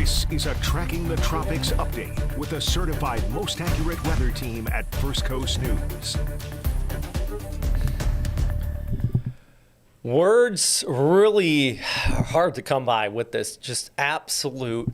This is a Tracking the Tropics update with the certified most accurate weather team at First Coast News. Words really hard to come by with this just absolute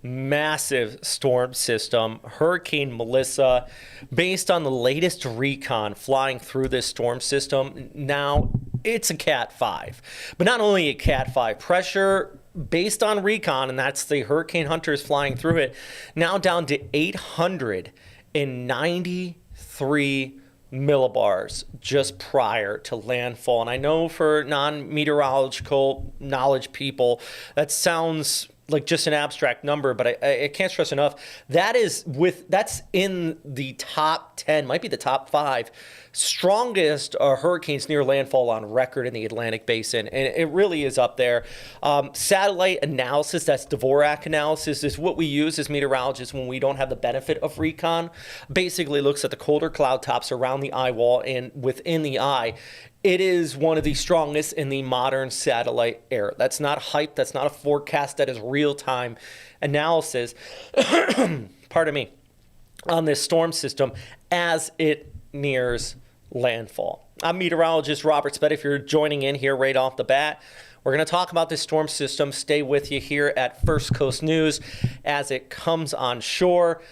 massive storm system, Hurricane Melissa. Based on the latest recon flying through this storm system, now it's a Cat 5. But not only a Cat 5, pressure based on recon, and that's the Hurricane Hunters flying through it, now down to 893 millibars just prior to landfall. And I know for non-meteorological knowledge people, that sounds like just an abstract number, but I can't stress enough, that's in the top 10, might be the top 5 strongest hurricanes near landfall on record in the Atlantic Basin, and it really is up there. Satellite analysis, that's Dvorak analysis, is what we use as meteorologists when we don't have the benefit of recon. Basically looks at the colder cloud tops around the eye wall and within the eye. It is one of the strongest in the modern satellite era. That's not hype. That's not a forecast. That is real-time analysis, pardon me, on this storm system as it nears landfall. I'm meteorologist Robert Spett. If you're joining in here right off the bat, we're going to talk about this storm system. Stay with you here at First Coast News as it comes on shore.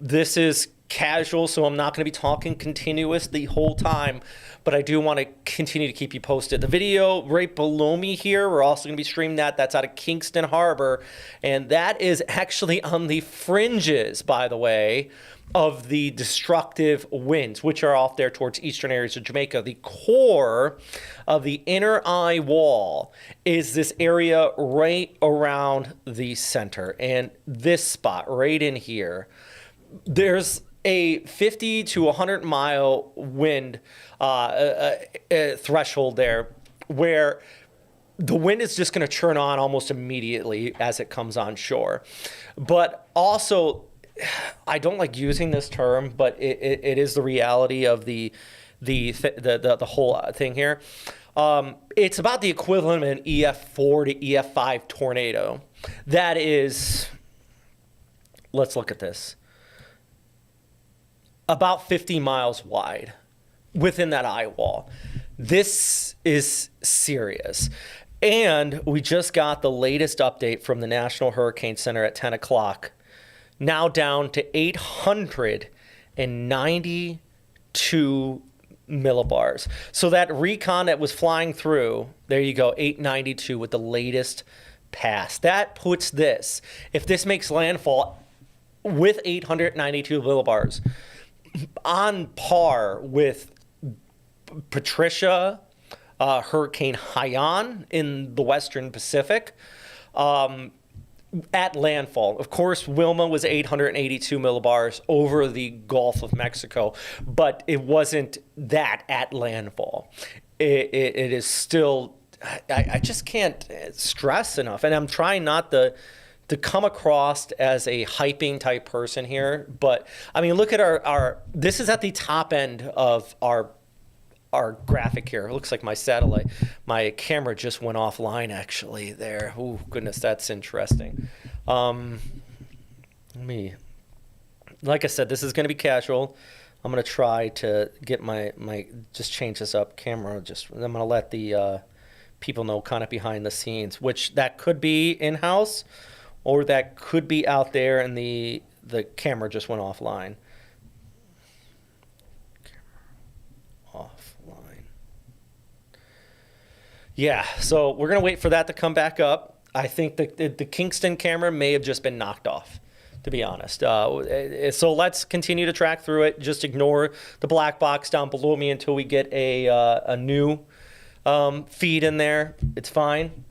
This is casual, so I'm not going to be talking continuous the whole time, but I do want to continue to keep you posted. The video right below me here, we're also going to be streaming that. That's out of Kingston Harbor, and that is actually on the fringes, by the way, of the destructive winds, which are off there towards eastern areas of Jamaica. The core of the inner eye wall is this area right around the center, and this spot right in here, there's a 50 to 100 mile wind threshold there where the wind is just going to turn on almost immediately as it comes on shore. But also, I don't like using this term, but it is the reality of the whole thing here. It's about the equivalent of an EF4 to EF5 tornado. That is, let's look at this, about 50 miles wide within that eye wall. This is serious. And we just got the latest update from the National Hurricane Center at 10 o'clock, now down to 892 millibars. So that recon that was flying through, there you go, 892 with the latest pass. That puts this, if this makes landfall with 892 millibars, on par with Patricia, Hurricane Haiyan in the Western Pacific at landfall. Of course, Wilma was 882 millibars over the Gulf of Mexico, but it wasn't that at landfall. It is still, I just can't stress enough, and I'm trying not to come across as a hyping type person here, but I mean, look at our this is at the top end of our graphic here. It looks like my camera just went offline actually there. Oh goodness, that's interesting. Like I said, this is going to be casual. I'm going to try to get my just change this up camera. I'm going to let the people know kind of behind the scenes, which that could be in-house, or that could be out there and the camera just went offline. Offline. Yeah, so we're going to wait for that to come back up. I think the Kingston camera may have just been knocked off, to be honest. So let's continue to track through it. Just ignore the black box down below me until we get a new feed in there. It's fine.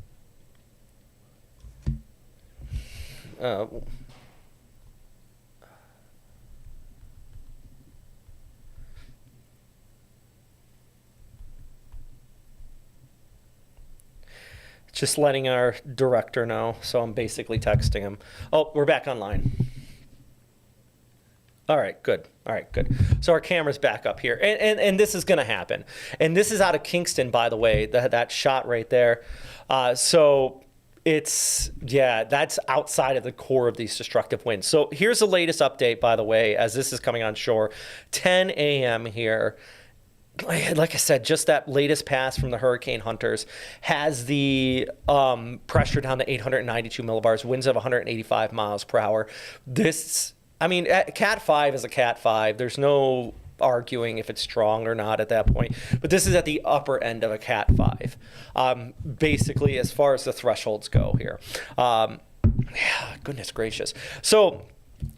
Just letting our director know, so I'm basically texting him. Oh, we're back online. All right, good. All right, good. So our camera's back up here, and this is going to happen. And this is out of Kingston, by the way, that shot right there. So That's outside of the core of these destructive winds. So here's the latest update, by the way, as this is coming on shore, 10 a.m. here. Like I said, just that latest pass from the hurricane hunters has the pressure down to 892 millibars, winds of 185 miles per hour. Cat 5 is a Cat 5. There's no arguing if it's strong or not at that point. But this is at the upper end of a Cat 5, basically, as far as the thresholds go here. Goodness gracious. So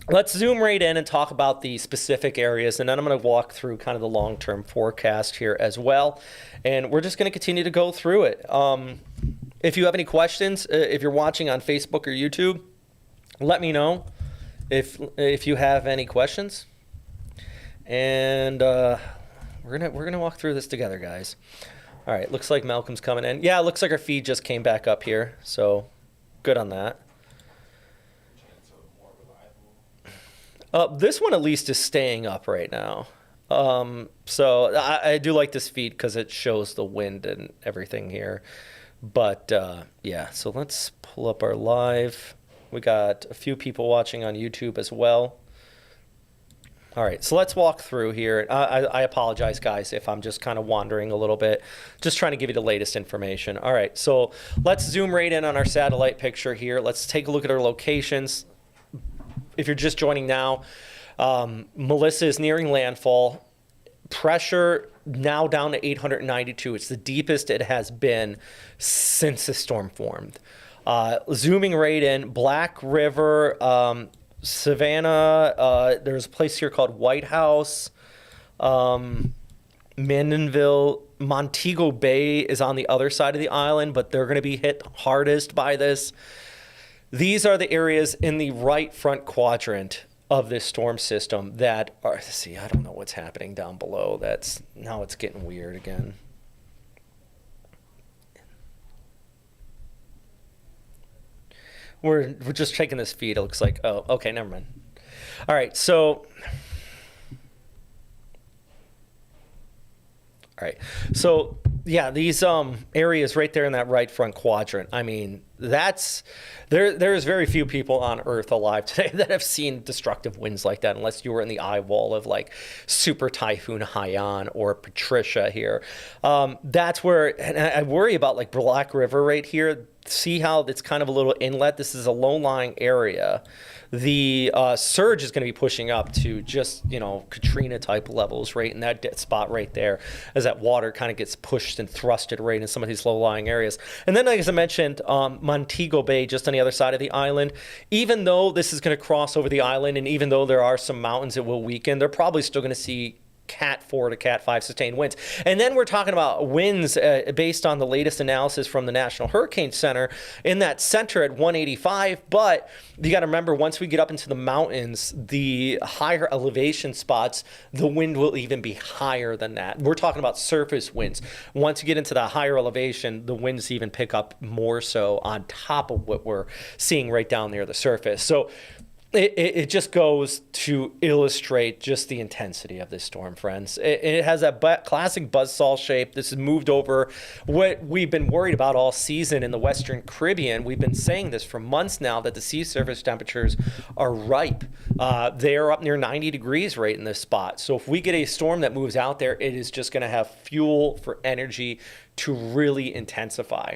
let's zoom right in and talk about the specific areas, and then I'm going to walk through kind of the long-term forecast here as well. And we're just going to continue to go through it. If you have any questions, if you're watching on Facebook or YouTube, let me know if you have any questions. And we're gonna walk through this together, guys. All right, looks like Malcolm's coming in. Yeah, it looks like our feed just came back up here, so good on that. This one at least is staying up right now. So I do like this feed because it shows the wind and everything here. But yeah, so let's pull up our live. We got a few people watching on YouTube as well. All right, so let's walk through here. I apologize, guys, if I'm just kind of wandering a little bit. Just trying to give you the latest information. All right, so let's zoom right in on our satellite picture here. Let's take a look at our locations. If you're just joining now, Melissa is nearing landfall. Pressure now down to 892. It's the deepest it has been since the storm formed. Zooming right in, Black River, Savannah, there's a place here called White House, Mandeville, Montego Bay is on the other side of the island, but they're going to be hit hardest by this. These are the areas in the right front quadrant of this storm system that are, see, I don't know what's happening down below. Now it's getting weird again. We're just checking this feed. It looks like, oh, okay, never mind. All right, so yeah, these areas right there in that right front quadrant. I mean, there's very few people on Earth alive today that have seen destructive winds like that, unless you were in the eye wall of like Super Typhoon Haiyan or Patricia here. That's where, and I worry about like Black River right here. See how it's kind of a little inlet? This is a low-lying area. The surge is going to be pushing up to just, Katrina-type levels right in that spot right there as that water kind of gets pushed and thrusted right in some of these low-lying areas. And then, as I mentioned, Montego Bay, just on the other side of the island, even though this is going to cross over the island and even though there are some mountains that will weaken, they're probably still going to see Cat 4 to Cat 5 sustained winds. And then we're talking about winds based on the latest analysis from the National Hurricane Center in that center at 185. But you got to remember, once we get up into the mountains, the higher elevation spots, the wind will even be higher than that. We're talking about surface winds. Once you get into the higher elevation, the winds even pick up more so on top of what we're seeing right down near the surface. So it just goes to illustrate just the intensity of this storm, friends. It has that classic buzzsaw shape. This has moved over what we've been worried about all season in the Western Caribbean. We've been saying this for months now, that the sea surface temperatures are ripe. They are up near 90 degrees right in this spot. So if we get a storm that moves out there, it is just going to have fuel for energy to really intensify.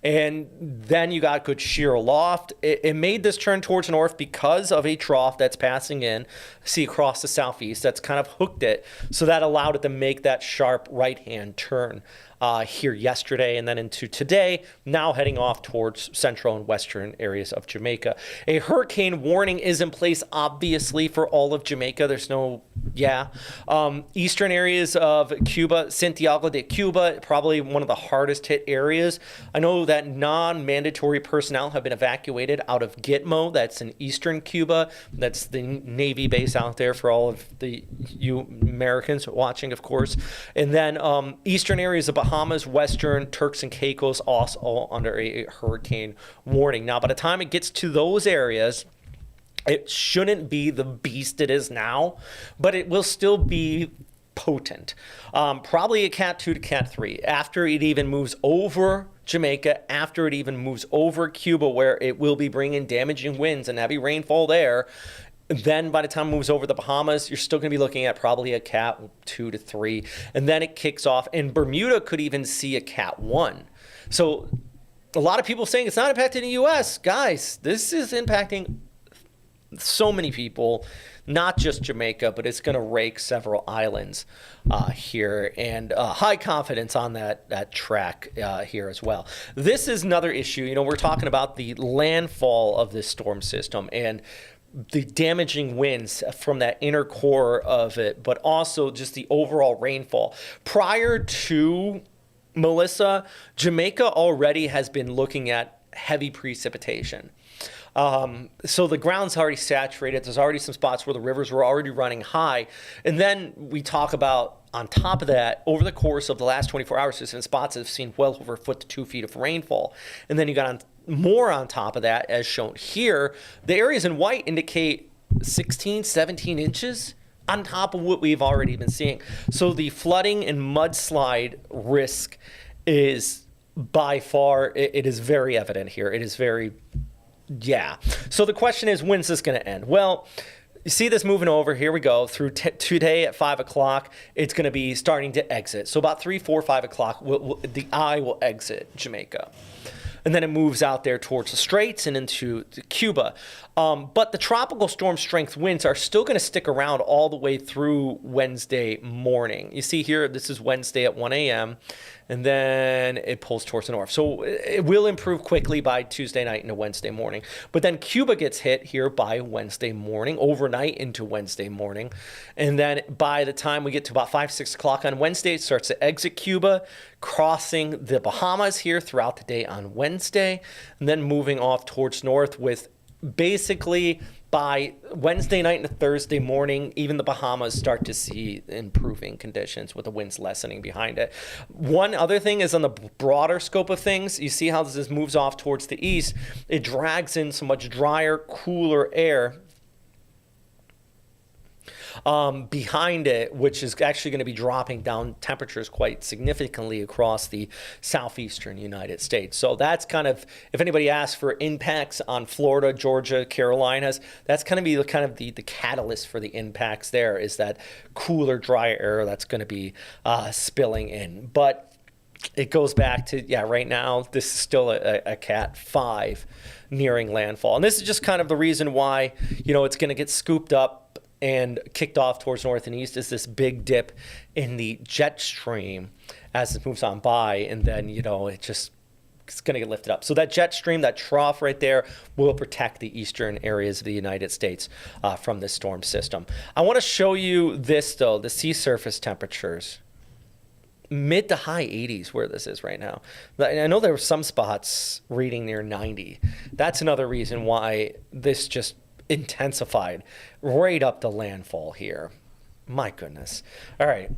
And then you got good shear aloft. It made this turn towards north because of a trough that's passing in, see across the southeast, that's kind of hooked it. So that allowed it to make that sharp right-hand turn here yesterday and then into today, now heading off towards central and western areas of Jamaica. A hurricane warning is in place, obviously, for all of Jamaica. There's no, eastern areas of Cuba, Santiago de Cuba, probably one of the hardest hit areas. I know that non-mandatory personnel have been evacuated out of Gitmo. That's in eastern Cuba. That's the Navy base out there for all of you Americans watching, of course. And then eastern areas of Bahamas, Western, Turks and Caicos, also all under a hurricane warning. Now, by the time it gets to those areas, it shouldn't be the beast it is now, but it will still be potent. Probably a Cat 2 to Cat 3. After it even moves over Jamaica, after it even moves over Cuba, where it will be bringing damaging winds and heavy rainfall there, then by the time it moves over the Bahamas, you're still going to be looking at probably a Cat 2 to 3. And then it kicks off. And Bermuda could even see a Cat 1. So a lot of people saying it's not impacting the U.S. Guys, this is impacting so many people, not just Jamaica, but it's going to rake several islands here, and high confidence on that track here as well. This is another issue. You know, we're talking about the landfall of this storm system and the damaging winds from that inner core of it, but also just the overall rainfall. Prior to Melissa, Jamaica already has been looking at heavy precipitation. So the ground's already saturated. There's already some spots where the rivers were already running high. And then we talk about, on top of that, over the course of the last 24 hours, there's been spots that have seen well over 1 to 2 feet of rainfall. And then you got more on top of that, as shown here. The areas in white indicate 16, 17 inches on top of what we've already been seeing. So the flooding and mudslide risk is by far, it is very evident here. It is very... Yeah. So the question is, when's this going to end? Well, you see this moving over. Here we go. Through today at 5 o'clock, it's going to be starting to exit. So about 3, 4, 5 o'clock, the eye will exit Jamaica. And then it moves out there towards the Straits and into Cuba. But the tropical storm strength winds are still going to stick around all the way through Wednesday morning. You see here, this is Wednesday at 1 a.m., and then it pulls towards the north. So it will improve quickly by Tuesday night into Wednesday morning. But then Cuba gets hit here by Wednesday morning, overnight into Wednesday morning. And then by the time we get to about 5, 6 o'clock on Wednesday, it starts to exit Cuba, crossing the Bahamas here throughout the day on Wednesday, and then moving off towards north with basically by Wednesday night and Thursday morning, even the Bahamas start to see improving conditions with the winds lessening behind it. One other thing is on the broader scope of things, you see how this moves off towards the east, it drags in so much drier, cooler air behind it, which is actually going to be dropping down temperatures quite significantly across the southeastern United States. So that's kind of, if anybody asks for impacts on Florida, Georgia, Carolinas, that's going to be the catalyst for the impacts there, is that cooler, dry air that's going to be spilling in. But it goes back to, right now, this is still a Cat 5 nearing landfall. And this is just kind of the reason why, it's going to get scooped up and kicked off towards north and east, is this big dip in the jet stream as it moves on by, and then it's going to get lifted up. So that jet stream, that trough right there, will protect the eastern areas of the United States from this storm system. I want to show you this, though, the sea surface temperatures. Mid to high 80s where this is right now. I know there were some spots reading near 90. That's another reason why this just intensified right up to landfall here. My goodness. All right,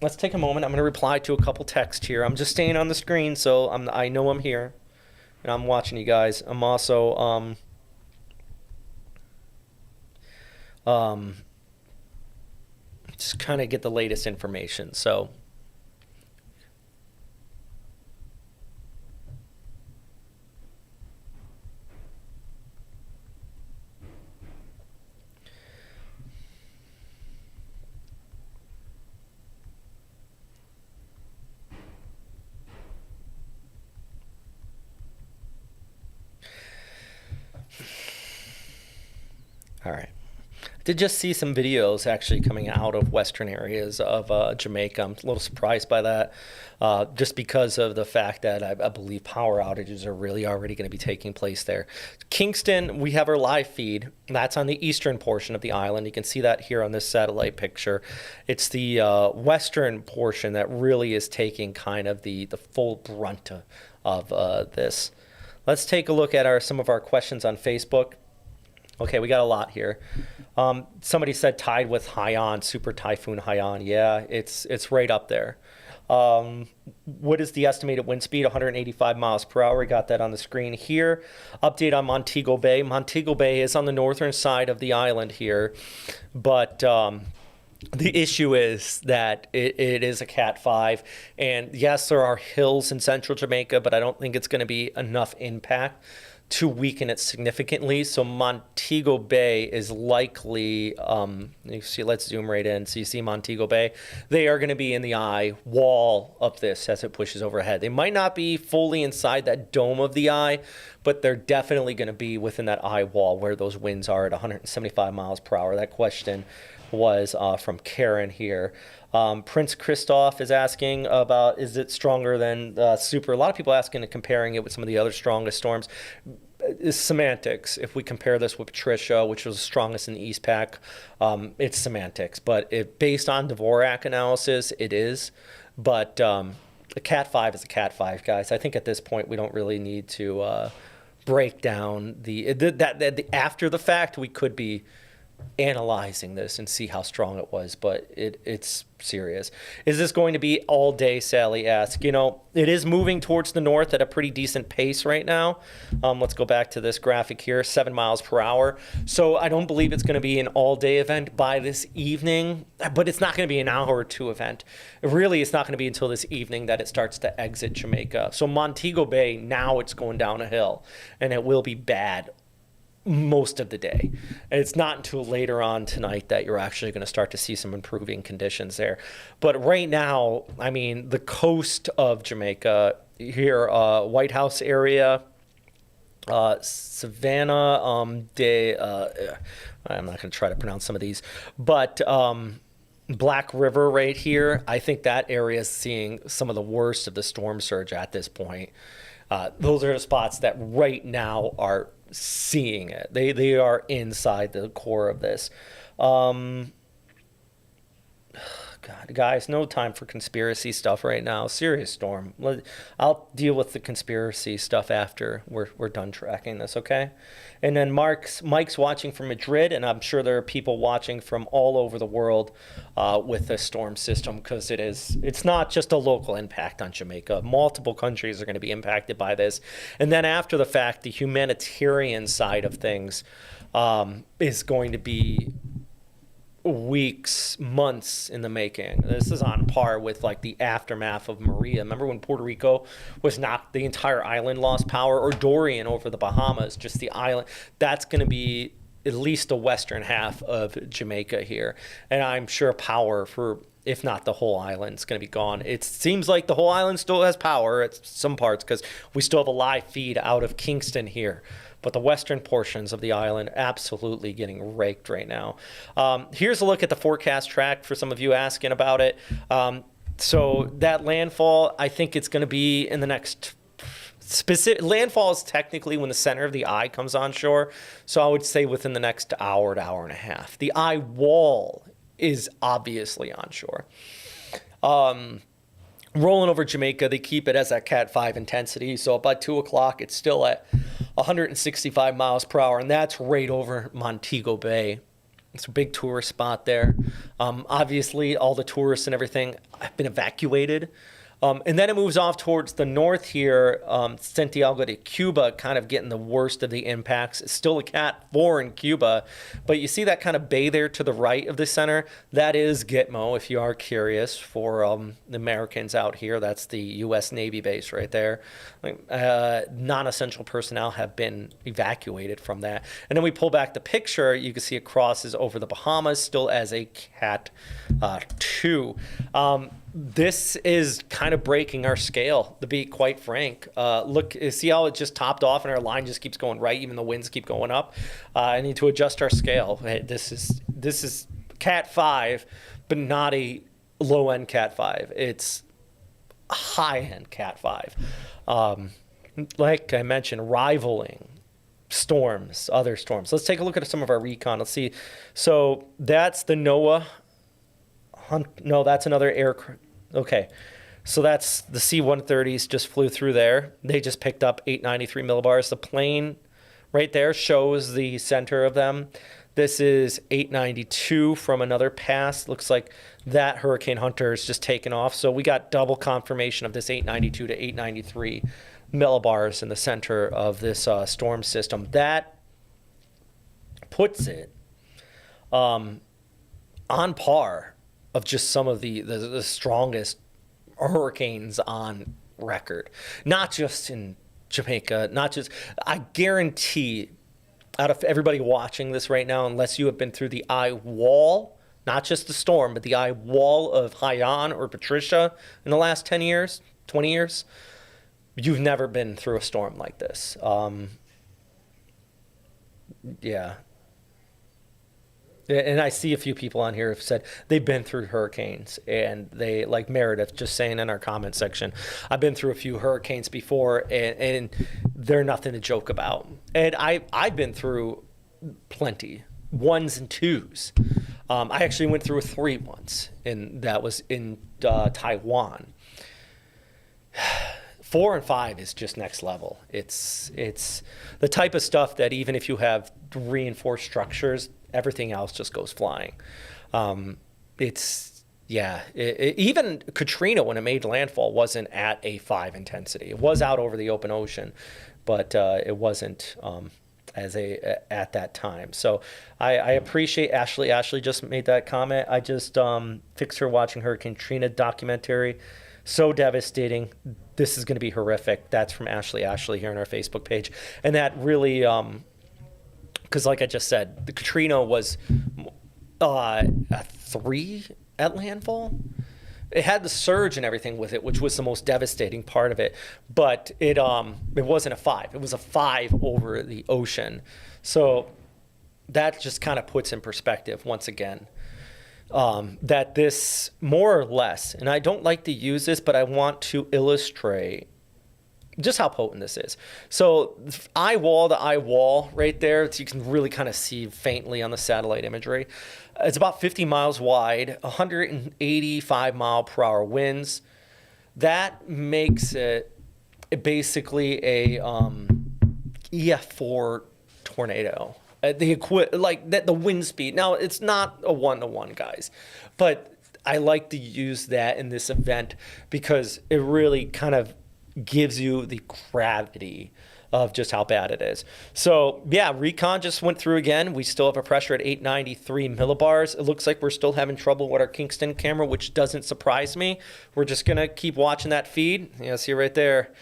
let's take a moment. I'm going to reply to a couple texts here. I'm just staying on the screen, so I know I'm here and I'm watching you guys. I'm also just kind of get the latest information. So all right. I did just see some videos actually coming out of western areas of Jamaica. I'm a little surprised by that, just because of the fact that I believe power outages are really already going to be taking place there. Kingston, we have our live feed. That's on the eastern portion of the island. You can see that here on this satellite picture. It's the western portion that really is taking kind of the full brunt of this. Let's take a look at some of our questions on Facebook. Okay, we got a lot here. Somebody said tied with Haiyan, Super Typhoon Haiyan. Yeah, it's right up there. What is the estimated wind speed? 185 miles per hour. We got that on the screen here. Update on Montego Bay. Montego Bay is on the northern side of the island here, but The issue is that it is a Cat 5, and yes, there are hills in central Jamaica, but I don't think it's going to be enough impact to weaken it significantly. So Montego Bay is likely, you see, let's zoom right in. So you see Montego Bay. They are going to be in the eye wall of this as it pushes overhead. They might not be fully inside that dome of the eye, but they're definitely going to be within that eye wall where those winds are at 175 miles per hour. That question was from Karen here. Prince Christoph is asking about, is it stronger than Super? A lot of people asking and comparing it with some of the other strongest storms. It's semantics. If we compare this with Patricia, which was the strongest in the East Pac, it's semantics. But based on Dvorak analysis, it is. But a Cat 5 is a Cat 5, guys. I think at this point we don't really need to break down after the fact. We could be analyzing this and see how strong it was, but it's serious. Is this going to be all day, Sally asks. It is moving towards the north at a pretty decent pace right now. Let's go back to this graphic here, 7 miles per hour. So I don't believe it's going to be an all day event by this evening, but it's not going to be an hour or two event. Really, it's not going to be until this evening that it starts to exit Jamaica. So Montego Bay, now it's going down a hill, and it will be bad most of the day. And it's not until later on tonight that you're actually going to start to see some improving conditions there. But right now, I mean, the coast of Jamaica here, White House area, Savannah, I'm not going to try to pronounce some of these, but Black River right here, I think that area is seeing some of the worst of the storm surge at this point. Those are the spots that right now are seeing it. They are inside the core of this. God, guys, no time for conspiracy stuff right now. Serious storm. I'll deal with the conspiracy stuff after we're done tracking this, okay? And then Mike's watching from Madrid, and I'm sure there are people watching from all over the world with this storm system, because it's not just a local impact on Jamaica. Multiple countries are going to be impacted by this. And then after the fact, the humanitarian side of things is going to be weeks, months in the making. This is on par with like the aftermath of Maria. Remember when Puerto Rico was knocked, the entire island lost power, or Dorian over the Bahamas, just the island. That's going to be at least the western half of Jamaica here. And I'm sure power for, if not the whole island, is going to be gone. It seems like the whole island still has power at some parts, because we still have a live feed out of Kingston here. But the western portions of the island absolutely getting raked right now. Here's a look at the forecast track for some of you asking about it. So that landfall, I think it's going to be in the next landfall is technically when the center of the eye comes onshore. So I would say within the next hour to hour and a half. The eye wall is obviously onshore. Rolling over Jamaica, they keep it as that Cat 5 intensity. So by 2 o'clock, it's still at 165 miles per hour, and that's right over Montego Bay. It's a big tourist spot there. Obviously, all the tourists and everything have been evacuated. And then it moves off towards the north here, Santiago de Cuba, kind of getting the worst of the impacts. It's still a Cat 4 in Cuba, but you see that kind of bay there to the right of the center? That is Gitmo, if you are curious, for the Americans out here. That's the U.S. Navy base right there. Non-essential personnel have been evacuated from that. And then we pull back the picture, you can see it crosses over the Bahamas, still as a Cat 2. This is kind of breaking our scale, to be quite frank. Look, see how it just topped off and our line just keeps going right, even the winds keep going up. I need to adjust our scale. This is Cat 5, but not a low-end Cat 5. It's a high-end Cat 5. Like I mentioned, rivaling storms, other storms. Let's take a look at some of our recon. Let's see. So that's the NOAA. No, that's another aircraft. Okay, so that's the C-130s just flew through there. They just picked up 893 millibars. The plane right there shows the center of them. This is 892 from another pass. Looks like that Hurricane Hunter is just taken off. So we got double confirmation of this 892 to 893 millibars in the center of this storm system. That puts it on par of just some of the strongest hurricanes on record, not just in Jamaica, not just, I guarantee out of everybody watching this right now, unless you have been through the eye wall, not just the storm, but the eye wall of Haiyan or Patricia in the last 10 years, 20 years, you've never been through a storm like this. Yeah. And I see a few people on here have said they've been through hurricanes, and they, like Meredith just saying in our comment section, I've been through a few hurricanes before, and they're nothing to joke about. And I've been through plenty, ones and twos. I actually went through a 3 once, and that was in Taiwan. 4 and 5 is just next level. It's the type of stuff that even if you have reinforced structures, everything else just goes flying. Even Katrina, when it made landfall, wasn't at a 5 intensity. It was out over the open ocean, but it wasn't at that time. So I appreciate Ashley. Ashley just made that comment. I just fixed her watching Hurricane Katrina documentary. So devastating. This is going to be horrific. That's from Ashley here on our Facebook page. And that really, because like I just said, the Katrina was a 3 at landfall. It had the surge and everything with it, which was the most devastating part of it. But it wasn't a 5. It was a 5 over the ocean. So that just kind of puts in perspective once again. That this more or less, and I don't like to use this, but I want to illustrate just how potent this is. So eye wall to eye wall right there, so you can really kind of see faintly on the satellite imagery. It's about 50 miles wide, 185 mile per hour winds. That makes it basically a EF4 tornado. The wind speed. Now, it's not a 1-to-1, guys, but I like to use that in this event because it really kind of gives you the gravity of just how bad it is. So, yeah, recon just went through again. We still have a pressure at 893 millibars. It looks like we're still having trouble with our Kingston camera, which doesn't surprise me. We're just going to keep watching that feed. See right there,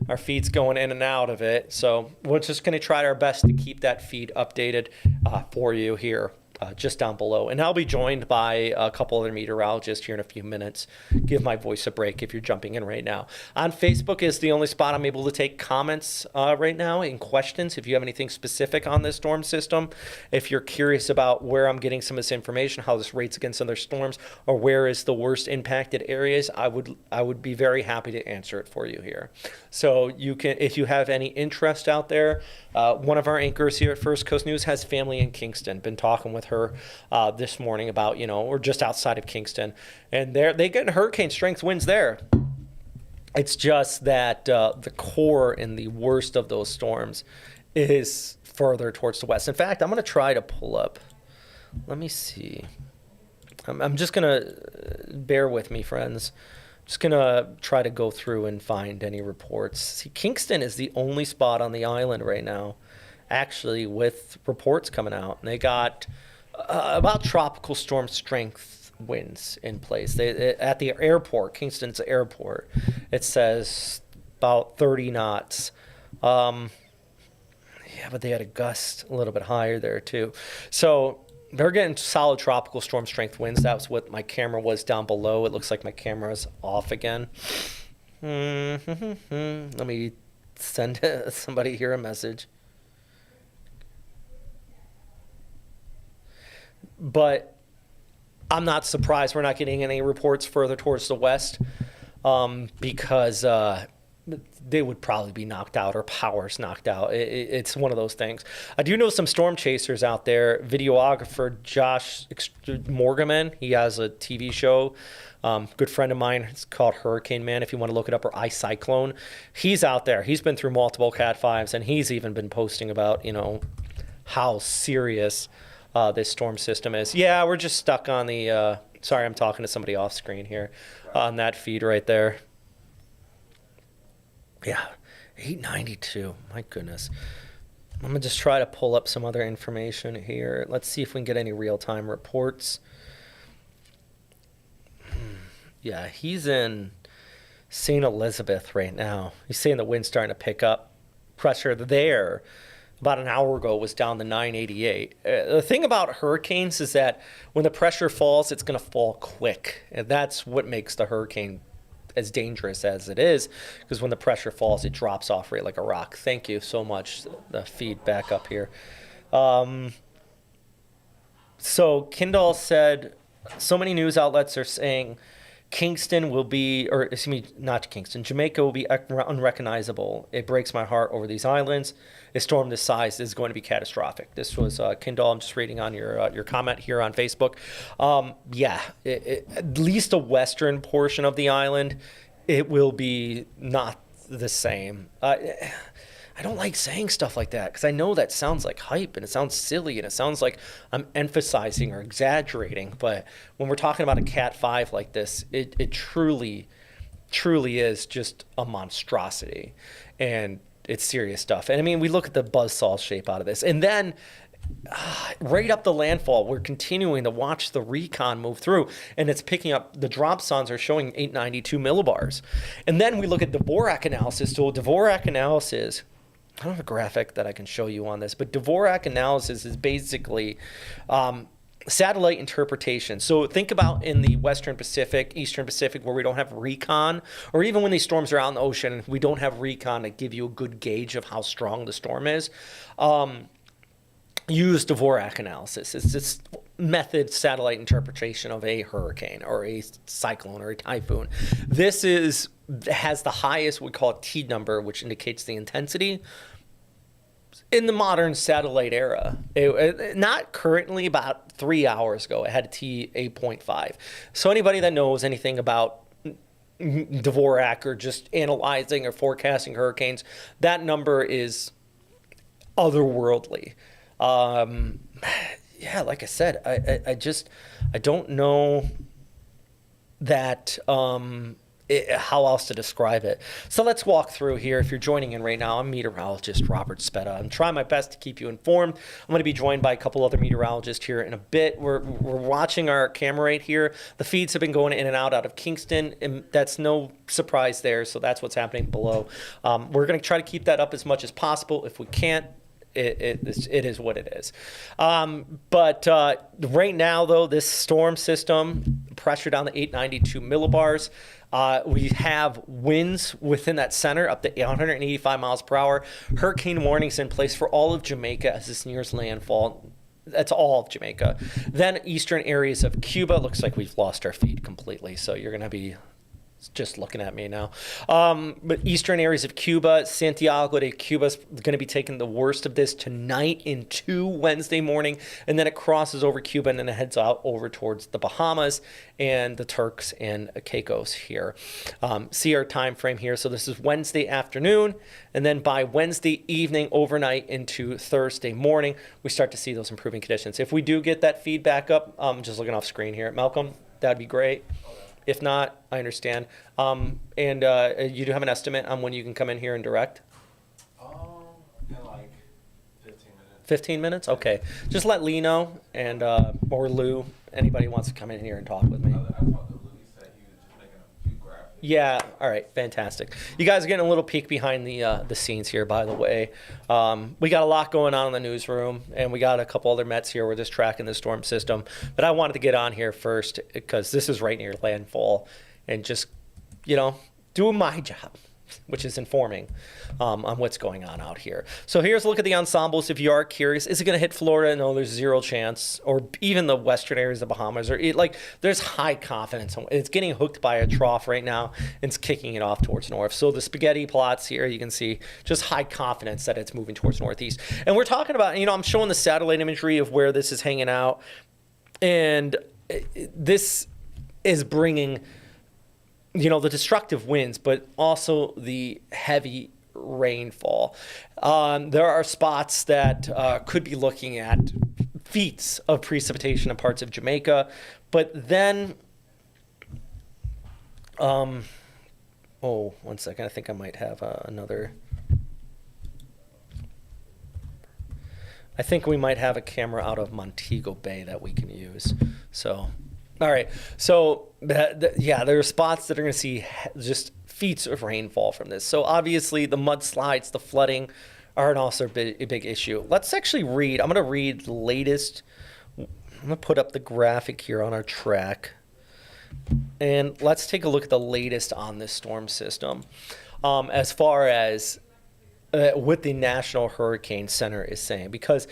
our feed's going in and out of it. So we're just going to try our best to keep that feed updated for you here. Just down below. And I'll be joined by a couple other meteorologists here in a few minutes. Give my voice a break if you're jumping in right now. On Facebook is the only spot I'm able to take comments right now and questions. If you have anything specific on this storm system, if you're curious about where I'm getting some of this information, how this rates against other storms, or where is the worst impacted areas, I would be very happy to answer it for you here. So you can, if you have any interest out there, one of our anchors here at First Coast News has family in Kingston. Been talking with her this morning about, we're just outside of Kingston, and they get hurricane strength winds there. It's just that the core and the worst of those storms is further towards the west. In fact, I'm going to try to pull up. Let me see. I'm just going to bear with me, friends. Just going to try to go through and find any reports. See, Kingston is the only spot on the island right now, actually, with reports coming out. And they got about tropical storm strength winds in place. At the airport, Kingston's airport, it says about 30 knots. Yeah, but they had a gust a little bit higher there, too. So they're getting solid tropical storm strength winds. That was what my camera was down below. It looks like my camera's off again. Let me send somebody here a message. But I'm not surprised we're not getting any reports further towards the west because they would probably be knocked out or power's knocked out. It's one of those things. I do know some storm chasers out there. Videographer Josh Morgaman, he has a TV show. Good friend of mine. It's called Hurricane Man, if you want to look it up, or iCyclone. He's out there. He's been through multiple Cat 5s, and he's even been posting about, how serious this storm system is. Yeah, we're just stuck on the... sorry, I'm talking to somebody off screen here on that feed right there. Yeah, 892. My goodness. I'm going to just try to pull up some other information here. Let's see if we can get any real-time reports. Yeah, he's in St. Elizabeth right now. He's saying the wind's starting to pick up. Pressure there about an hour ago was down to 988. The thing about hurricanes is that when the pressure falls, it's going to fall quick. And that's what makes the hurricane as dangerous as it is, because when the pressure falls, it drops off right like a rock. Thank you so much. The feed back up here. So Kindle said, so many news outlets are saying Kingston will be, or excuse me, not Kingston, Jamaica will be unrecognizable. It breaks my heart over these islands. A storm this size is going to be catastrophic. This was Kindle. I'm just reading on your comment here on Facebook. At least the western portion of the island, it will be not the same. I don't like saying stuff like that because I know that sounds like hype and it sounds silly and it sounds like I'm emphasizing or exaggerating. But when we're talking about a Cat 5 like this, it truly is just a monstrosity. And it's serious stuff. And I mean, we look at the buzzsaw shape out of this. And then right up the landfall, we're continuing to watch the recon move through, and it's picking up. The drop sons are showing 892 millibars. And then we look at Dvorak analysis. So Dvorak analysis, I don't have a graphic that I can show you on this, but Dvorak analysis is basically satellite interpretation. So think about in the Western Pacific, Eastern Pacific, where we don't have recon, or even when these storms are out in the ocean, we don't have recon to give you a good gauge of how strong the storm is. Use Dvorak analysis. It's this method satellite interpretation of a hurricane or a cyclone or a typhoon. This has the highest, we call it T number, which indicates the intensity in the modern satellite era. Not currently, about 3 hours ago, it had a T 8.5. So anybody that knows anything about Dvorak or just analyzing or forecasting hurricanes, that number is otherworldly. Like I said, I don't know that how else to describe it. So let's walk through here. If you're joining in right now, I'm meteorologist Robert Spetta. I'm trying my best to keep you informed. I'm going to be joined by a couple other meteorologists here in a bit. We're watching our camera right here. The feeds have been going in and out of Kingston, and that's no surprise there. So that's what's happening below. We're going to try to keep that up as much as possible. If we can't, it is what it is. But right now, though, this storm system, pressure down to 892 millibars. We have winds within that center up to 185 miles per hour. Hurricane warnings in place for all of Jamaica as this nears landfall. That's all of Jamaica. Then eastern areas of Cuba. Looks like we've lost our feed completely, so you're going to be just looking at me now. But eastern areas of Cuba, Santiago de Cuba is going to be taking the worst of this tonight into Wednesday morning, and then it crosses over Cuba and then it heads out over towards the Bahamas and the Turks and Caicos here. See our time frame here. So this is Wednesday afternoon, and then by Wednesday evening, overnight into Thursday morning, we start to see those improving conditions. If we do get that feedback up, I'm just looking off screen here. Malcolm, that'd be great. If not, I understand. And you do have an estimate on when you can come in here and direct? In like 15 minutes. 15 minutes? Okay. Just let Lee know, and or Lou, anybody who wants to come in here and talk with me. I talked to Lou. He said he was just making a few graphics. Yeah. All right. Fantastic. You guys are getting a little peek behind the scenes here, by the way. We got a lot going on in the newsroom, and we got a couple other Mets here. We're just tracking the storm system. But I wanted to get on here first because this is right near landfall, and just, do my job, which is informing on what's going on out here. So here's a look at the ensembles. If you are curious, is it going to hit Florida? No, there's zero chance. Or even the western areas of the Bahamas. There's high confidence. It's getting hooked by a trough right now, and it's kicking it off towards north. So the spaghetti plots here, you can see just high confidence that it's moving towards northeast. And we're talking about, I'm showing the satellite imagery of where this is hanging out. And this is bringing the destructive winds, but also the heavy rainfall. There are spots that could be looking at feet of precipitation in parts of Jamaica, but then, one second, I think I might have another. I think we might have a camera out of Montego Bay that we can use. So All right. So, yeah, there are spots that are going to see just feet of rainfall from this. So, obviously, the mudslides, the flooding are also a big issue. Let's actually read. I'm going to read the latest. I'm going to put up the graphic here on our track. And let's take a look at the latest on this storm system. As far as what the National Hurricane Center is saying, because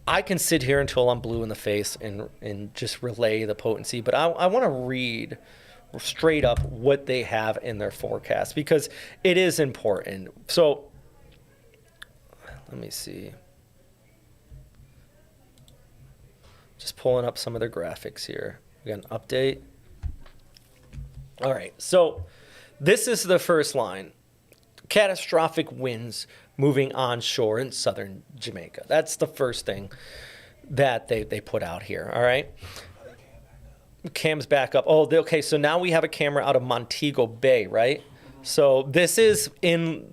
I can sit here until I'm blue in the face and just relay the potency, but I want to read straight up what they have in their forecast because it is important. So let me see. Just pulling up some of their graphics here. We got an update. All right, so this is the first line. Catastrophic winds moving onshore in southern Jamaica. That's the first thing that they put out here, all right? Cam's back up. Oh, okay, so now we have a camera out of Montego Bay, right? So this is in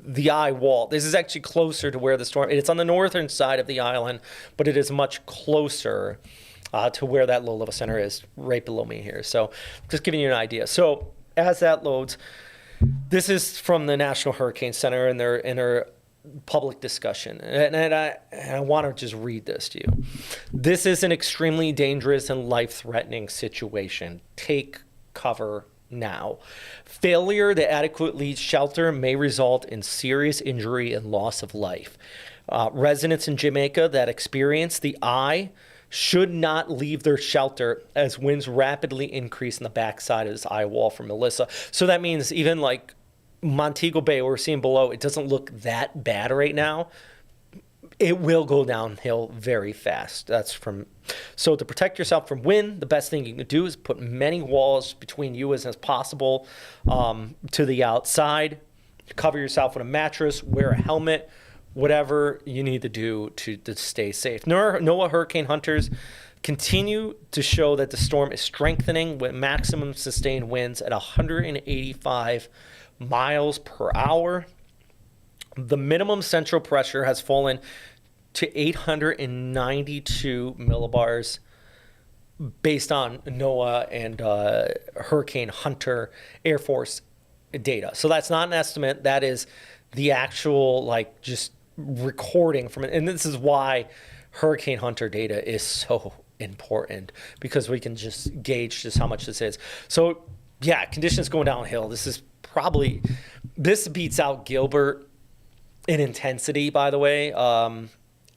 the eye wall. This is actually closer to where the storm, it's on the northern side of the island, but it is much closer to where that low-level center is, right below me here. So just giving you an idea. So as that loads, this is from the National Hurricane Center in their public discussion. And I want to just read this to you. This is an extremely dangerous and life-threatening situation. Take cover now. Failure to adequately shelter may result in serious injury and loss of life. Residents in Jamaica that experience the eye should not leave their shelter as winds rapidly increase in the backside of this eye wall from Melissa. So that means even like Montego Bay, we're seeing below, it doesn't look that bad right now. It will go downhill very fast. That's from. So to protect yourself from wind, the best thing you can do is put many walls between you as possible to the outside. Cover yourself with a mattress, wear a helmet, whatever you need to do to stay safe. NOAA hurricane hunters continue to show that the storm is strengthening with maximum sustained winds at 185 miles per hour. The minimum central pressure has fallen to 892 millibars based on NOAA and Hurricane Hunter Air Force data. So that's not an estimate. That is the actual, like, just recording from it. And this is why Hurricane Hunter data is so important, because we can just gauge just how much this is. So yeah, conditions going downhill. This beats out Gilbert in intensity, by the way. I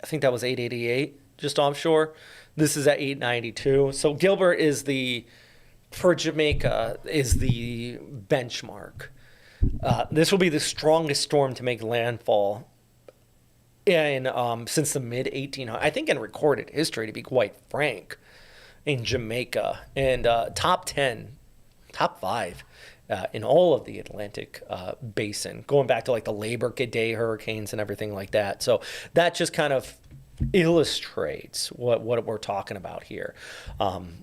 think that was 888 just offshore. This is at 892. So Gilbert is for Jamaica is the benchmark. This will be the strongest storm to make landfall since the mid 1800s. I think in recorded history, to be quite frank, in Jamaica. And top 5 in all of the Atlantic basin, going back to like the Labor Day hurricanes and everything like that. So that just kind of illustrates what we're talking about here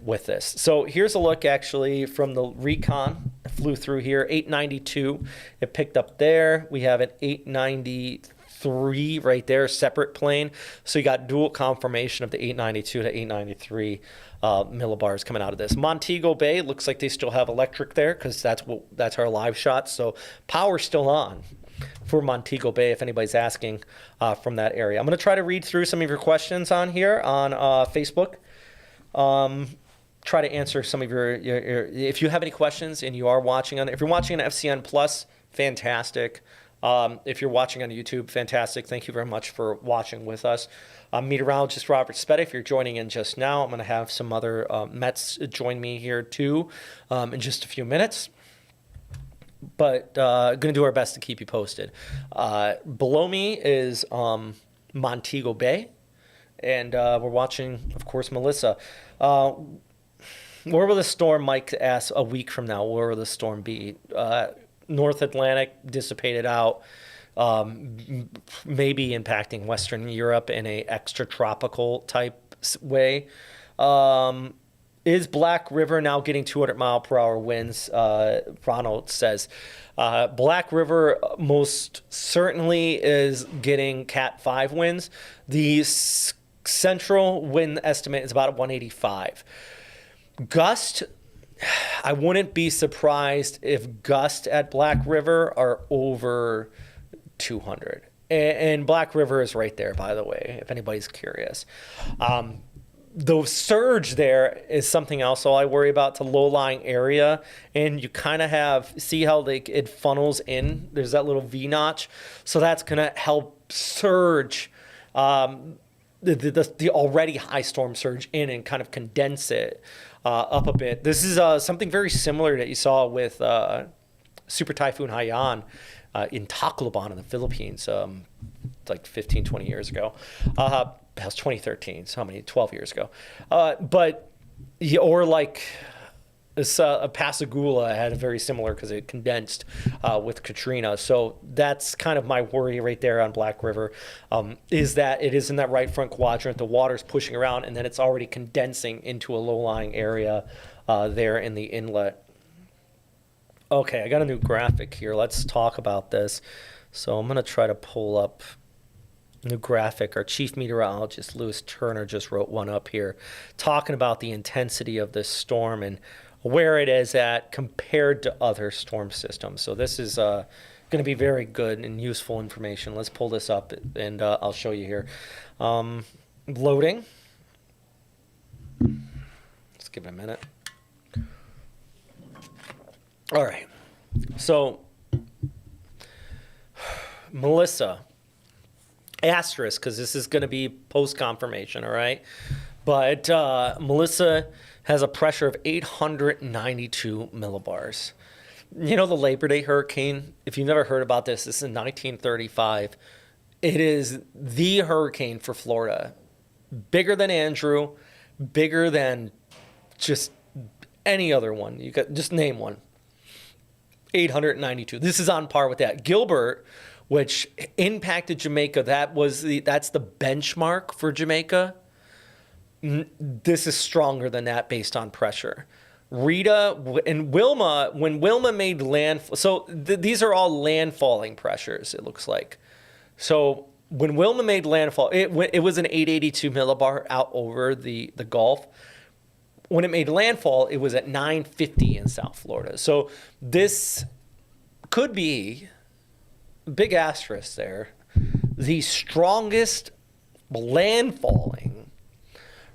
with this. So here's a look actually from the recon. I flew through here, 892. It picked up there. We have an 893 right there, separate plane. So you got dual confirmation of the 892 to 893 millibars coming out of this. Montego Bay looks like they still have electric there because that's our live shot. So power's still on for Montego Bay, if anybody's asking from that area. I'm going to try to read through some of your questions on here on Facebook. Try to answer some of your if you have any questions and you are watching if you're watching on FCN Plus, fantastic. If you're watching on YouTube, fantastic. Thank you very much for watching with us. Meteorologist Robert Spetta, if you're joining in just now, I'm going to have some other Mets join me here too in just a few minutes. But going to do our best to keep you posted. Below me is Montego Bay, and we're watching, of course, Melissa. Where will the storm, Mike asks, a week from now, where will the storm be? North Atlantic dissipated out, maybe impacting Western Europe in a extratropical type way. Is Black River now getting 200 mile per hour winds? Ronald says Black River most certainly is getting Cat 5 winds. The central wind estimate is about 185. Gust, I wouldn't be surprised if gust at Black River are over 200. And Black River is right there, by the way, if anybody's curious. The surge there is something else I worry about. It's a low-lying area, and you kind of see how it funnels in. There's that little V notch. So that's going to help surge the already high storm surge in and kind of condense it up a bit. This is something very similar that you saw with Super Typhoon Haiyan in Tacloban in the Philippines like 15, 20 years ago. That was 2013, so how many? 12 years ago. Or like Pascagoula had a very similar because it condensed with Katrina. So that's kind of my worry right there on Black River, is that it is in that right front quadrant. The water's pushing around, and then it's already condensing into a low-lying area there in the inlet. Okay, I got a new graphic here. Let's talk about this. So I'm going to try to pull up a new graphic. Our chief meteorologist, Lewis Turner, just wrote one up here talking about the intensity of this storm and where it is at compared to other storm systems. So this is going to be very good and useful information. Let's pull this up, and I'll show you here. Loading. Let's give it a minute. All right. So, Melissa, asterisk, because this is going to be post-confirmation, all right? But Melissa has a pressure of 892 millibars. You know the Labor Day hurricane? If you've never heard about this, this is in 1935. It is the hurricane for Florida. Bigger than Andrew, bigger than just any other one. You got just name one. 892. This is on par with that. Gilbert, which impacted Jamaica, that's the benchmark for Jamaica. This is stronger than that based on pressure. Rita and Wilma, when Wilma made landfall, so these are all landfalling pressures, it looks like. So when Wilma made landfall, it was an 882 millibar out over the Gulf. When it made landfall, it was at 950 in South Florida. So this could be, big asterisk there, the strongest landfalling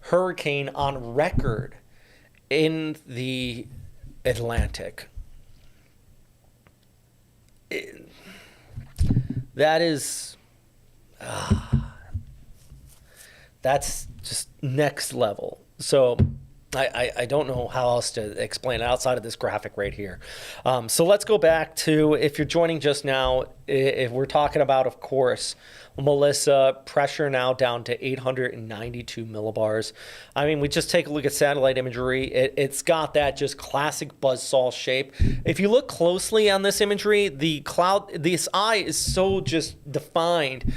hurricane on record in the Atlantic. That's just next level. So I don't know how else to explain it outside of this graphic right here. So let's go back to, if you're joining just now, if we're talking about, of course, Melissa, pressure now down to 892 millibars. I mean, we just take a look at satellite imagery. It's got that just classic buzzsaw shape. If you look closely on this imagery, this eye is so just defined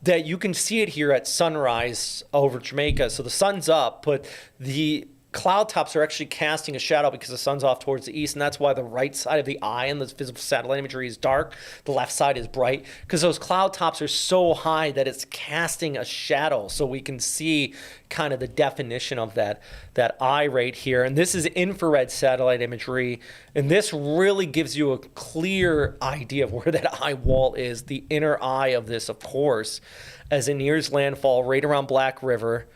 that you can see it here at sunrise over Jamaica. So the sun's up, but the cloud tops are actually casting a shadow because the sun's off towards the east, and that's why the right side of the eye in the physical satellite imagery is dark. The left side is bright because those cloud tops are so high that it's casting a shadow. So we can see kind of the definition of that eye right here. And this is infrared satellite imagery, and this really gives you a clear idea of where that eye wall is. The inner eye of this, of course, as it nears landfall right around Black River.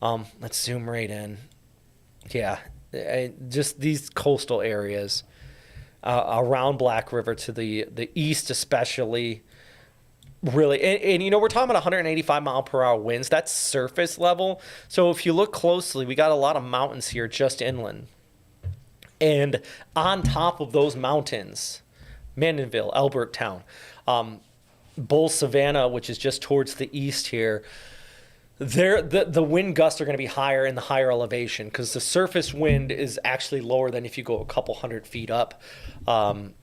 Let's zoom right in. Yeah, just these coastal areas around Black River to the east especially, really. And you know, we're talking about 185 mile per hour winds. That's surface level. So if you look closely, we got a lot of mountains here just inland. And on top of those mountains, Mandeville, Albertown, Bull Savannah, which is just towards the east here, the wind gusts are going to be higher in the higher elevation because the surface wind is actually lower than if you go a couple hundred feet up. Some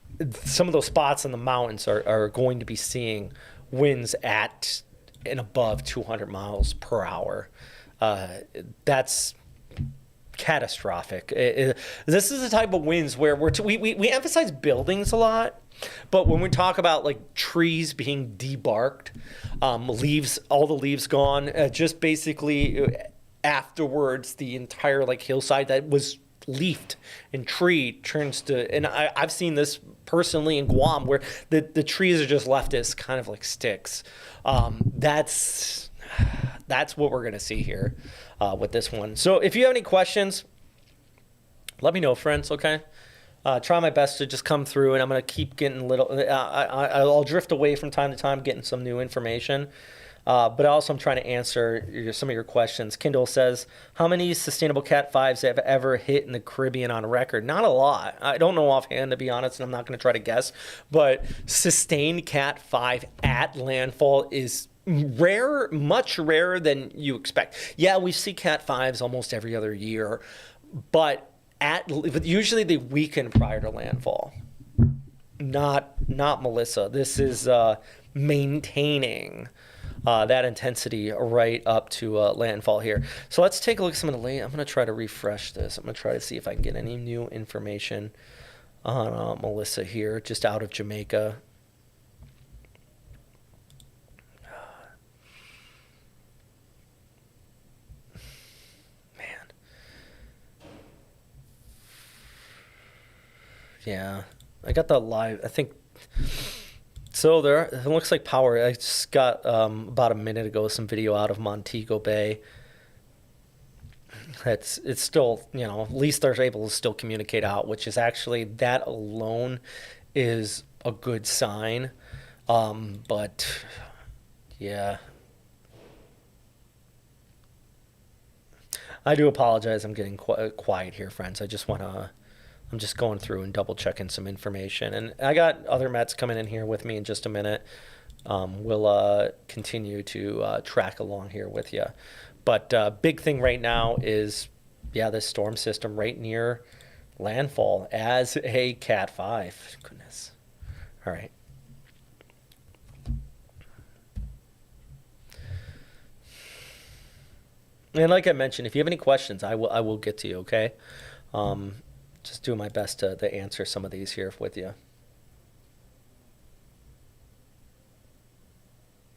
of those spots in the mountains are going to be seeing winds at and above 200 miles per hour. That's catastrophic. This is the type of winds where we emphasize buildings a lot. But when we talk about like trees being debarked, leaves, all the leaves gone, just basically afterwards, the entire like hillside that was leafed and tree turns to, and I've seen this personally in Guam where the trees are just left as kind of like sticks. That's what we're going to see here with this one. So if you have any questions, let me know, friends, okay? Try my best to just come through, and I'm going to keep getting I'll drift away from time to time, getting some new information. But also I'm trying to answer some of your questions. Kindle says, how many sustainable Cat 5s have ever hit in the Caribbean on record? Not a lot. I don't know offhand, to be honest, and I'm not going to try to guess. But sustained Cat 5 at landfall is rare, much rarer than you expect. Yeah, we see Cat 5s almost every other year, but usually they weaken prior to landfall. Not Melissa. This is maintaining that intensity right up to landfall here. So let's take a look at some of the I'm going to try to refresh this. I'm going to try to see if I can get any new information on Melissa here, just out of Jamaica. Man. Yeah. I got the live, I think. So it looks like power. I just got about a minute ago some video out of Montego Bay. It's still, at least they're able to still communicate out, which is actually, that alone is a good sign. But yeah, I do apologize. I'm getting quiet here, friends. I'm just going through and double checking some information. And I got other Mets coming in here with me in just a minute. We'll continue to track along here with you. But big thing right now is, this storm system right near landfall as a Cat 5. Goodness. All right. And like I mentioned, if you have any questions, I will get to you, okay? Just doing my best to answer some of these here with you.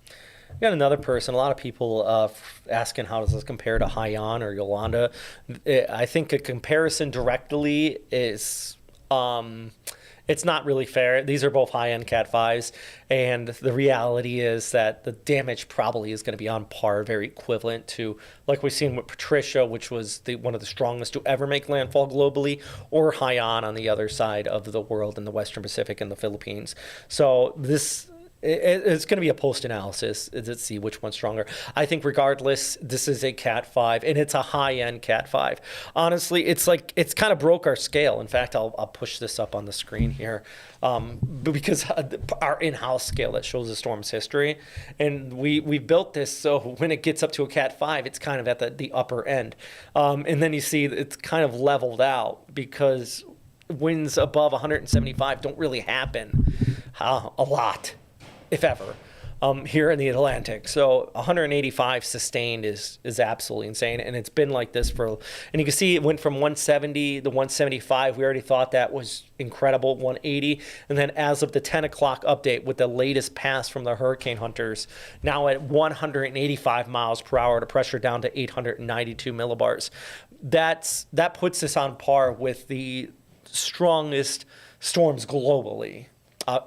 We got another person, a lot of people asking how does this compare to Haiyan or Yolanda. I think a comparison directly is, it's not really fair. These are both high-end Cat 5s, and the reality is that the damage probably is going to be on par, very equivalent to, like we've seen with Patricia, which was one of the strongest to ever make landfall globally, or Haiyan on the other side of the world in the Western Pacific and the Philippines. So it's going to be a post-analysis to see which one's stronger. I think regardless, this is a Cat 5, and it's a high-end Cat 5. Honestly, it's kind of broke our scale. In fact, I'll push this up on the screen here because our in-house scale that shows the storm's history. And we built this so when it gets up to a Cat 5, it's kind of at the upper end. And then you see it's kind of leveled out because winds above 175 don't really happen a lot, if ever, here in the Atlantic. So 185 sustained is absolutely insane, and it's been like this and you can see it went from 170 to 175. We already thought that was incredible, 180, and then as of the 10 o'clock update with the latest pass from the hurricane hunters, now at 185 miles per hour, the pressure down to 892 millibars. That puts us on par with the strongest storms globally.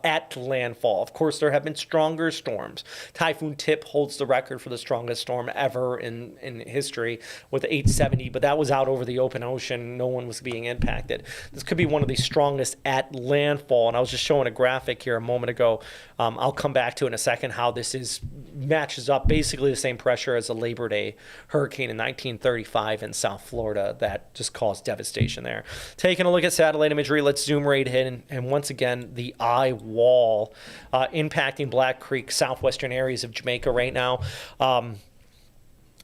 At landfall. Of course, there have been stronger storms. Typhoon Tip holds the record for the strongest storm ever in history with 870, but that was out over the open ocean. No one was being impacted. This could be one of the strongest at landfall, and I was just showing a graphic here a moment ago. I'll come back to in a second how this matches up basically the same pressure as the Labor Day hurricane in 1935 in South Florida that just caused devastation there. Taking a look at satellite imagery, let's zoom right in, and once again, the eye wall impacting Black Creek, southwestern areas of Jamaica right now.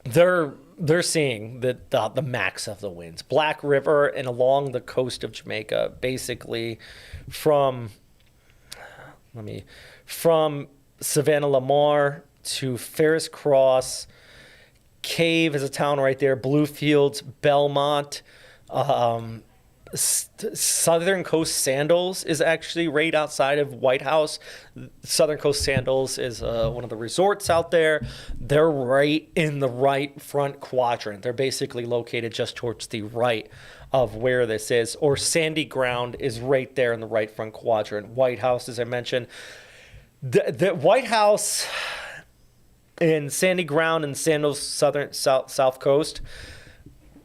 They're seeing the max of the winds. Black River and along the coast of Jamaica, basically from Savannah Lamar to Ferris Cross. Cave is a town right there. Bluefields, Belmont, Southern Coast Sandals is actually right outside of White House. Southern Coast Sandals is one of the resorts out there. They're right in the right front quadrant. They're basically located just towards the right of where this is. Or Sandy Ground is right there in the right front quadrant. White House, as I mentioned. The White House and Sandy Ground and Sandals South Coast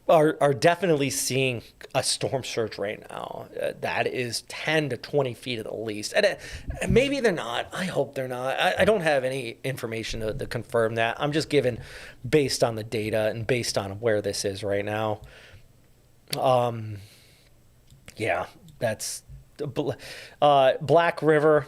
are definitely seeing a storm surge right now. That is 10 to 20 feet at the least. And maybe they're not. I hope they're not. I don't have any information to confirm that. I'm just giving based on the data and based on where this is right now. Yeah, that's Black River.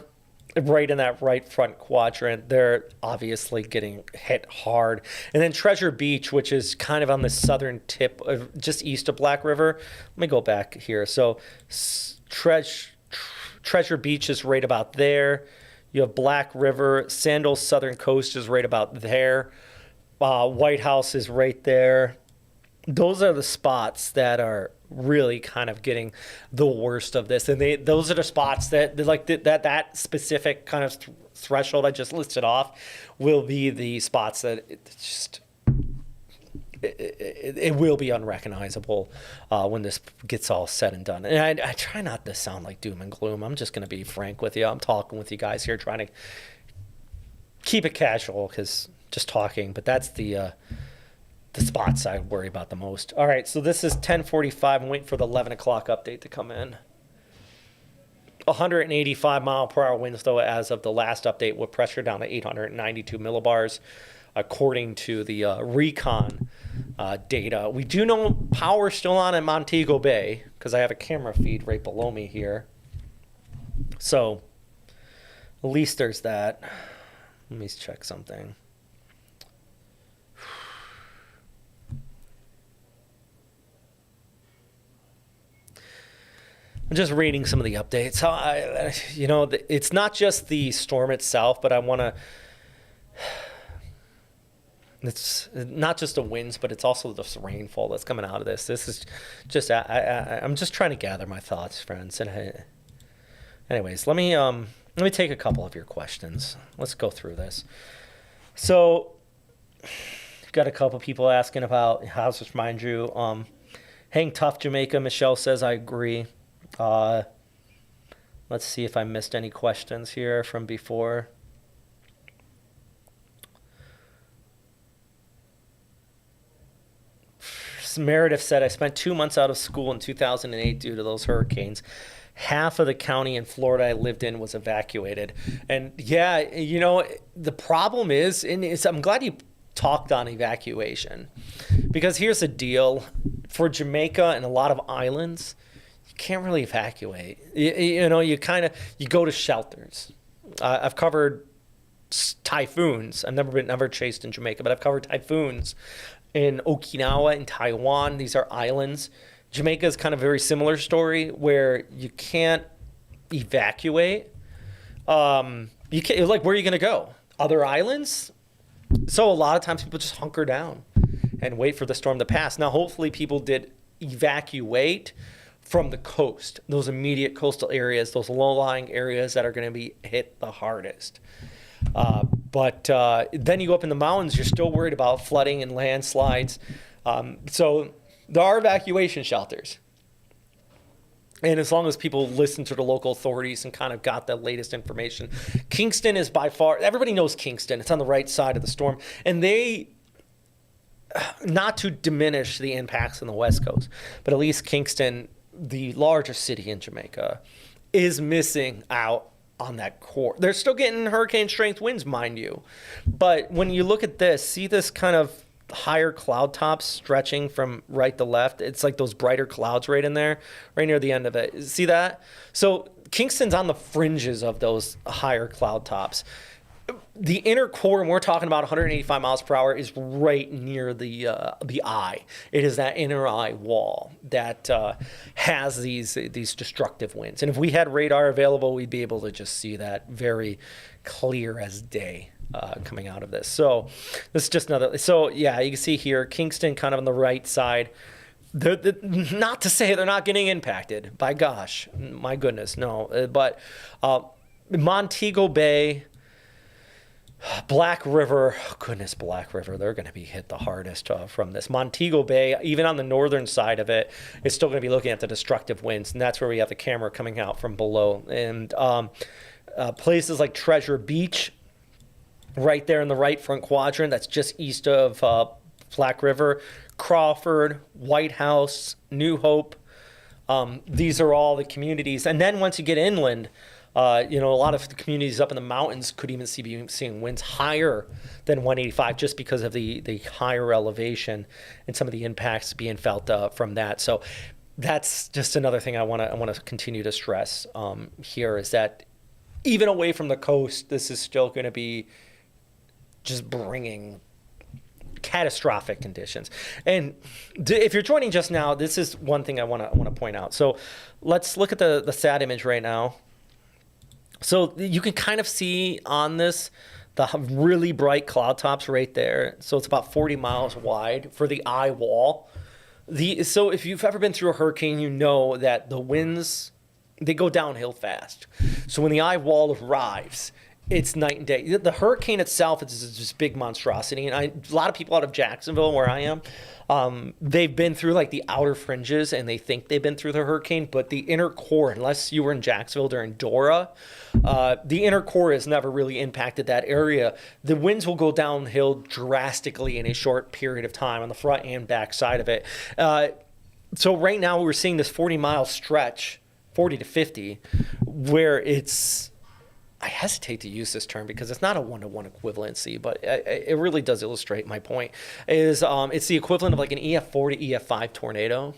Right in that right front quadrant, they're obviously getting hit hard. And then Treasure Beach, which is kind of on the southern tip of just east of Black River. Let me go back here. So Treasure Beach is right about there. You have Black River. Sandals Southern Coast is right about there. White House is right there. Those are the spots that are really kind of getting the worst of this, and those are the spots that like that specific kind of threshold I just listed off will be the spots that it will be unrecognizable when this gets all said and done. And I try not to sound like doom and gloom. I'm just going to be frank with you. I'm talking with you guys here, trying to keep it casual because just talking. But that's the spots I worry about the most. All right, so this is 10:45. I'm waiting for the 11 o'clock update to come in. 185 mile per hour winds, though, as of the last update, with pressure down to 892 millibars, according to the recon data. We do know power's still on at Montego Bay, because I have a camera feed right below me here. So at least there's that. Let me check something. I'm just reading some of the updates. It's not just the storm itself, but I want to. It's not just the winds, but it's also this rainfall that's coming out of this. This is just. I'm just trying to gather my thoughts, friends. And anyways, let me take a couple of your questions. Let's go through this. So, got a couple people asking about how does this remind you? Hang tough, Jamaica. Michelle says I agree. Let's see if I missed any questions here from before. Meredith said, I spent 2 months out of school in 2008 due to those hurricanes. Half of the county in Florida I lived in was evacuated. And yeah, the problem is I'm glad you talked on evacuation, because here's the deal. For Jamaica and a lot of islands, you can't really evacuate. You go to shelters. I've covered typhoons. I've never chased in Jamaica, but I've covered typhoons in Okinawa and Taiwan. These are islands. Jamaica is kind of a very similar story where you can't evacuate. You can't, like, where are you going to go? Other islands? So a lot of times people just hunker down and wait for the storm to pass. Now, hopefully people did evacuate from the coast, those immediate coastal areas, those low-lying areas that are going to be hit the hardest. But then you go up in the mountains, you're still worried about flooding and landslides. So there are evacuation shelters. And as long as people listen to the local authorities and kind of got the latest information. Kingston is by far, everybody knows Kingston. It's on the right side of the storm. And they, not to diminish the impacts on the West Coast, but at least Kingston, the largest city in Jamaica, is missing out on that core. They're still getting hurricane strength winds, mind you. But when you look at this, see this kind of higher cloud tops stretching from right to left? It's like those brighter clouds right in there, right near the end of it. See that? So Kingston's on the fringes of those higher cloud tops. The inner core, and we're talking about 185 miles per hour, is right near the eye. It is that inner eye wall that has these destructive winds. And if we had radar available, we'd be able to just see that very clear as day coming out of this. So this is just another. So yeah, you can see here Kingston kind of on the right side, not to say they're not getting impacted. By gosh, my goodness, no. But Montego Bay, Black River, Black River, they're going to be hit the hardest from this. Montego Bay, even on the northern side of it, is still going to be looking at the destructive winds, and that's where we have the camera coming out from below. And places like Treasure Beach, right there in the right front quadrant, that's just east of Black River, Crawford, White House, New Hope. These are all the communities. And then once you get inland, a lot of the communities up in the mountains could even be seeing winds higher than 185 just because of the higher elevation and some of the impacts being felt from that. So that's just another thing I want to continue to stress here is that even away from the coast, this is still going to be just bringing catastrophic conditions. And if you're joining just now, this is one thing I want to point out. So let's look at the SAT image right now. So you can kind of see on this the really bright cloud tops right there. So it's about 40 miles wide for the eye wall. So if you've ever been through a hurricane, you know that the winds, they go downhill fast. So when the eye wall arrives, it's night and day. The hurricane itself is this big monstrosity. And a lot of people out of Jacksonville, where I am, they've been through like the outer fringes and they think they've been through the hurricane. But the inner core, unless you were in Jacksonville during Dora, the inner core has never really impacted that area. The winds will go downhill drastically in a short period of time on the front and back side of it. So right now we're seeing this 40-mile stretch, 40 to 50, where it's, I hesitate to use this term because it's not a one-to-one equivalency, but it really does illustrate my point. It's the equivalent of like an EF4 to EF5 tornado.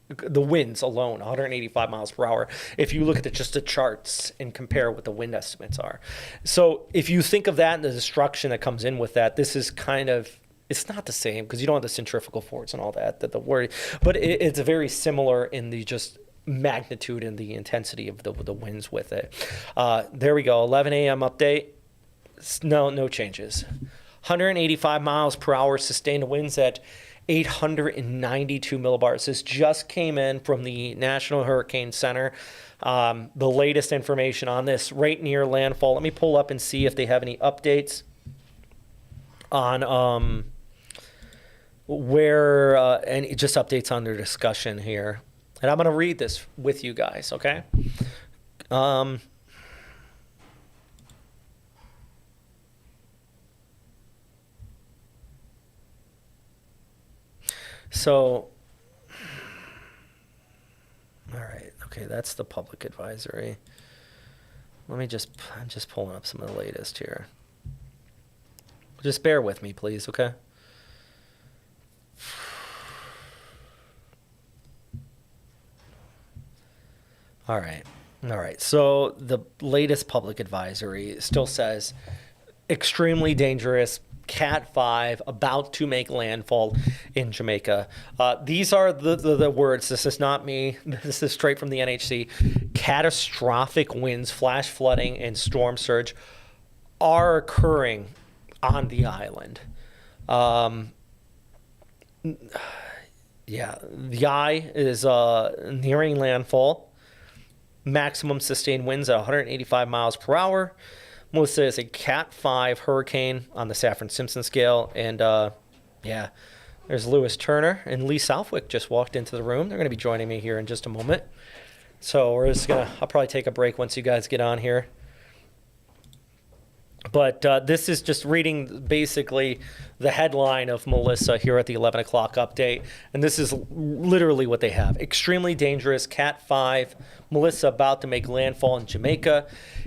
The winds alone, 185 miles per hour, if you look at just the charts and compare what the wind estimates are. So if you think of that and the destruction that comes in with that, this is kind of, it's not the same because you don't have the centrifugal force and all that, the word, but it's very similar in the just magnitude and the intensity of the winds with it. There we go, 11 a.m. update. No changes. 185 miles per hour sustained winds at 892 millibars. This just came in from the National Hurricane Center. The latest information on this right near landfall. Let me pull up and see if they have any updates on where and just updates on their discussion here. And I'm going to read this with you guys, okay? So, all right, okay, that's the public advisory. I'm just pulling up some of the latest here. Just bear with me, please, okay? All right. So the latest public advisory still says extremely dangerous, Cat 5, about to make landfall in Jamaica. These are the words. This is not me. This is straight from the NHC. Catastrophic winds, flash flooding, and storm surge are occurring on the island. Yeah, the eye is nearing landfall. Maximum sustained winds at 185 miles per hour. Melissa is a Cat 5 hurricane on the Saffir-Simpson scale. And, yeah, there's Lewis Turner and Lee Southwick just walked into the room. They're going to be joining me here in just a moment. So I'll probably take a break once you guys get on here. But this is just reading basically the headline of Melissa here at the 11 o'clock update. And this is literally what they have. Extremely dangerous, Cat 5, Melissa about to make landfall in Jamaica.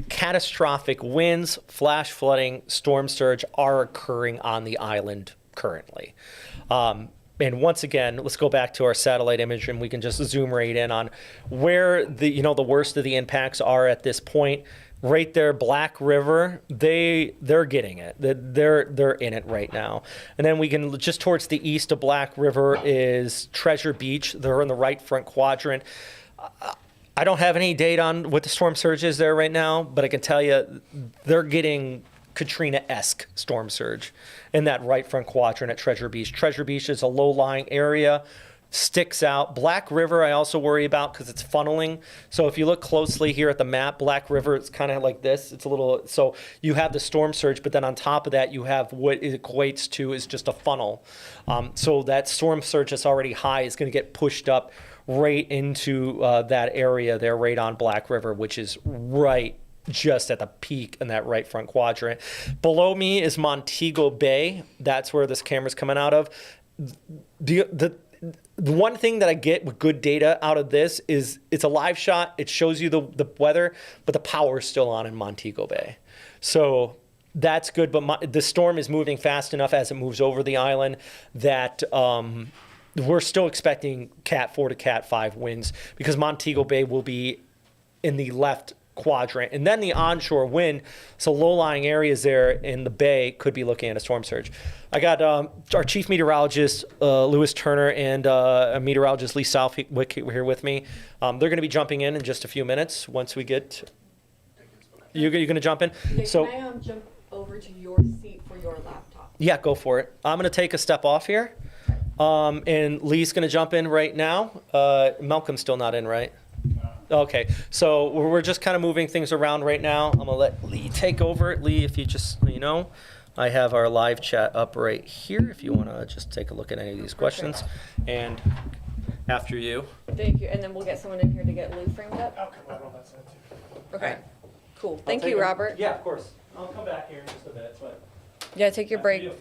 Catastrophic winds, flash flooding, storm surge are occurring on the island currently. And once again, let's go back to our satellite image and we can just zoom right in on where the worst of the impacts are at this point. Right there, Black River, they're getting it. They're in it right now. And then we can, just towards the east of Black River is Treasure Beach. They're in the right front quadrant. I don't have any data on what the storm surge is there right now, but I can tell you they're getting Katrina-esque storm surge in that right front quadrant at Treasure Beach. Treasure Beach is a low-lying area, sticks out. Black River I also worry about because it's funneling. So if you look closely here at the map, Black River, it's kind of like this. It's a little, so you have the storm surge, but then on top of that, you have what it equates to is just a funnel. So that storm surge that's already high is going to get pushed up right into that area there, right on Black River, which is right just at the peak in that right front quadrant. Below me is Montego Bay. That's where this camera's coming out of. The one thing that I get with good data out of this is it's a live shot. It shows you the weather, but the power is still on in Montego Bay. So that's good. But the storm is moving fast enough as it moves over the island that we're still expecting Cat 4 to Cat 5 winds because Montego Bay will be in the left quadrant. And then the onshore wind, so low-lying areas there in the bay could be looking at a storm surge. I got our chief meteorologist, Lewis Turner, and a meteorologist, Lee Southwick, here with me. They're going to be jumping in just a few minutes once we get... You're going to jump in? Okay, so, can I jump over to your seat for your laptop? Yeah, go for it. I'm going to take a step off here. And Lee's going to jump in right now. Malcolm's still not in, right? Okay, so we're just kind of moving things around right now. I'm going to let Lee take over. Lee, if you just, I have our live chat up right here if you want to just take a look at any of these questions. And after you. Thank you. And then we'll get someone in here to get Lou framed up. Okay, well, that's it too. Okay, cool. Thank you, Robert. Yeah, of course. I'll come back here in just a bit. But Yeah, take your break.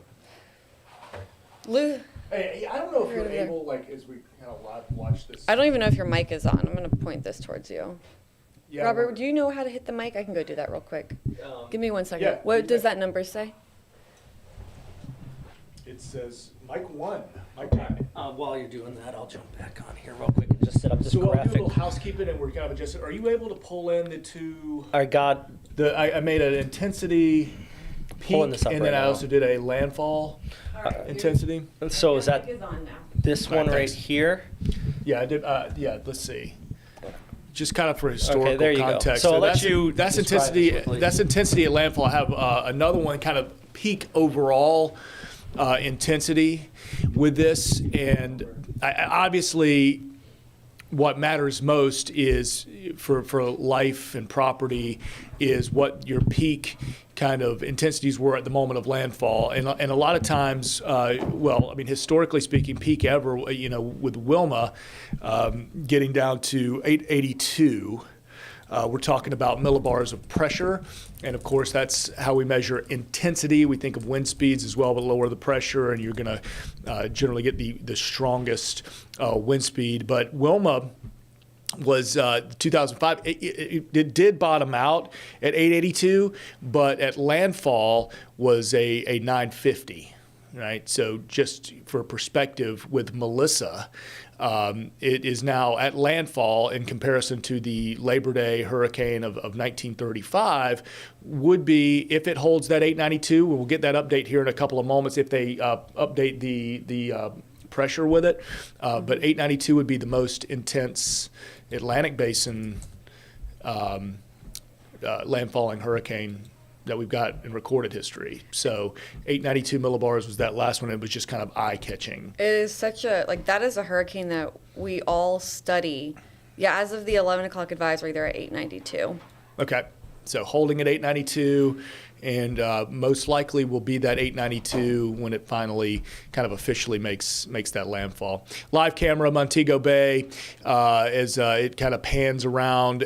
Lou, Hey, I don't know if you're able, like, as we kind of live watch this. I don't even know if your mic is on. I'm going to point this towards you. Yeah, Robert, do you know how to hit the mic? I can go do that real quick. Give me 1 second. Yeah, What does that number say? It says mic 1. Mic 1. while you're doing that, I'll jump back on here real quick and just set up this So I'll do a graphic. little housekeeping and we're kind of adjusting. Are you able to pull in the two? I got I made an intensity Pulling peak this up and right then I now. also did a landfall intensity. So is that Is on now. this one right thanks. here? Yeah, I did. Yeah, let's see. Just kind of for historical there you go. context. So I'll let that's, you that's describe intensity. this quickly. That's intensity at landfall. I have another one kind of peak overall intensity with this, and obviously, what matters most is for life and property is what your peak kind of intensities were at the moment of landfall, and a lot of times, well, I mean, historically speaking, peak ever, with Wilma getting down to 882. We're talking about millibars of pressure, and of course that's how we measure intensity. We think of wind speeds as well, but lower the pressure, and you're going to generally get the strongest wind speed. But Wilma was 2005. It did bottom out at 882, but at landfall was a 950. Right, so just for perspective, with Melissa, it is now at landfall in comparison to the Labor Day hurricane of 1935, would be, if it holds that 892, we'll get that update here in a couple of moments if they update the pressure with it, but 892 would be the most intense Atlantic Basin landfalling hurricane that we've got in recorded history. So 892 millibars was that last one. It was just kind of eye-catching. It is such a, that is a hurricane that we all study. Yeah, as of the 11 o'clock advisory, they're at 892. Okay, so holding at 892, and most likely will be that 892 when it finally kind of officially makes that landfall. Live camera, Montego Bay, as it kind of pans around.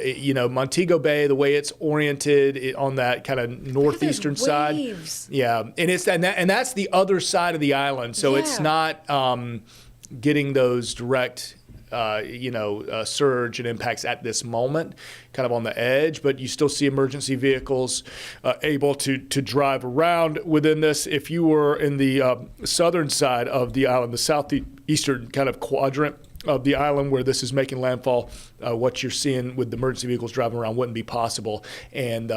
Montego Bay, the way it's oriented on that kind of northeastern side. Waves. Yeah, and that's the other side of the island, so it's Yeah. not getting those direct surge and impacts at this moment, kind of on the edge, but you still see emergency vehicles able to drive around within this. If you were in the southern side of the island, the southeastern kind of quadrant of the island where this is making landfall, what you're seeing with the emergency vehicles driving around wouldn't be possible, and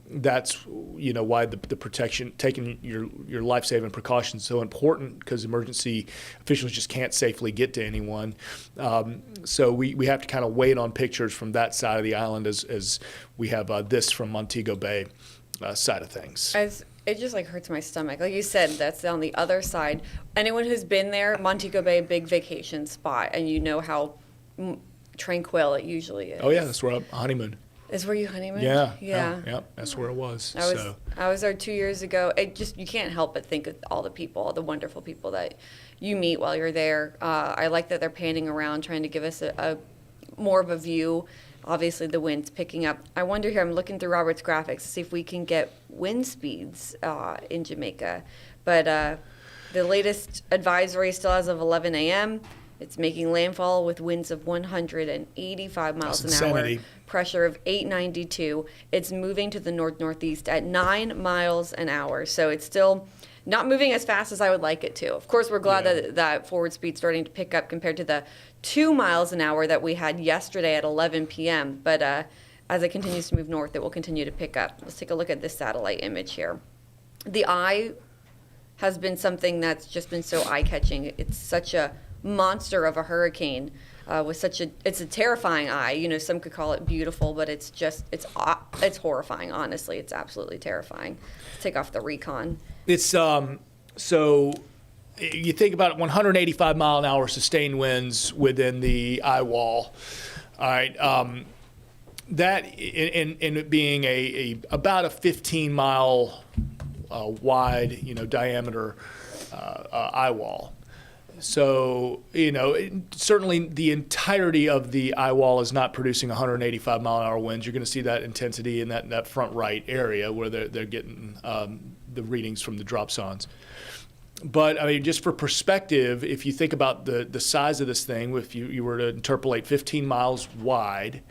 that's why the protection, taking your life-saving precautions, is so important, because emergency officials just can't safely get to anyone. So we have to kind of wait on pictures from that side of the island as we have this from Montego Bay side of things. it just like hurts my stomach. Like you said, that's on the other side. Anyone who's been there, Montego Bay, big vacation spot, and you know how tranquil it usually is. Oh yeah, that's where I honeymoon. Is where you honeymoon? Yeah. Yeah. That's where it was. I was there 2 years ago. You can't help but think of all the people, all the wonderful people that you meet while you're there. I like that they're panning around, trying to give us a more of a view. Obviously, the wind's picking up. I wonder here, I'm looking through Robert's graphics to see if we can get wind speeds in Jamaica. But the latest advisory still as of 11 a.m., it's making landfall with winds of 185 miles That's an insanity. hour, pressure of 892. It's moving to the north-northeast at 9 miles an hour. So it's still not moving as fast as I would like it to. Of course, we're glad that forward speed's starting to pick up compared to the 2 miles an hour that we had yesterday at 11 p.m. But as it continues to move north, it will continue to pick up. Let's take a look at this satellite image here. The eye has been something that's just been so eye-catching. It's such a monster of a hurricane with it's a terrifying eye. You know, some could call it beautiful, but it's horrifying. Honestly, it's absolutely terrifying. Let's take off the recon. It's so you think about 185 mile an hour sustained winds within the eye wall. All right, that in it being about a 15 mile wide, diameter eye wall. So, certainly the entirety of the eye wall is not producing 185 mile an hour winds. You're going to see that intensity in that front right area where they're getting the readings from the dropsondes. But, I mean, just for perspective, if you think about the size of this thing, if you were to interpolate 15 miles wide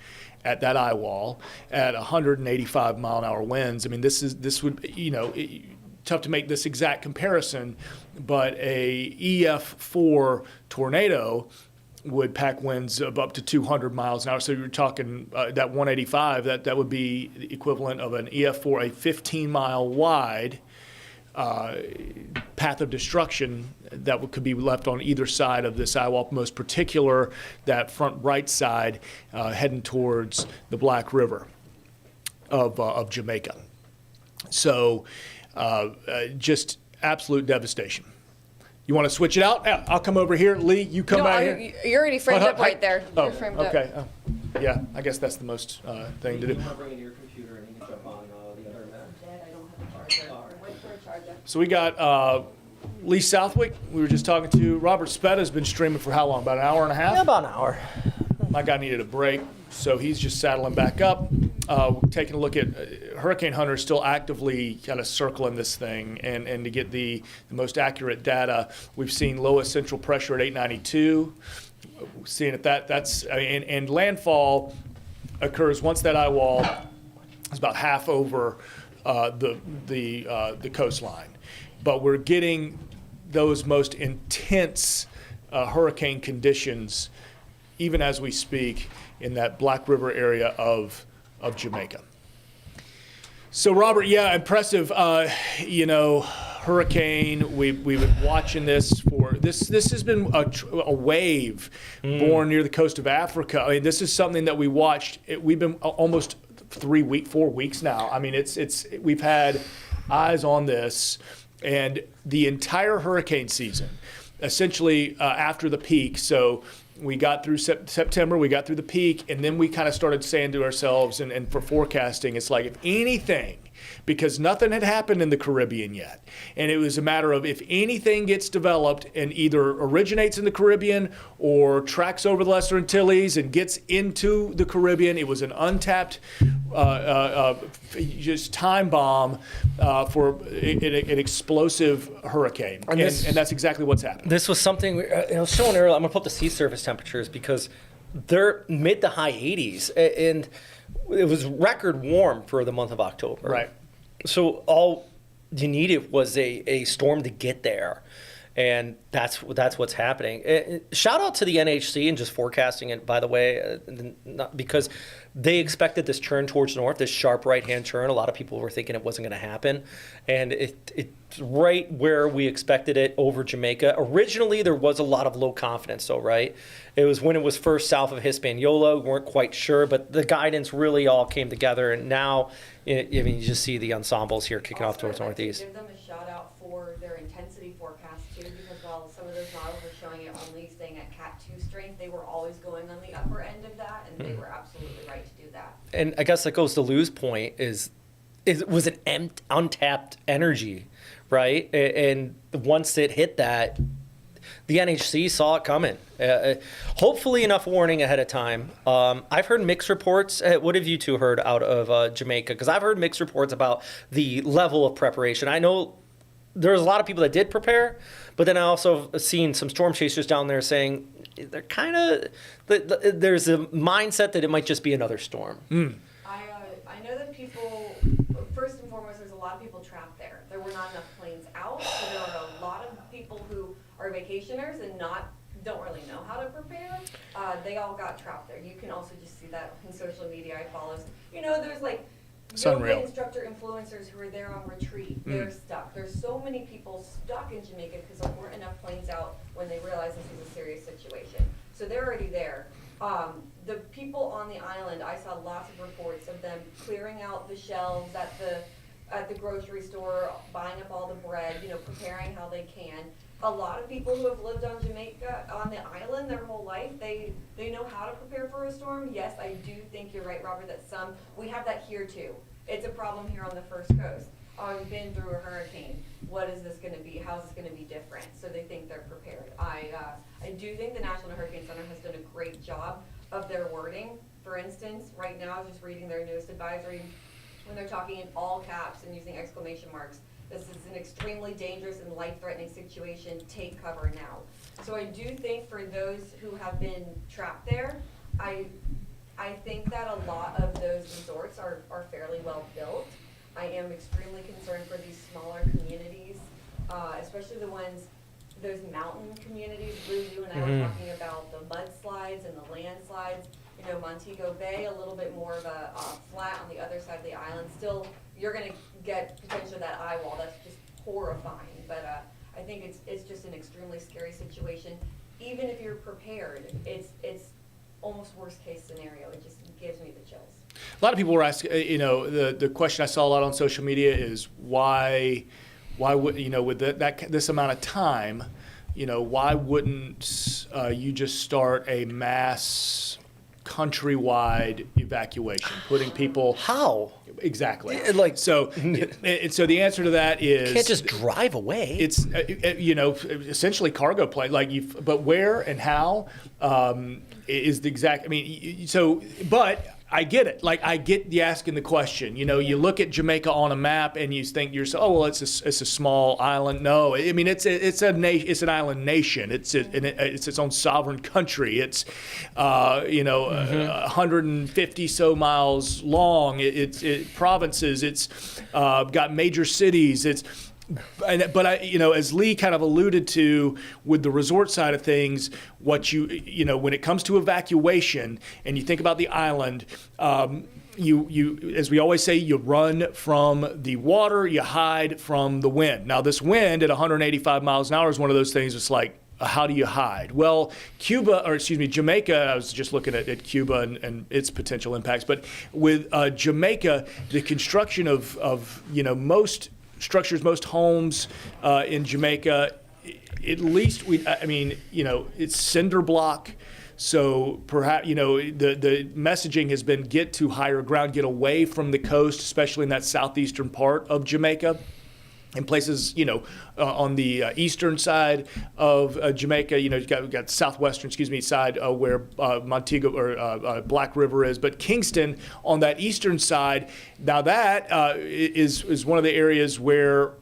at that eye wall at 185 mile an hour winds, I mean, this would, tough to make this exact comparison, but a EF4 tornado would pack winds of up to 200 miles an hour. So you're talking that 185, that would be the equivalent of an EF4, a 15-mile wide path of destruction that could be left on either side of this eye wall, most particular that front right side heading towards the Black River of Jamaica. So just absolute devastation. You want to switch it out? Yeah, I'll come over here. Lee, you come back here. You're already framed up right there. Oh, You're framed up. okay. Yeah, I guess that's the most thing to do. You want to bring in your computer and you can jump on the other net. Dad, I don't have a charger. Wait for a charger. So we got Lee Southwick. We were just talking to Robert Spetta. Has been streaming for how long? About an hour and a half? Yeah, about an hour. My guy needed a break, so he's just saddling back up. Taking a look at Hurricane Hunter is still actively kind of circling this thing, and to get the most accurate data, we've seen lowest central pressure at 892. Seeing if that's and landfall occurs once that eye wall is about half over the coastline, but we're getting those most intense hurricane conditions even as we speak in that Black River area of Jamaica. So Robert, yeah, impressive. Hurricane. We've been watching this for this. This has been a wave born near the coast of Africa. I mean, this is something that we watched. We've been almost 4 weeks now. I mean, we've had eyes on this, and the entire hurricane season, essentially after the peak. So we got through September, we got through the peak, and then we kind of started saying to ourselves, and for forecasting, it's like, if anything, because nothing had happened in the Caribbean yet, and it was a matter of if anything gets developed and either originates in the Caribbean or tracks over the Lesser Antilles and gets into the Caribbean, it was an untapped just time bomb for an explosive hurricane. And that's exactly what's happened. This was something I was showing earlier. I'm going to put the sea surface temperatures because they're mid to high 80s, and it was record warm for the month of October. Right. So all you needed was a storm to get there, and that's what's happening. Shout out to the NHC and just forecasting it, by the way, because they expected this turn towards north, this sharp right-hand turn. A lot of people were thinking it wasn't going to happen. And it's right where we expected it over Jamaica. Originally, there was a lot of low confidence, though, right? It was when it was first south of Hispaniola. We weren't quite sure, but the guidance really all came together. And now, I mean, you just see the ensembles here kicking off towards Also, I'd like to northeast. give them a shout out for their intensity forecast too, because while some of those models are showing it only staying at Cat 2 strength, they were always going on the upper end of that, and they were absolutely right to do that. And I guess that goes to Lou's point is was it untapped energy, right? And once it hit that, the NHC saw it coming. Hopefully enough warning ahead of time. I've heard mixed reports. What have you two heard out of Jamaica? Because I've heard mixed reports about the level of preparation. I know there's a lot of people that did prepare, but then I also have seen some storm chasers down there saying they're kind of, there's a mindset that it might just be another storm. I know that people, first and foremost, there's a lot of people trapped there. There were not enough planes out, so there are a lot of people who are vacationers and don't really know how to prepare. They all got trapped there. You can also just see that on social media I follow. You know, there's like yoga instructor influencers who are there on retreat. They're stuck. There's so many people stuck in Jamaica because there weren't enough planes out when they realized this was a serious situation. So they're already there. The people on the island, I saw lots of reports of them clearing out the shelves at the grocery store, buying up all the bread, you know, preparing how they can. A lot of people who have lived on Jamaica, on the island their whole life, they know how to prepare for a storm. Yes, I do think you're right, Robert, that we have that here too. It's a problem here on the First Coast. We've been through a hurricane. What is this going to be? How is this going to be different? So they think they're prepared. I do think the National Hurricane Center has done a great job of their wording. For instance, right now I was just reading their newest advisory when they're talking in all caps and using exclamation marks. This is an extremely dangerous and life-threatening situation. Take cover now. So I do think for those who have been trapped there, I think that a lot of those resorts are fairly well built. I am extremely concerned for these smaller communities, especially those mountain communities. Lou, you and I were talking about the mudslides and the landslides. You know, Montego Bay, a little bit more of a flat on the other side of the island. Still, you're going to get potentially that eye wall. That's just horrifying. But I think it's just an extremely scary situation. Even if you're prepared, it's almost worst case scenario. It just gives me the chills. A lot of people were asking, you know, the question I saw a lot on social media is why would, you know, with this amount of time, you know, why wouldn't you just start a mass countrywide evacuation, putting people? How? Exactly. Like, so the answer to that is you can't just drive away. It's you know, essentially cargo plane. But where and how is the exact. I mean, but I get it. Like, I get the asking the question. You know, you look at Jamaica on a map and you think to yourself, oh well, it's a small island. No, I mean it's an island nation. It's its own sovereign country. It's 150 so miles long. It's provinces. It's got major cities. But as Lee kind of alluded to with the resort side of things, when it comes to evacuation and you think about the island, you as we always say, you run from the water, you hide from the wind. Now this wind at 185 miles an hour is one of those things. It's like, how do you hide? Well, Jamaica, I was just looking at Cuba and its potential impacts, but with Jamaica, the construction of most structures, most homes in Jamaica, at least it's cinder block. So perhaps, the messaging has been get to higher ground, get away from the coast, especially in that southeastern part of Jamaica. In places, on the eastern side of Jamaica, you've got southwestern, side where Montego or Black River is. But Kingston on that eastern side, now that is one of the areas where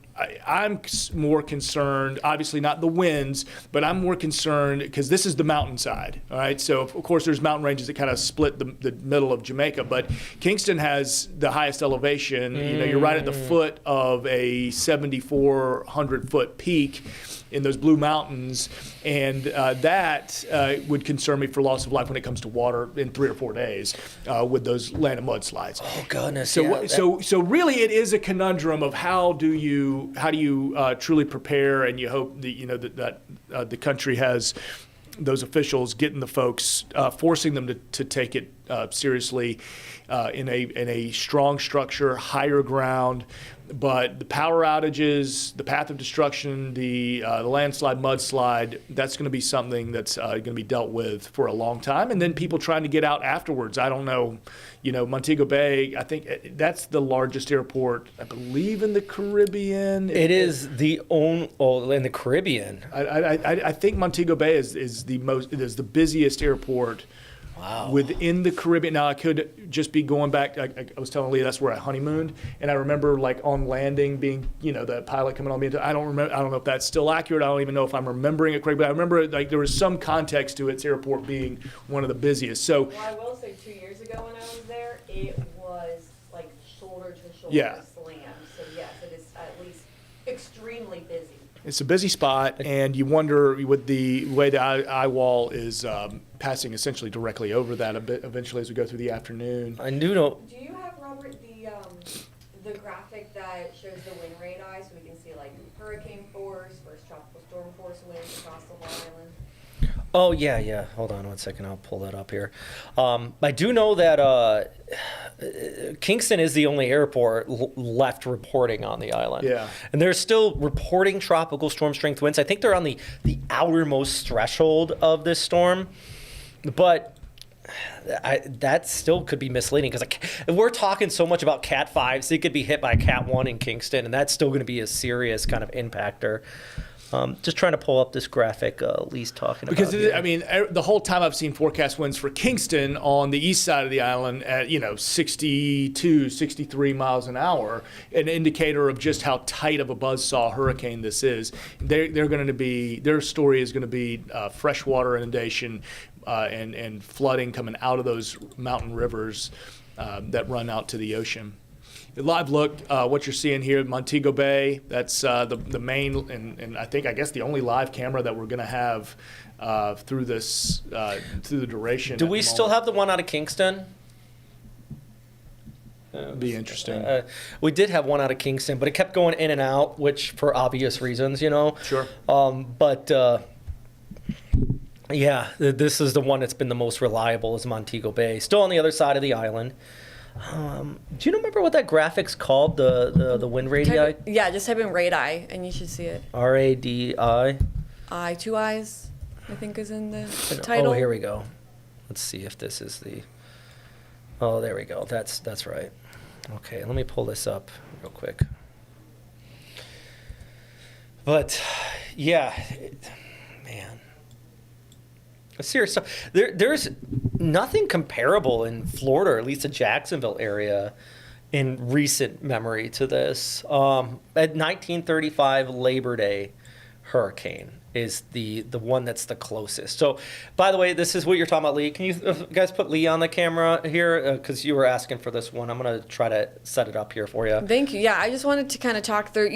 I'm more concerned, obviously not the winds, but I'm more concerned because this is the mountainside, all right? So, of course, there's mountain ranges that kind of split the middle of Jamaica, but Kingston has the highest elevation. You're right at the foot of a 7,400-foot peak. in those Blue Mountains, and that would concern me for loss of life when it comes to water in 3 or 4 days with those land and mudslides. Oh goodness. So really, it is a conundrum of how do you truly prepare, and you hope that the country has those officials getting the folks, forcing them to take it seriously in a strong structure, higher ground. But the power outages, the path of destruction, the landslide, mudslide, that's going to be something that's going to be dealt with for a long time. And then people trying to get out afterwards. I don't know, Montego Bay, I think that's the largest airport, I believe, in the Caribbean. It is the only, in the Caribbean. I think Montego Bay is the busiest airport. Wow. Within the Caribbean. Now, I could just be going back. I was telling Leah that's where I honeymooned, and I remember on landing being, the pilot coming on me. I don't know if that's still accurate. I don't even know if I'm remembering it correctly. But I remember there was some context to its airport being one of the busiest. So, Well, I will say 2 years ago when I was there, it was like shoulder to shoulder slam. So yes, it is at least extremely busy. it's a busy spot, and you wonder with the way the eye wall is passing essentially directly over that a bit eventually as we go through the afternoon. I do know. Do you have, Robert, the graphic that shows the wind radii so we can see like hurricane force versus tropical storm force winds across the whole island? Oh, yeah. Hold on 1 second. I'll pull that up here. I do know that Kingston is the only airport left reporting on the island. Yeah. And they're still reporting tropical storm strength winds. I think they're on the outermost threshold of this storm. But that still could be misleading because we're talking so much about Cat 5, so it could be hit by Cat 1 in Kingston, and that's still going to be a serious kind of impactor. Just trying to pull up this graphic Lee's talking about. Because, the whole time I've seen forecast winds for Kingston on the east side of the island at, 62, 63 miles an hour, an indicator of just how tight of a buzzsaw hurricane this is. Their story is going to be freshwater inundation and flooding coming out of those mountain rivers that run out to the ocean. The live look, what you're seeing here, Montego Bay, that's the main and I guess the only live camera that we're going to have through this, through the duration. Do we still have the one out of Kingston? Be interesting. We did have one out of Kingston, but it kept going in and out, which for obvious reasons, Sure. Yeah, this is the one that's been the most reliable is Montego Bay. Still on the other side of the island. Do you remember what that graphic's called, the wind radii? Yeah, just type in radii and you should see it. RADI? Two eyes, I think is in the title. Oh, here we go. Let's see if this is the... Oh, there we go. That's right. Okay, let me pull this up real quick. But, yeah, man. Serious stuff. There's nothing comparable in Florida, or at least the Jacksonville area, in recent memory to this. At 1935 Labor Day hurricane is the one that's the closest. So, by the way, this is what you're talking about, Lee. Can you guys put Lee on the camera here? Because you were asking for this one. I'm going to try to set it up here for you. Thank you. Yeah, I just wanted to kind of talk through,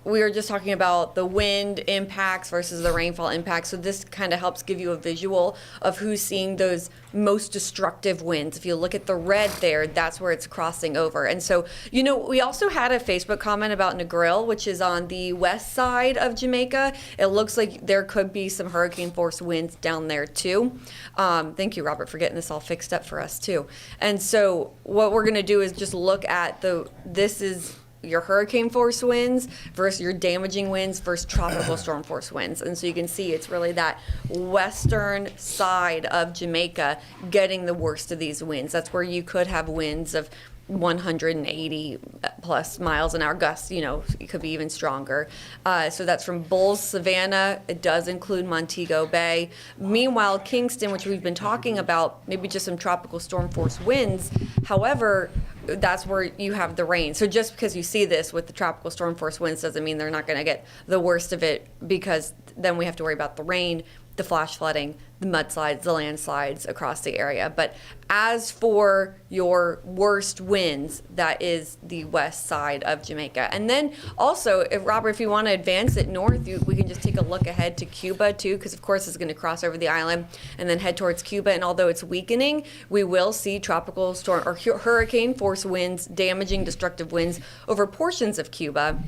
we were just talking about the wind impacts versus the rainfall impacts. So this kind of helps give you a visual of who's seeing those most destructive winds. If you look at the red there, that's where it's crossing over. And so, we also had a Facebook comment about Negril, which is on the west side of Jamaica. It looks like there could be some hurricane force winds down there too. Thank you, Robert, for getting this all fixed up for us too. And so what we're going to do is just look at this is your hurricane force winds versus your damaging winds versus tropical storm force winds. And so you can see it's really that western side of Jamaica getting the worst of these winds. That's where you could have winds of 180 plus miles an hour gusts, it could be even stronger. So that's from Bulls, Savannah. It does include Montego Bay. Meanwhile, Kingston, which we've been talking about, maybe just some tropical storm force winds. However, that's where you have the rain. So just because you see this with the tropical storm force winds doesn't mean they're not going to get the worst of it, because then we have to worry about the rain the flash flooding, the mudslides, the landslides across the area. But as for your worst winds, that is the west side of Jamaica. And then also, Robert, if you want to advance it north, we can just take a look ahead to Cuba too, because of course it's going to cross over the island and then head towards Cuba. And although it's weakening, we will see tropical storm or hurricane force winds, damaging, destructive winds over portions of Cuba.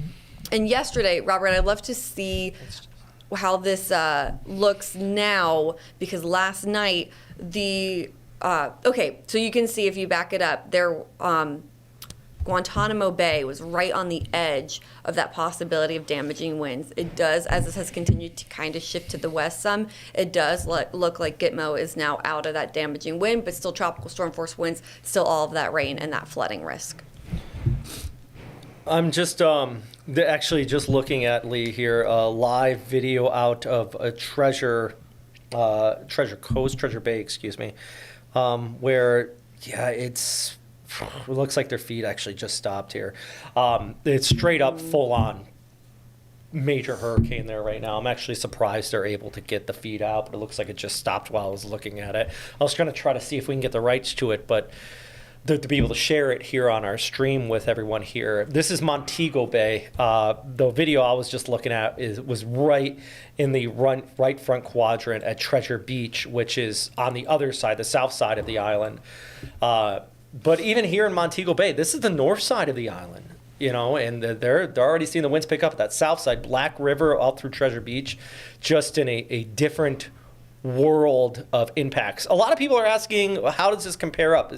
And yesterday, Robert, I'd love to see how this looks now, because last night okay, so you can see if you back it up there, Guantanamo Bay was right on the edge of that possibility of damaging winds. It does, as this has continued to kind of shift to the west some, it does look like Gitmo is now out of that damaging wind, but still tropical storm force winds, still all of that rain and that flooding risk. I'm just actually just looking at, Lee, here a live video out of a Treasure Bay, excuse me, where it looks like their feet actually just stopped here. It's straight up full on major hurricane there right now. I'm actually surprised they're able to get the feed out, but it looks like it just stopped while I was looking at it. I was going to try to see if we can get the rights to it, but to be able to share it here on our stream with everyone here. This is Montego Bay. The video I was just looking at was right in the right front quadrant at Treasure Beach, which is on the other side, the south side of the island. But even here in Montego Bay, this is the north side of the island, and they're already seeing the winds pick up at that south side, Black River out through Treasure Beach, just in a different world of impacts. A lot of people are asking, how does this compare up?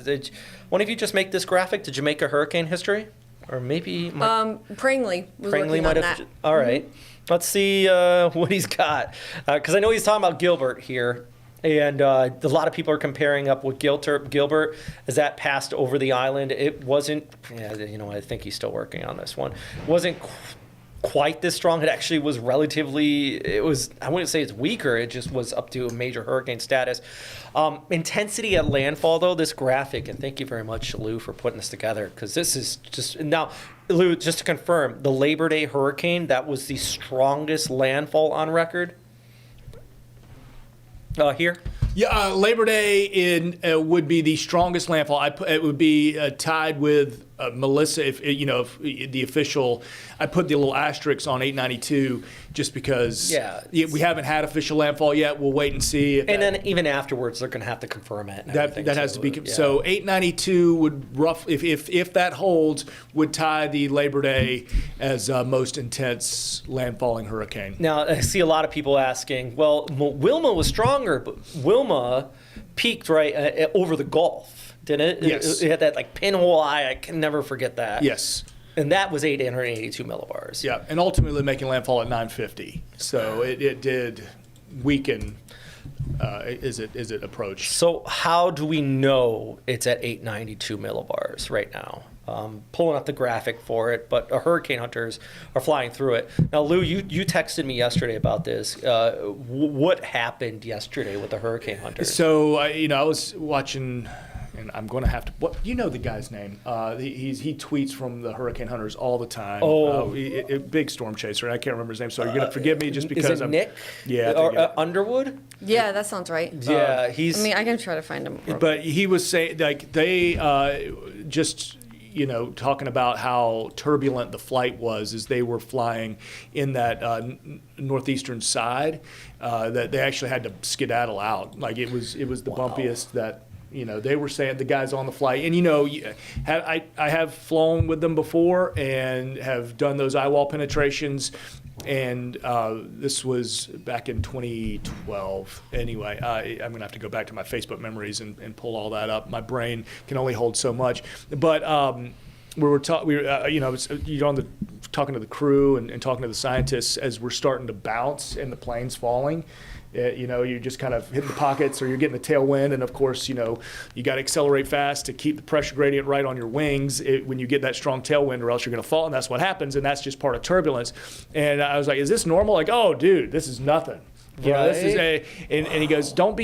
One of you just make this graphic to Jamaica hurricane history? Or maybe... Prangley was working might on have... that. All right. Let's see what he's got. Because I know he's talking about Gilbert here. And a lot of people are comparing up with Gilbert as that passed over the island. It wasn't... I think he's still working on this one. Wasn't quite this strong. It actually was relatively, I wouldn't say it's weaker, it just was up to a major hurricane status. Intensity at landfall, though, this graphic, and thank you very much, Lou, for putting this together, because this is just, now, Lou, just to confirm, the Labor Day hurricane, that was the strongest landfall on record here? Yeah, Labor Day would be the strongest landfall. It would be tied with Melissa, if the official. I put the little asterisks on 892 just because we haven't had official landfall yet. We'll wait and see. Then even afterwards, they're going to have to confirm it. That has to be so. 892 would if that holds, would tie the Labor Day as most intense landfalling hurricane. Now I see a lot of people asking, well, Wilma was stronger, but Wilma peaked right over the Gulf, didn't it? Yes. It had that pinhole eye. I can never forget that. Yes. And that was 882 millibars. Yeah, and ultimately making landfall at 950. So it did weaken as it approached. So how do we know it's at 892 millibars right now? Pulling up the graphic for it, but hurricane hunters are flying through it. Now, Lou, you texted me yesterday about this. What happened yesterday with the hurricane hunters? So, I was watching, and I'm going to have to. The guy's name? He tweets from the hurricane hunters all the time. Oh, big storm chaser. I can't remember his name, so you're going to forgive me just because is it Nick? Yeah, or Underwood. Yeah, that sounds right. Yeah, I can try to find him. But he was saying they just. Talking about how turbulent the flight was as they were flying in that northeastern side, that they actually had to skedaddle out. Like it was the bumpiest that they were saying, the guys on the flight. And I have flown with them before and have done those eye wall penetrations. And this was back in 2012. Anyway, I'm going to have to go back to my Facebook memories and pull all that up. My brain can only hold so much. But talking to the crew and talking to the scientists as we're starting to bounce and the plane's falling. You just kind of hit the pockets or you're getting the tailwind. And of course, you got to accelerate fast to keep the pressure gradient right on your wings when you get that strong tailwind, or else you're going to fall. And that's what happens. And that's just part of turbulence. And I was like, is this normal? Like, oh, dude, this is nothing. You know, this is Right. and he goes, don't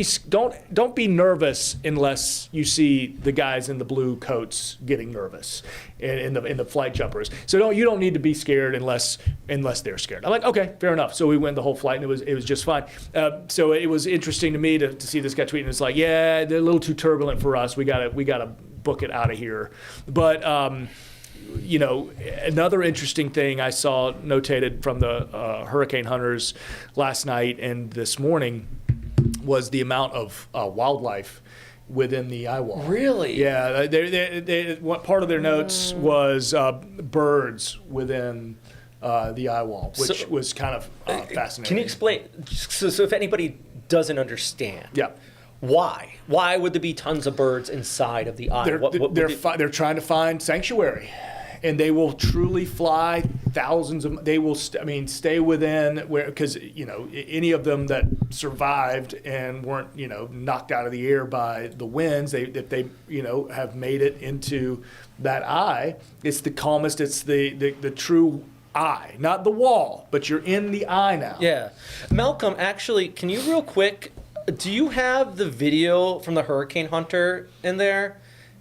be nervous unless you see the guys in the blue coats getting nervous in the flight jumpers. So you don't need to be scared unless they're scared. I'm like, okay, fair enough. So we went the whole flight and it was just fine. So it was interesting to me to see this guy tweeting. It's like, yeah, they're a little too turbulent for us. We gotta book it out of here. But you know, another interesting thing I saw notated from the hurricane hunters last night and this morning was the amount of wildlife within the eye wall. Really? Yeah. What part of their notes was birds within the eye wall, which was kind of fascinating. Can you explain? So if anybody doesn't understand, Yeah. why? Why would there be tons of birds inside of the eye? They're trying to find sanctuary, and they will truly fly thousands of. They will, stay within where, because any of them that survived and weren't knocked out of the air by the winds, if they have made it into that eye, it's the calmest. It's the true eye, not the wall, but you're in the eye now. Yeah, Malcolm. Actually, can you real quick? Do you have the video from the hurricane hunter in there?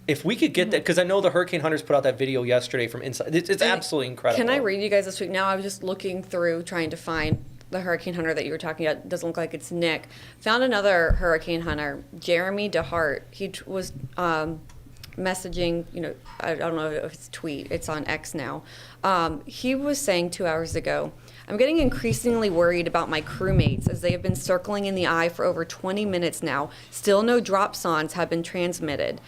If we could get that, because I know the hurricane hunters put out that video yesterday from inside. It's absolutely incredible. Can I read you guys this week? Now I was just looking through trying to find the hurricane hunter that you were talking about. It doesn't look like it's Nick. Found another hurricane hunter, Jeremy DeHart. He was messaging, I don't know if it's tweet, it's on X now. He was saying 2 hours ago, I'm getting increasingly worried about my crewmates as they have been circling in the eye for over 20 minutes now. Still no dropsons have been transmitted.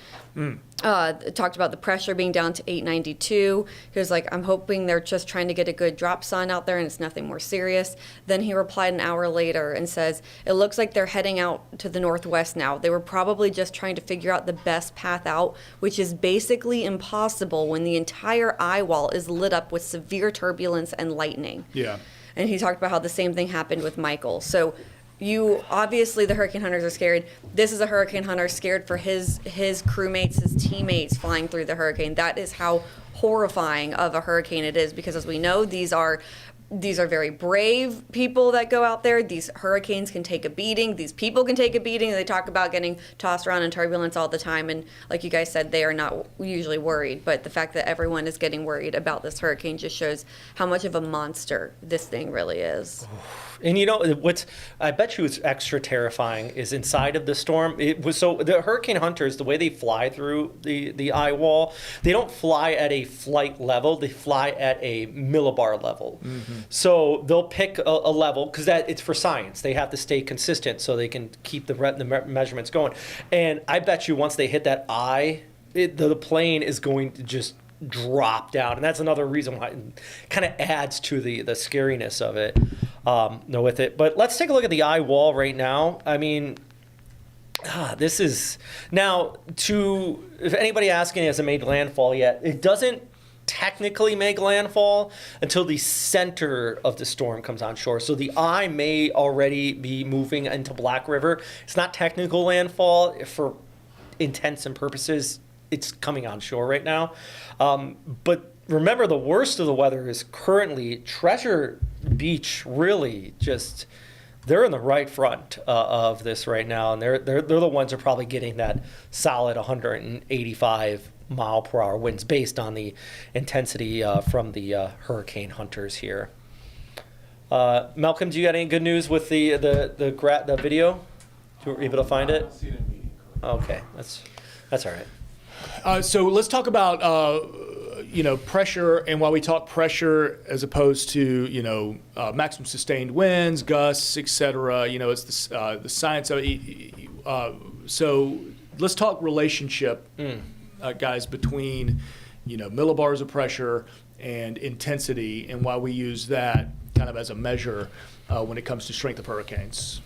Talked about the pressure being down to 892. He was like, I'm hoping they're just trying to get a good dropson out there and it's nothing more serious. Then he replied an hour later and says, it looks like they're heading out to the northwest now. They were probably just trying to figure out the best path out, which is basically impossible when the entire eye wall is lit up with severe turbulence and lightning. Yeah. And he talked about how the same thing happened with Michael. So obviously the hurricane hunters are scared. This is a hurricane hunter scared for his crewmates, his teammates flying through the hurricane. That is how horrifying of a hurricane it is, because as we know, these are very brave people that go out there. These hurricanes can take a beating. These people can take a beating. They talk about getting tossed around in turbulence all the time. And like you guys said, they are not usually worried. But the fact that everyone is getting worried about this hurricane just shows how much of a monster this thing really is. And what's I bet you it's extra terrifying is inside of the storm. It was so the hurricane hunters, the way they fly through the eye wall, they don't fly at a flight level. They fly at a millibar level. Mm-hmm. So they'll pick a level because it's for science. They have to stay consistent so they can keep the measurements going. And I bet you once they hit that eye, the plane is going to just drop down, and that's another reason why it kind of adds to the scariness of it. With it, but let's take a look at the eye wall right now. I mean, this is now if anybody asking has it made landfall yet, it doesn't technically make landfall until the center of the storm comes on shore. So the eye may already be moving into Black River. It's not technical landfall for intents and purposes. It's coming on shore right now. But remember, the worst of the weather is currently Treasure Beach. Really, they're in the right front of this right now, and they're the ones who are probably getting that solid 185 mile per hour winds based on the intensity from the hurricane hunters here. Malcolm, do you got any good news with the video? You were able to find it? Okay, that's all right. So let's talk about pressure, and while we talk pressure as opposed to maximum sustained winds, gusts, etc. It's the science of it. So let's talk relationship, guys, between millibars of pressure and intensity, and why we use that kind of as a measure when it comes to strength of hurricanes.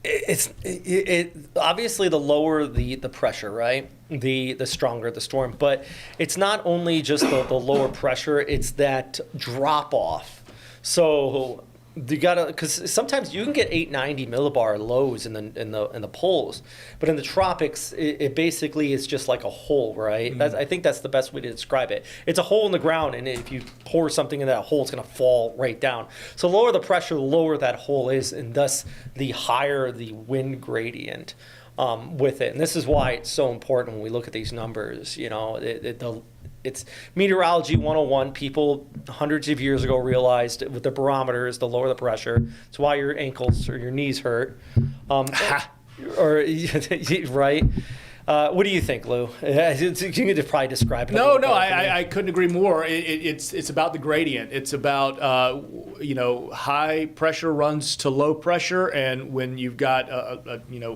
It's obviously the lower the pressure, right? The stronger the storm. But it's not only just the lower pressure, it's that drop off. So You gotta, because sometimes you can get 890 millibar lows in the poles, but in the tropics, it basically is just like a hole, right? I think that's the best way to describe it. It's a hole in the ground, and if you pour something in that hole, it's gonna fall right down. So the lower the pressure, the lower that hole is, and thus the higher the wind gradient with it. And this is why it's so important when we look at these numbers. You know, it's meteorology 101. People hundreds of years ago realized with the barometers, the lower the pressure, it's why your ankles or your knees hurt. Or right? What do you think, Lou? You could probably describe it. No, I couldn't agree more. It's about the gradient. It's about high pressure runs to low pressure, and when you've got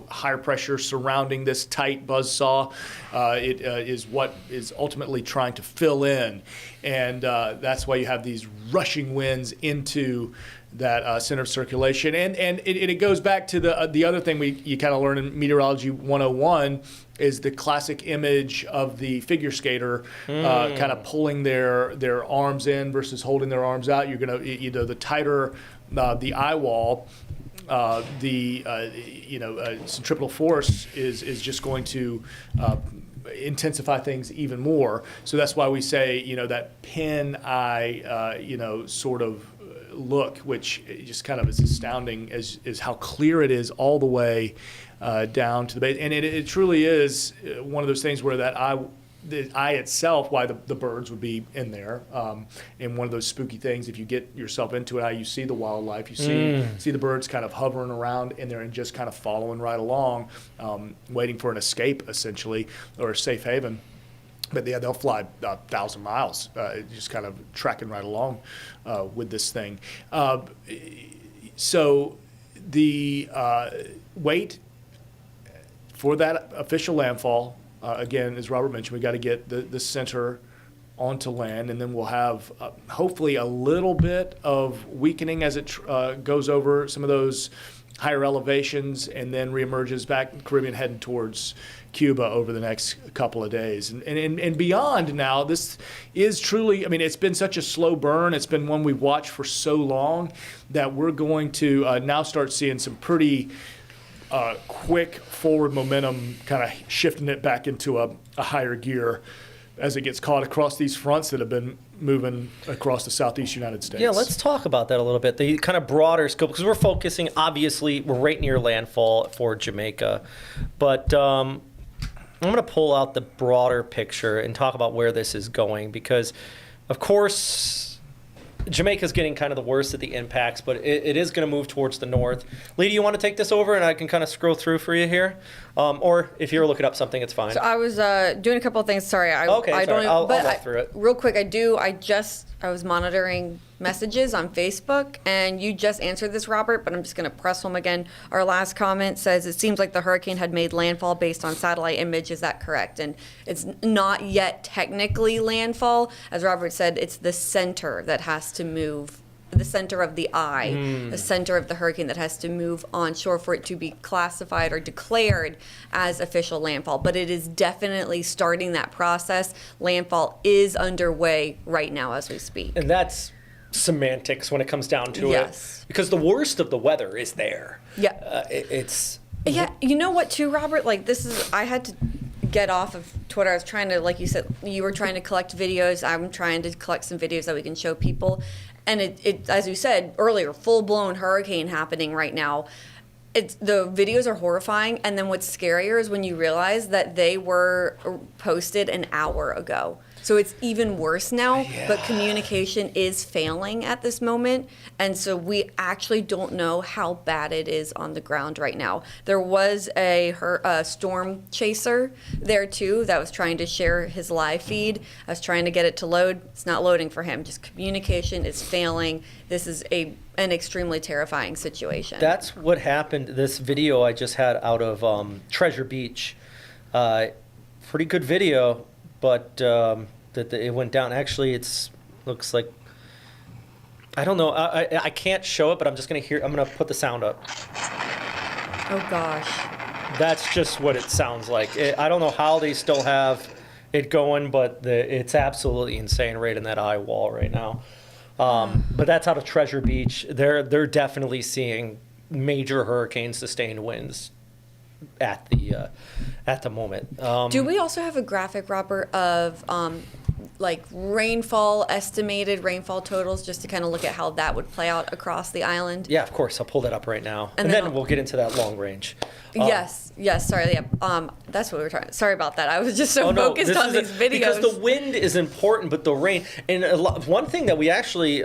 higher pressure surrounding this tight buzzsaw, it is what is ultimately trying to fill in, and that's why you have these rushing winds into that center of circulation, and it goes back to the other thing you kind of learn in Meteorology 101 is the classic image of the figure skater kind of pulling their arms in versus holding their arms out. You're gonna the tighter the eye wall, centripetal force is just going to intensify things even more. So that's why we say that pin eye sort of look, which just kind of is astounding, is how clear it is all the way down to the base. And it truly is one of those things where the eye itself, why the birds would be in there, and one of those spooky things, if you get yourself into it, how you see the wildlife, you see the birds kind of hovering around in there and just kind of following right along, waiting for an escape essentially, or a safe haven. But yeah, they'll fly 1,000 miles, just kind of tracking right along with this thing. So the wait for that official landfall, again, as Robert mentioned, we got to get the center onto land, and then we'll have hopefully a little bit of weakening as it goes over some of those higher elevations, and then reemerges back in the Caribbean heading towards Cuba over the next couple of days. And beyond now, this is truly, it's been such a slow burn. It's been one we've watched for so long that we're going to now start seeing some pretty quick forward momentum, kind of shifting it back into a higher gear as it gets caught across these fronts that have been moving across the southeast United States. Yeah, let's talk about that a little bit. The kind of broader scope, because we're focusing, obviously, we're right near landfall for Jamaica. But I'm going to pull out the broader picture and talk about where this is going, because, of course, Jamaica's getting kind of the worst of the impacts, but it is going to move towards the north. Lee, do you want to take this over and I can kind of scroll through for you here? Or if you're looking up something, it's fine. So I was doing a couple of things. Sorry, I don't. I'll walk through it. Real quick, I was monitoring messages on Facebook, and you just answered this, Robert, but I'm just going to press home again. Our last comment says, it seems like the hurricane had made landfall based on satellite image. Is that correct? And it's not yet technically landfall. As Robert said, it's the center that has to move, the center of the eye, the center of the hurricane that has to move onshore for it to be classified or declared as official landfall. But it is definitely starting that process. Landfall is underway right now as we speak. And that's semantics when it comes down to Yes. it. Because the worst of the weather is there. Yeah. It's... Yeah, you know what, too, Robert? Like, I had to get off of Twitter. I was trying to, like you said, you were trying to collect videos. I'm trying to collect some videos that we can show people. And it as you said earlier, full-blown hurricane happening right now. The videos are horrifying. And then what's scarier is when you realize that they were posted an hour ago. So it's even worse now, but communication is failing at this moment. And so we actually don't know how bad it is on the ground right now. There was a storm chaser there too that was trying to share his live feed. I was trying to get it to load. It's not loading for him. Just communication is failing. This is an extremely terrifying situation. That's what happened. This video I just had out of Treasure Beach. Pretty good video. But it went down. Actually, looks like, I don't know. I can't show it, but I'm just gonna I'm gonna put the sound up. Oh gosh. That's just what it sounds like. I don't know how they still have it going, but it's absolutely insane right in that eye wall right now. But that's out of Treasure Beach. They're definitely seeing major hurricane sustained winds at the moment. Do we also have a graphic, Robert, of like estimated rainfall totals, just to kind of look at how that would play out across the island? Yeah, of course. I'll pull that up right now, And and then then we'll get into that long range. Yes. Sorry. Yeah. That's what we were talking. Sorry about that. I was just so focused this on is these videos. because the wind is important, but the rain and one thing that we actually.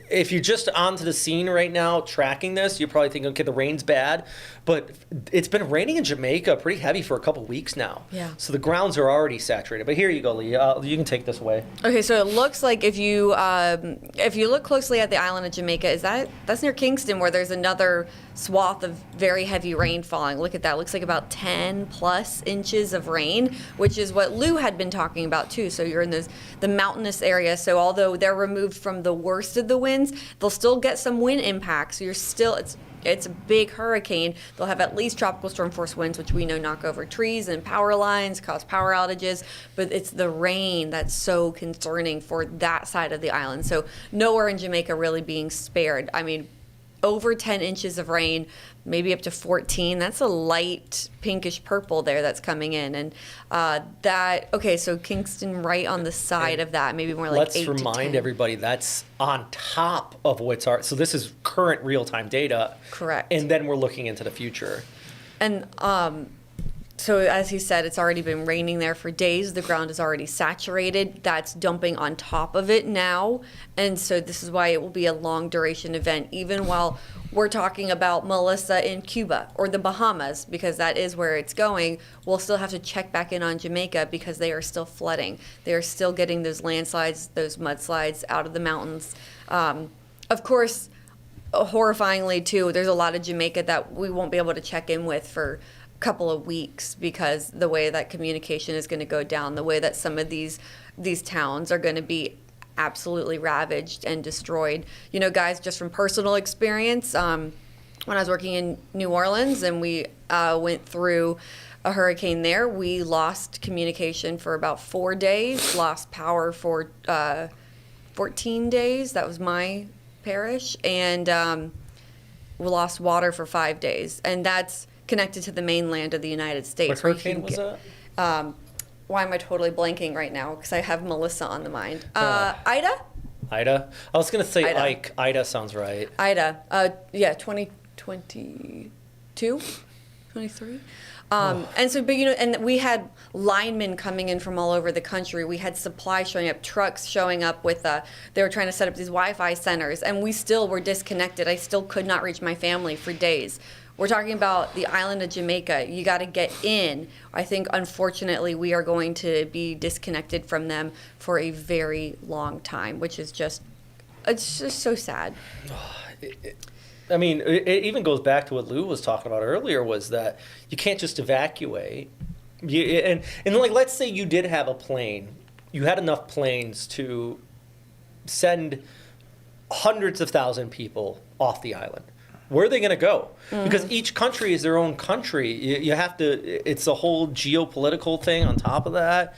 If you're just onto the scene right now tracking this, you're probably thinking, okay, the rain's bad. But it's been raining in Jamaica pretty heavy for a couple weeks now. Yeah. So the grounds are already saturated. But here you go, Lee. You can take this away. Okay, so it looks like if you look closely at the island of Jamaica, that's near Kingston, where there's another swath of very heavy rain falling. Look at that. It looks like about 10 plus inches of rain, which is what Lou had been talking about too. So you're in the mountainous area. So although they're removed from the worst of the winds, they'll still get some wind impacts. So it's a big hurricane. They'll have at least tropical storm force winds, which we know knock over trees and power lines, cause power outages. But it's the rain that's so concerning for that side of the island. So nowhere in Jamaica really being spared. I mean, over 10 inches of rain, maybe up to 14. That's a light pinkish purple there that's coming in. And so Kingston right on the side of that, maybe more like Let's 8 to 10. remind everybody that's on top of what's our. So this is current real-time data. Correct. And then we're looking into the future. And so as he said, it's already been raining there for days. The ground is already saturated. That's dumping on top of it now. And so this is why it will be a long duration event, even while we're talking about Melissa in Cuba or the Bahamas, because that is where it's going. We'll still have to check back in on Jamaica because they are still flooding. They are still getting those landslides, those mudslides out of the mountains. Of course, horrifyingly too, there's a lot of Jamaica that we won't be able to check in with for couple of weeks because the way that communication is going to go down, the way that some of these towns are going to be absolutely ravaged and destroyed. You know, guys, just from personal experience, when I was working in New Orleans and we went through a hurricane there, we lost communication for about 4 days, lost power for 14 days. That was my parish. And we lost water for 5 days. And that's connected to the mainland of the United States. What hurricane was that? Why am I totally blanking right now? Because I have Melissa on the mind. Ida? Ida? I was going to say Ida. Ike. Ida sounds right. Ida. 2022? 23? And so, but and we had linemen coming in from all over the country. We had supply showing up, trucks showing up with, they were trying to set up these Wi-Fi centers, and we still were disconnected. I still could not reach my family for days. We're talking about the island of Jamaica. You got to get in. I think, unfortunately, we are going to be disconnected from them for a very long time, which is it's just so sad. I mean, it even goes back to what Lou was talking about earlier, was that you can't just evacuate. And like, let's say you did have a plane. You had enough planes to send hundreds of thousand people off the island. Where are they going to go? Because each country is their own country. You have to. It's a whole geopolitical thing on top of that.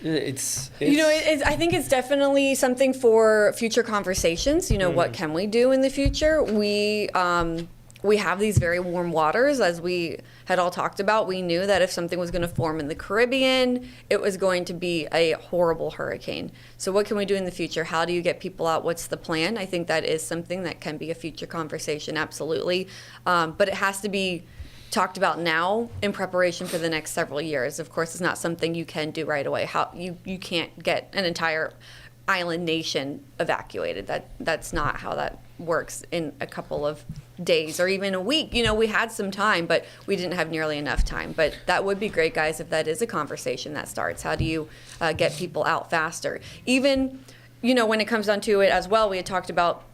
It's I think it's definitely something for future conversations. What can we do in the future? We have these very warm waters, as we had all talked about. We knew that if something was going to form in the Caribbean, it was going to be a horrible hurricane. So what can we do in the future? How do you get people out? What's the plan? I think that is something that can be a future conversation, absolutely. But it has to be talked about now in preparation for the next several years. Of course, it's not something you can do right away. You can't get an entire island nation evacuated. That's not how that works in a couple of days or even a week. We had some time, but we didn't have nearly enough time. But that would be great, guys, if that is a conversation that starts. How do you get people out faster? Even, when it comes down to it as well, we had talked about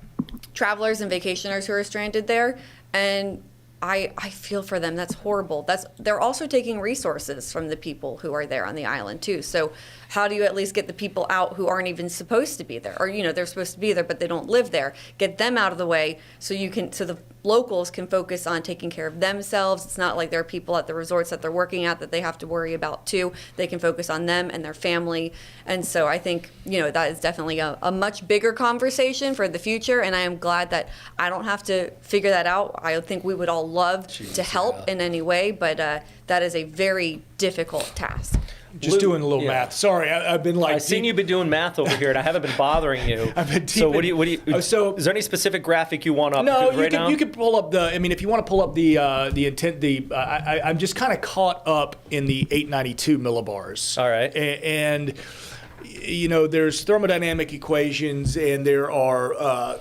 travelers and vacationers who are stranded there, and I feel for them. That's horrible. They're also taking resources from the people who are there on the island too. So how do you at least get the people out who aren't even supposed to be there, or they're supposed to be there but they don't live there? Get them out of the way so the locals can focus on taking care of themselves. It's not like there are people at the resorts that they're working at that they have to worry about too. They can focus on them and their family. And so I think, that is definitely a much bigger conversation for the future. And I am glad that I don't have to figure that out. I think we would all love to help in any way, but that is a very difficult task. Just doing a little math. Sorry, I've been like. I've seen you've been doing math over here, and I haven't been bothering you. I've been So what do you? So is there any specific graphic you want up? No, right now? you can pull up the. I mean, if you want to pull up the intent, I'm just kind of caught up in the 892 millibars. All right. And there's thermodynamic equations, and there are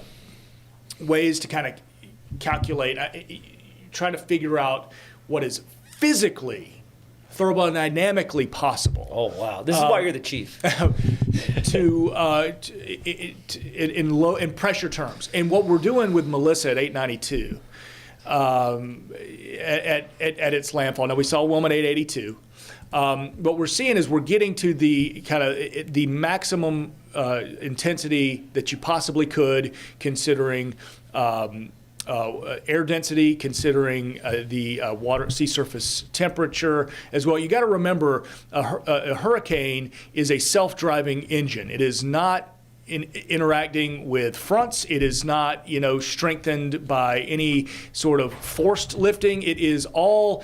ways to kind of calculate, trying to figure out what is physically, thermodynamically possible. Oh wow! This is why you're the chief. In pressure terms, and what we're doing with Melissa at 892, at its landfall. Now we saw Wilma at 882. What we're seeing is we're getting to the kind of the maximum intensity that you possibly could, considering air density, considering the water sea surface temperature as well. You got to remember a hurricane is a self-driving engine. It is not interacting with fronts. It is not strengthened by any sort of forced lifting. It is all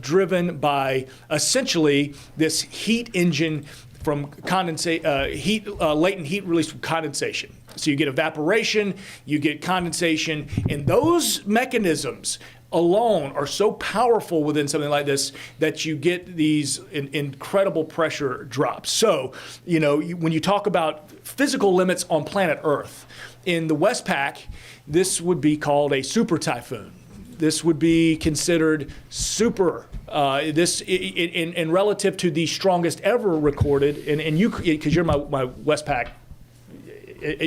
driven by essentially this heat engine from latent heat release from condensation. So you get evaporation, you get condensation, and those mechanisms alone are so powerful within something like this that you get these incredible pressure drops. So, when you talk about physical limits on planet Earth, in the Westpac, this would be called a super typhoon. This would be considered super. In relative to the strongest ever recorded, and you, because you're my Westpac,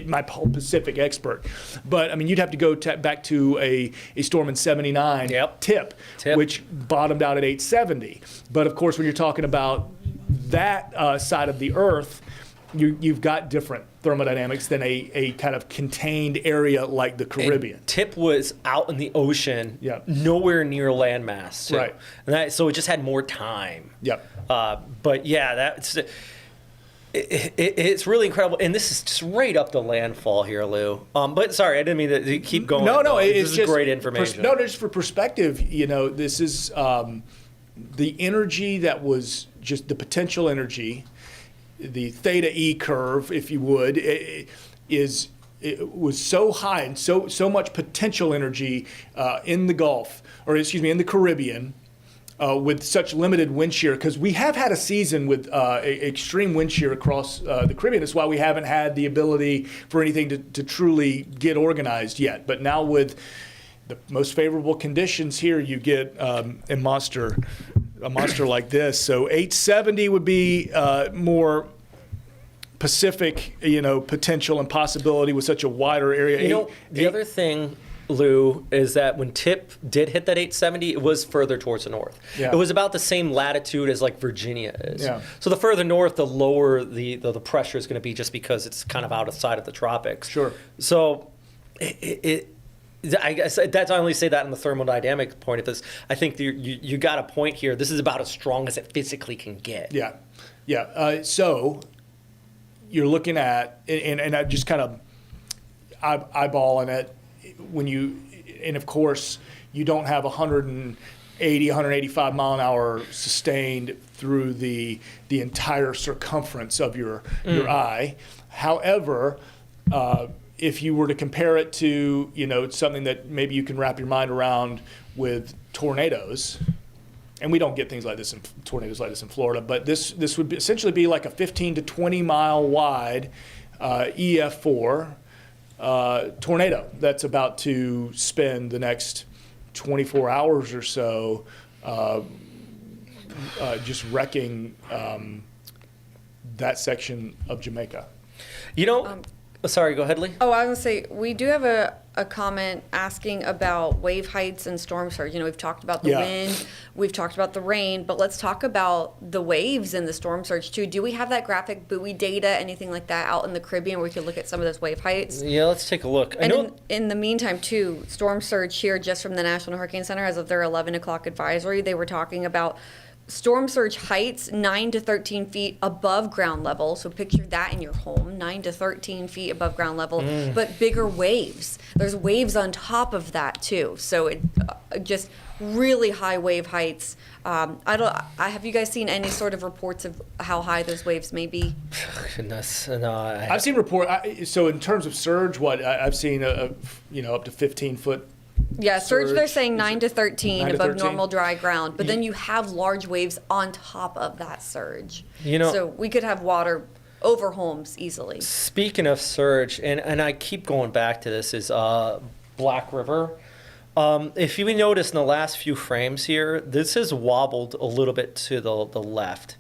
my Pacific expert, but I mean you'd have to go back to a storm in '79, tip, which bottomed out at 870. But of course, when you're talking about that side of the Earth, you've got different thermodynamics than a kind of contained area like the Caribbean. And tip was out in the ocean, nowhere near landmass, too. Right? And so it just had more time. Yep. But yeah, that's. It's really incredible, and this is just right up the landfall here, Lou. But sorry, I didn't mean to keep going. No, this it's is great information. Just for perspective, this is the energy that was just the potential energy, the theta E curve, if you would, it was so high and so much potential energy in the Gulf, or excuse me, in the Caribbean. With such limited wind shear, because we have had a season with extreme wind shear across the Caribbean. That's why we haven't had the ability for anything to truly get organized yet. But now with the most favorable conditions here, you get a monster like this. So 870 would be more Pacific, potential and possibility with such a wider area. The other thing, Lou, is that when tip did hit that 870, it was further towards the north. Yeah. It was about the same latitude as like Virginia is. Yeah. So the further north, the lower the pressure is going to be, just because it's kind of outside of the tropics. Sure. So I guess that's, I only say that in the thermodynamic point of this. I think you got a point here. This is about as strong as it physically can get. Yeah. So you're looking at, and I just kind of eyeballing it. And of course, you don't have 180, 185 mile an hour sustained through the entire circumference of your eye. However, if you were to compare it to, something that maybe you can wrap your mind around with tornadoes, and we don't get things like this in tornadoes like this in Florida, but this would essentially be like a 15 to 20 mile wide EF4 tornado that's about to spend the next 24 hours or so just wrecking that section of Jamaica. Sorry, go ahead, Lee. Oh, I was going to say, we do have a comment asking about wave heights and storm surge. You know, we've talked about the Yeah. wind, we've talked about the rain, but let's talk about the waves and the storm surge too. Do we have that graphic buoy data, anything like that out in the Caribbean where we could look at some of those wave heights? Yeah, let's take a look. I And know. in the meantime, too, storm surge here just from the National Hurricane Center as of their 11 o'clock advisory, they were talking about storm surge heights 9 to 13 feet above ground level. So picture that in your home, 9 to 13 feet above ground level, but bigger waves. There's waves on top of that too. So it just really high wave heights. Have you guys seen any sort of reports of how high those waves may be? Goodness, no, I've seen so in terms of surge, I've seen up to 15-foot. Yeah, surge they're Surge, saying is 9 to 13 9 to above 13? normal dry ground, but then you have large waves on top of that surge. You know- so we could have water over homes easily. Speaking of surge, and I keep going back to this, is Black River. If you notice in the last few frames here, this has wobbled a little bit to the left.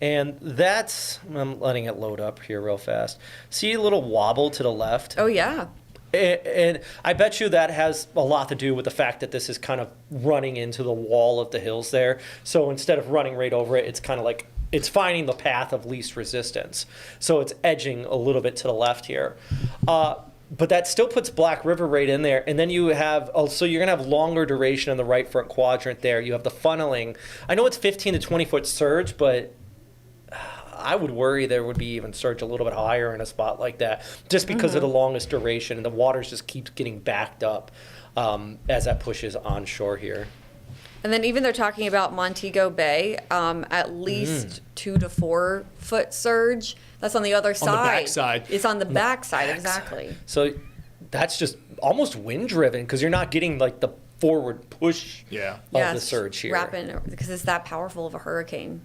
And that's, I'm letting it load up here real fast. See a little wobble to the left? Oh yeah. And I bet you that has a lot to do with the fact that this is kind of running into the wall of the hills there. So instead of running right over it, it's kind of like it's finding the path of least resistance. So it's edging a little bit to the left here. But that still puts Black River right in there. And then you have, so you're going to have longer duration in the right front quadrant there. You have the funneling. I know it's 15 to 20 foot surge, but I would worry there would be even surge a little bit higher in a spot like that, just because of the longest duration, and the water just keeps getting backed up as that pushes onshore here. And then even they're talking about Montego Bay, at least 2 to 4 foot surge. That's on the other side. On the backside. It's on the backside, exactly. So that's just almost wind driven because you're not getting like the forward push of the surge here. Rapid, because it's that powerful of a hurricane.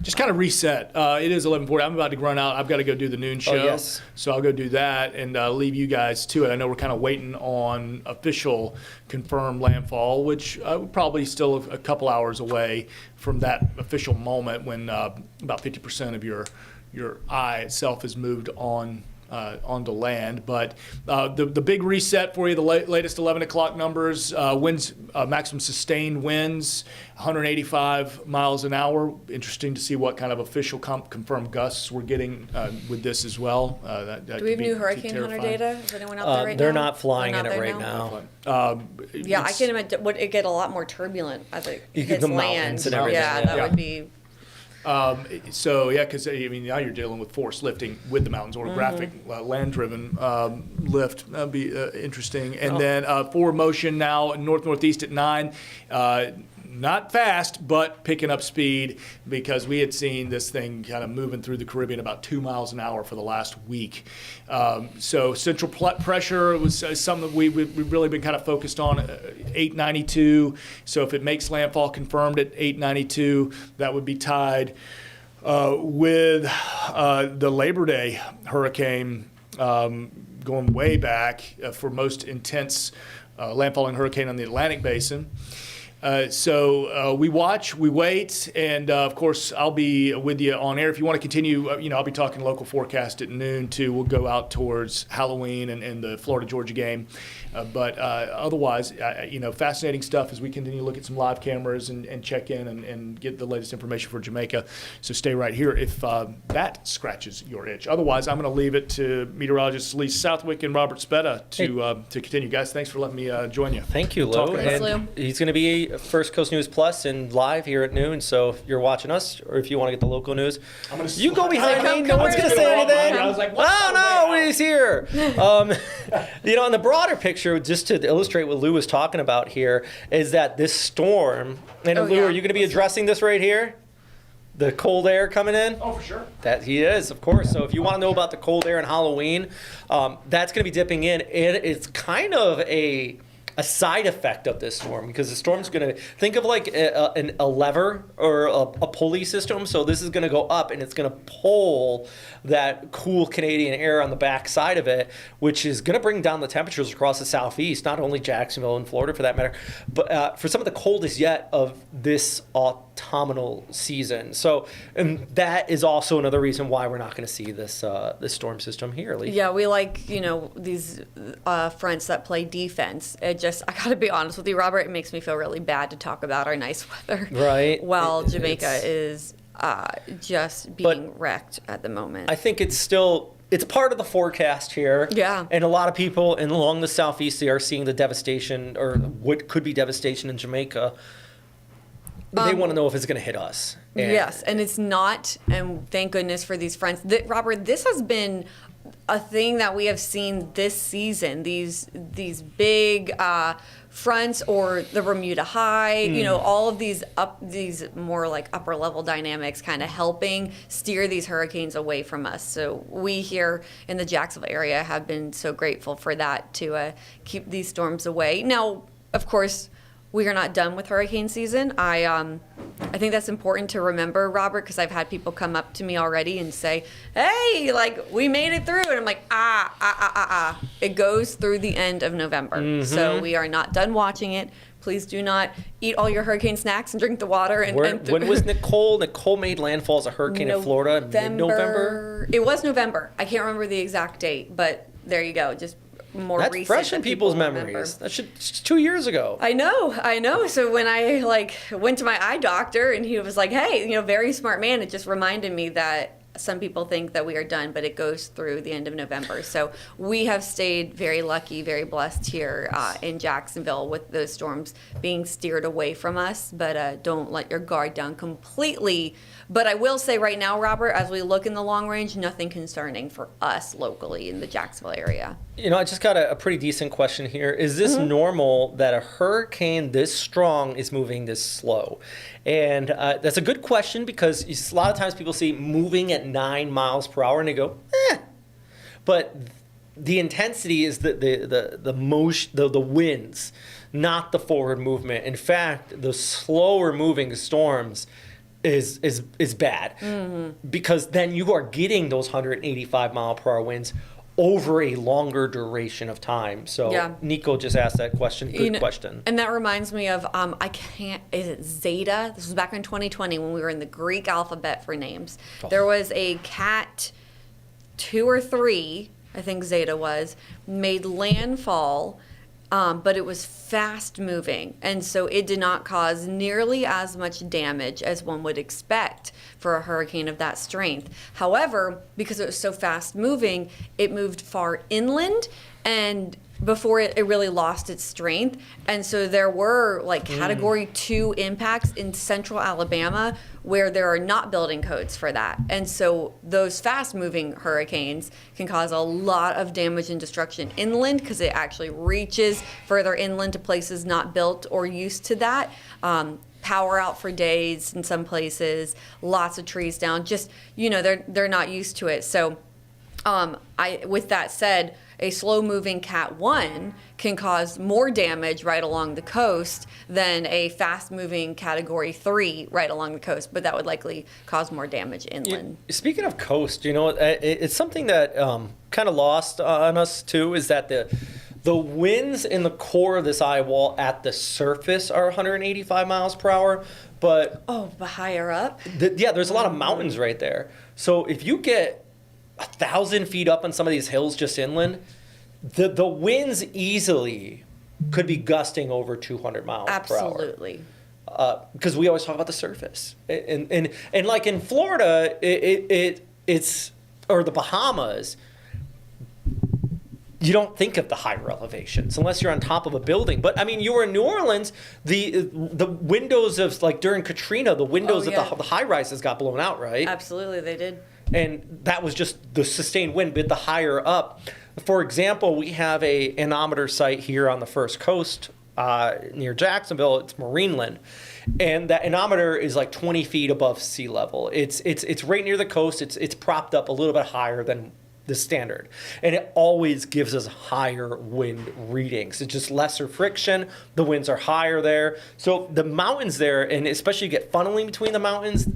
Just kind of reset. It is 11:40. I'm about to run out. I've got to go do the noon show. Yes. So I'll go do that and leave you guys to it. I know we're kind of waiting on official confirmed landfall, which we're probably still a couple hours away from that official moment when about 50% of your eye itself is moved onto land. But the big reset for you, the latest 11 o'clock numbers, winds, maximum sustained winds, 185 miles an hour. Interesting to see what kind of official confirmed gusts we're getting with this as well. That Do we could have be new Hurricane Hunter terrifying. data? Is anyone out there right now? They're not flying They're in not it there right now. Yeah, I It's- can imagine. Would it get a lot more turbulent as it You could hits go land? mountains and everything, Yeah, yeah. that Yeah. would be. So yeah, because I mean now you're dealing with force lifting with the mountains, orographic land-driven lift. That'd be interesting. And then forward motion now north-northeast at 9. Not fast, but picking up speed because we had seen this thing kind of moving through the Caribbean about 2 miles an hour for the last week. So central pressure was something that we've really been kind of focused on, 892. So if it makes landfall confirmed at 892, that would be tied with the Labor Day hurricane going way back for most intense landfalling hurricane on the Atlantic Basin. So we watch, we wait, and of course I'll be with you on air. If you want to continue, I'll be talking local forecast at noon too. We'll go out towards Halloween and the Florida-Georgia game. But otherwise, fascinating stuff as we continue to look at some live cameras and check in and get the latest information for Jamaica. So stay right here if that scratches your itch. Otherwise, I'm going to leave it to meteorologists Lee Southwick and Robert Spetta to continue. Guys, thanks for letting me join you. Thank you, Lou. Talking Thanks, And Lou. he's going to be First Coast News Plus and live here at noon. So if you're watching us, or if you want to get the local news, I'm gonna you go behind Come- me. come No one's right going to in. say anything. I was like, what's oh the no, way out? he's here. In the broader picture, just to illustrate what Lou was talking about here, is that this storm. And Oh, Lou, yeah. are you going to be addressing this right here? The cold air coming in? Oh, for sure. That he is, of course. So if you want to know about the cold air and Halloween, that's going to be dipping in. It's kind of a side effect of this storm because the storm's going to think of like a lever or a pulley system. So this is going to go up and it's going to pull that cool Canadian air on the back side of it, which is going to bring down the temperatures across the southeast, not only Jacksonville and Florida for that matter, but for some of the coldest yet of this autumnal season. So, and that is also another reason why we're not going to see this this storm system here. Lee. Yeah, we like, these fronts that play defense. I gotta be honest with you, Robert, it makes me feel really bad to talk about our nice weather. Right. While Jamaica is just being wrecked at the moment. I think it's part of the forecast here. Yeah. And a lot of people along the southeast, they are seeing the devastation or what could be devastation in Jamaica. They want to know if it's going to hit us. Yes, and it's not, and thank goodness for these fronts. Robert, this has been a thing that we have seen this season, these big fronts or the Bermuda High, all of these more like upper level dynamics kind of helping steer these hurricanes away from us. So we here in the Jacksonville area have been so grateful for that to keep these storms away. Now, of course, we are not done with hurricane season. I think that's important to remember, Robert, because I've had people come up to me already and say, hey, like, we made it through. And I'm like, It goes through the end of November. Mm-hmm. So we are not done watching it. Please do not eat all your hurricane snacks and drink the water. When was Nicole? Nicole made landfall as a hurricane in Florida in mid-November? It was November. I can't remember the exact date, but there you go. Just more That's recent fresh in that people's people memories. remember. That's 2 years ago. I know. So when I went to my eye doctor and he was like, hey, very smart man, it just reminded me that some people think that we are done, but it goes through the end of November. So we have stayed very lucky, very blessed here in Jacksonville with those storms being steered away from us. But don't let your guard down completely. But I will say right now, Robert, as we look in the long range, nothing concerning for us locally in the Jacksonville area. I just got a pretty decent question here. Is this normal that a hurricane this strong is moving this slow? And that's a good question because a lot of times people see moving at 9 miles per hour and they go, eh. But the intensity is the motion, the winds, not the forward movement. In fact, the slower moving storms is bad because then you are getting those 185 mile per hour winds over a longer duration of time. So Nico just asked that question. Good question. And that reminds me of, is it Zeta? This was back in 2020 when we were in the Greek alphabet for names. Oh. There was a Cat 2 or 3, I think Zeta was, made landfall, but it was fast moving. And so it did not cause nearly as much damage as one would expect for a hurricane of that strength. However, because it was so fast moving, it moved far inland and before it really lost its strength. And so there were category 2 impacts in central Alabama where there are not building codes for that. And so those fast moving hurricanes can cause a lot of damage and destruction inland because it actually reaches further inland to places not built or used to that. Power out for days in some places, lots of trees down, just, they're not used to it. So with that said, a slow-moving Cat 1 can cause more damage right along the coast than a fast-moving Category 3 right along the coast, but that would likely cause more damage inland. Speaking of coast, it's something that kind of lost on us too, is that the winds in the core of this eye wall at the surface are 185 miles per hour, but higher up? There's a lot of mountains right there. So if you get 1,000 feet up on some of these hills just inland, the winds easily could be gusting over 200 miles per hour. Absolutely. Because we always talk about the surface, and like in Florida, it's or the Bahamas. You don't think of the higher elevations unless you're on top of a building. But I mean, you were in New Orleans. The windows of during Katrina, the windows of the high rises got blown out, right? Absolutely, they did. And that was just the sustained wind, but the higher up. For example, we have a anemometer site here on the First Coast near Jacksonville. It's Marineland. And that anemometer is 20 feet above sea level. It's right near the coast. It's propped up a little bit higher than the standard. And it always gives us higher wind readings. It's just lesser friction. The winds are higher there. So the mountains there, and especially you get funneling between the mountains,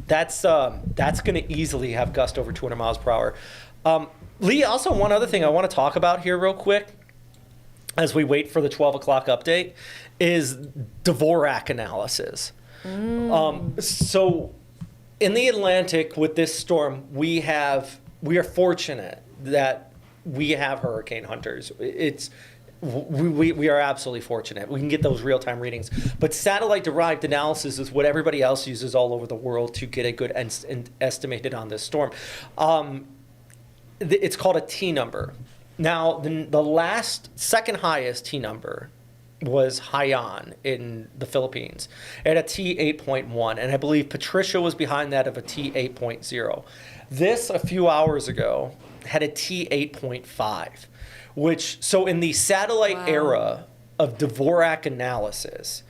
that's going to easily have gust over 200 miles per hour. Lee, also one other thing I want to talk about here real quick as we wait for the 12 o'clock update is Dvorak analysis. So in the Atlantic with this storm, we are fortunate that we have hurricane hunters. We are absolutely fortunate. We can get those real-time readings. But satellite-derived analysis is what everybody else uses all over the world to get a good estimated on this storm. It's called a T number. Now, the second highest T number was Haiyan in the Philippines at a T 8.1, and I believe Patricia was behind that of a T 8.0. This, a few hours ago, had a T 8.5, so in the satellite era of Dvorak analysis,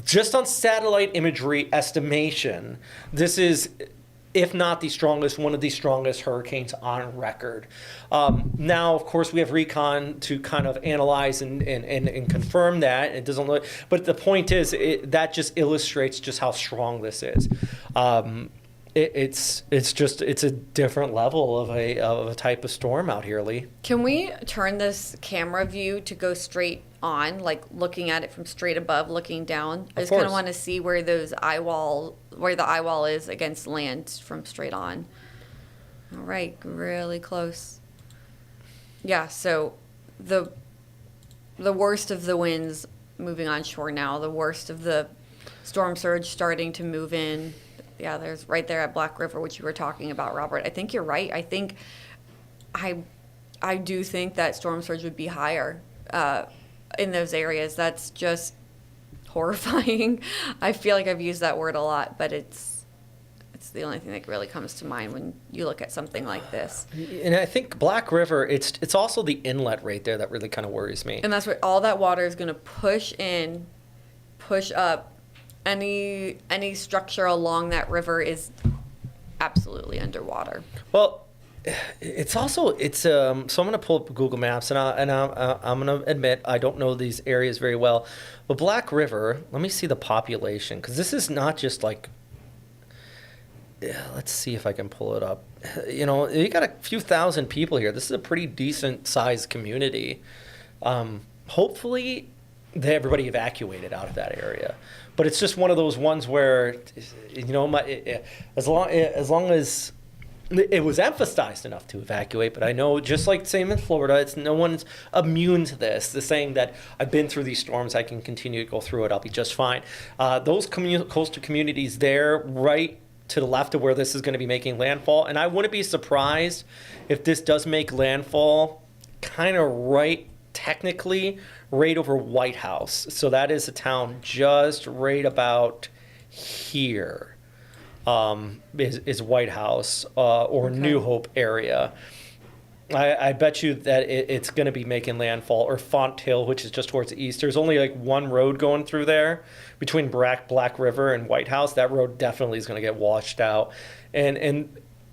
just on satellite imagery estimation, this is, if not the strongest, one of the strongest hurricanes on record. Now, of course, we have recon to kind of analyze and confirm that. It doesn't look, but the point is that just illustrates just how strong this is. It's a different level of a type of storm out here, Lee. Can we turn this camera view to go straight on, like looking at it from straight above, looking down? I just kind of want to see where the eye wall is against land from straight on. All right, really close. Yeah, so the worst of the winds moving onshore now, the worst of the storm surge starting to move in. Yeah, there's right there at Black River, which you were talking about, Robert. I think you're right. I do think that storm surge would be higher in those areas. That's just horrifying. I feel like I've used that word a lot, but it's the only thing that really comes to mind when you look at something like this. And I think Black River, it's also the inlet right there that really kind of worries me. And that's where all that water is going to push up. Any structure along that river is absolutely underwater. Well, so I'm going to pull up Google Maps, and I'm going to admit I don't know these areas very well. But Black River, let me see the population, because this is not just like, let's see if I can pull it up. You got a few thousand people here. This is a pretty decent sized community. Hopefully, everybody evacuated out of that area. But it's just one of those ones where, as long as it was emphasized enough to evacuate, but I know, just like same in Florida, no one's immune to this. The saying that I've been through these storms, I can continue to go through it, I'll be just fine. Those coastal communities there, right to the left of where this is going to be making landfall, and I wouldn't be surprised if this does make landfall kind of technically right over White House. So that is a town just right about here, is White House or okay. New Hope area. I bet you that it's going to be making landfall, or Font Hill, which is just towards the east. There's only like one road going through there between Black River and White House. That road definitely is going to get washed out.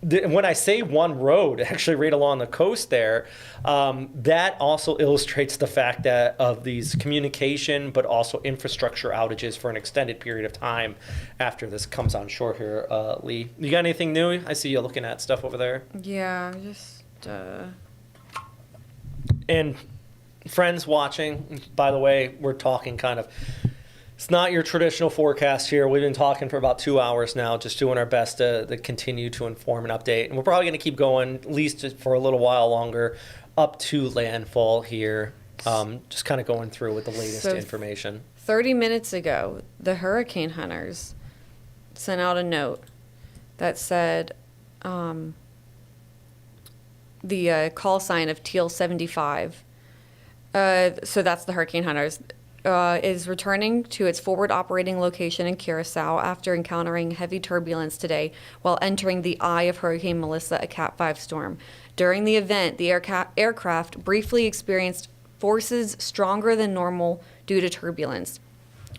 When I say one road, actually right along the coast there, that also illustrates the fact that of these communication, but also infrastructure outages for an extended period of time after this comes on shore here. Lee, you got anything new? I see you looking at stuff over there. Yeah, just... And friends watching, by the way, we're talking kind of... It's not your traditional forecast here. We've been talking for about 2 hours now, just doing our best to continue to inform and update. And we're probably going to keep going, at least for a little while longer, up to landfall here. Just kind of going through with the latest information. 30 minutes ago, the hurricane hunters sent out a note that said the call sign of Teal 75. So that's the hurricane hunters. Is returning to its forward operating location in Curacao after encountering heavy turbulence today while entering the eye of Hurricane Melissa, a Cat 5 storm. During the event, the aircraft briefly experienced forces stronger than normal due to turbulence.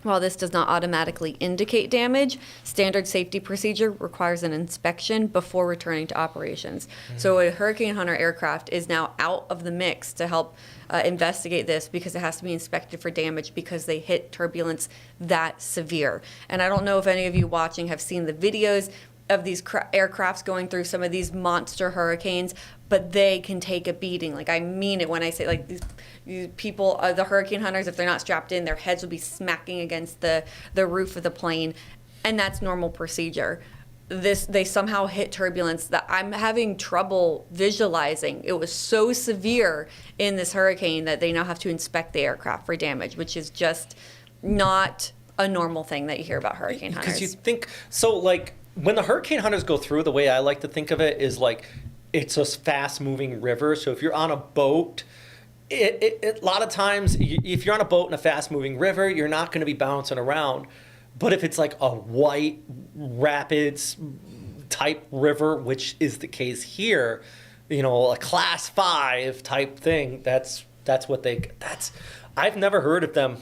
While this does not automatically indicate damage, standard safety procedure requires an inspection before returning to operations. So a Hurricane Hunter aircraft is now out of the mix to help investigate this, because it has to be inspected for damage because they hit turbulence that severe. And I don't know if any of you watching have seen the videos. these aircrafts going through some of these monster hurricanes, but they can take a beating. Like, I mean it when I say, like, these people, the hurricane hunters, if they're not strapped in, their heads will be smacking against the roof of the plane, and that's normal procedure. They somehow hit turbulence that I'm having trouble visualizing. It was so severe in this hurricane that they now have to inspect the aircraft for damage, which is just not a normal thing that you hear about hurricane hunters. Because you think, so like, when the hurricane hunters go through, the way I like to think of it is like, it's a fast-moving river. So if you're on a boat, a lot of times, if you're on a boat in a fast-moving river, you're not going to be bouncing around. But if it's like a white rapids type river, which is the case here, a class 5 type thing, that's what I've never heard of them.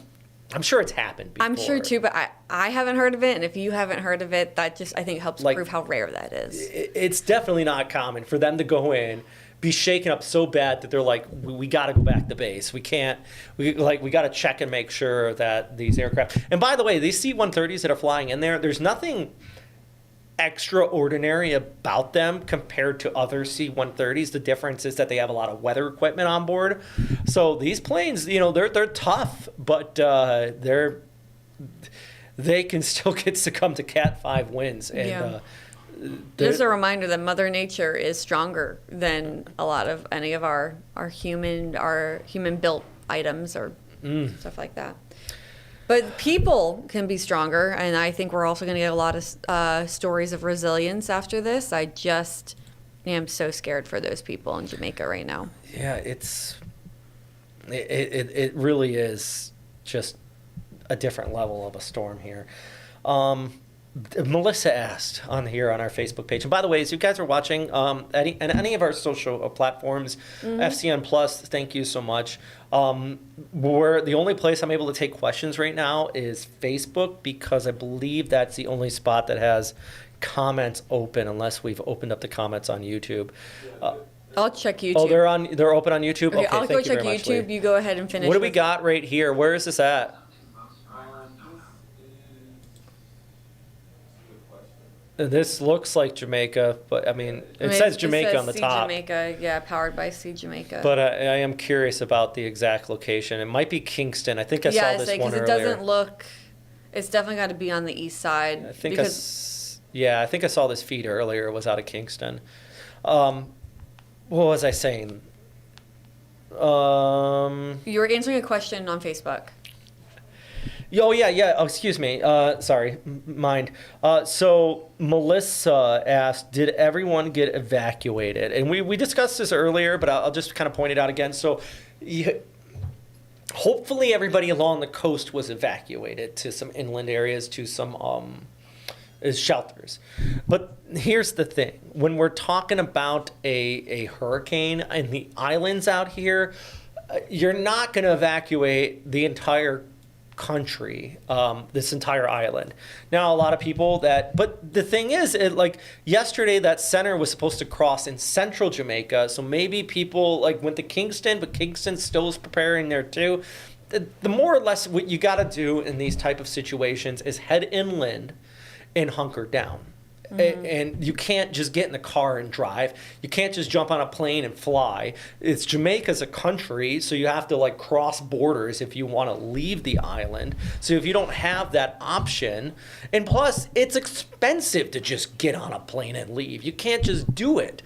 I'm sure it's happened before. I'm sure too, but I haven't heard of it, and if you haven't heard of it, that just, I think, helps prove how rare that is. It's definitely not common for them to go in, be shaken up so bad that they're like, we got to go back to base. We got to check and make sure that these aircraft. And by the way, these C-130s that are flying in there's nothing extraordinary about them compared to other C-130s. The difference is that they have a lot of weather equipment on board. So these planes, they're tough, but they can still get succumb to Cat 5 winds. And just a reminder that Mother Nature is stronger than a lot of any of our human built items or stuff like that. But people can be stronger, and I think we're also going to get a lot of stories of resilience after this. I just am so scared for those people in Jamaica right now. Yeah, it really is just a different level of a storm here. Melissa asked on our Facebook page, and by the way, as you guys are watching any of our social platforms, FCN Plus, thank you so much. The only place I'm able to take questions right now is Facebook, because I believe that's the only spot that has comments open, unless we've opened up the comments on YouTube. I'll check YouTube. Oh, they're open on YouTube. Okay, I'll go check YouTube. You go ahead and finish. What do we got right here? Where is this at? This looks like Jamaica, but I mean, it says Jamaica on the top. Jamaica, yeah, powered by Sea Jamaica. But I am curious about the exact location. It might be Kingston. I think I saw this one earlier. It doesn't look. It's definitely got to be on the east side. I think I saw this feed earlier. It was out of Kingston. What was I saying? You were answering a question on Facebook. Oh, yeah. Oh, excuse me. Sorry. Mind. So Melissa asked, did everyone get evacuated? And we discussed this earlier, but I'll just kind of point it out again. So hopefully everybody along the coast was evacuated to some inland areas, to some shelters. But here's the thing. When we're talking about a hurricane and the islands out here, you're not going to evacuate the entire country, this entire island. Now, a lot of people but the thing is, yesterday that center was supposed to cross in central Jamaica, so maybe people went to Kingston, but Kingston still is preparing there too. The more or less what you got to do in these type of situations is head inland and hunker down. And you can't just get in the car and drive. You can't just jump on a plane and fly. Jamaica's a country, so you have to cross borders if you want to leave the island. So if you don't have that option, and plus it's expensive to just get on a plane and leave. You can't just do it.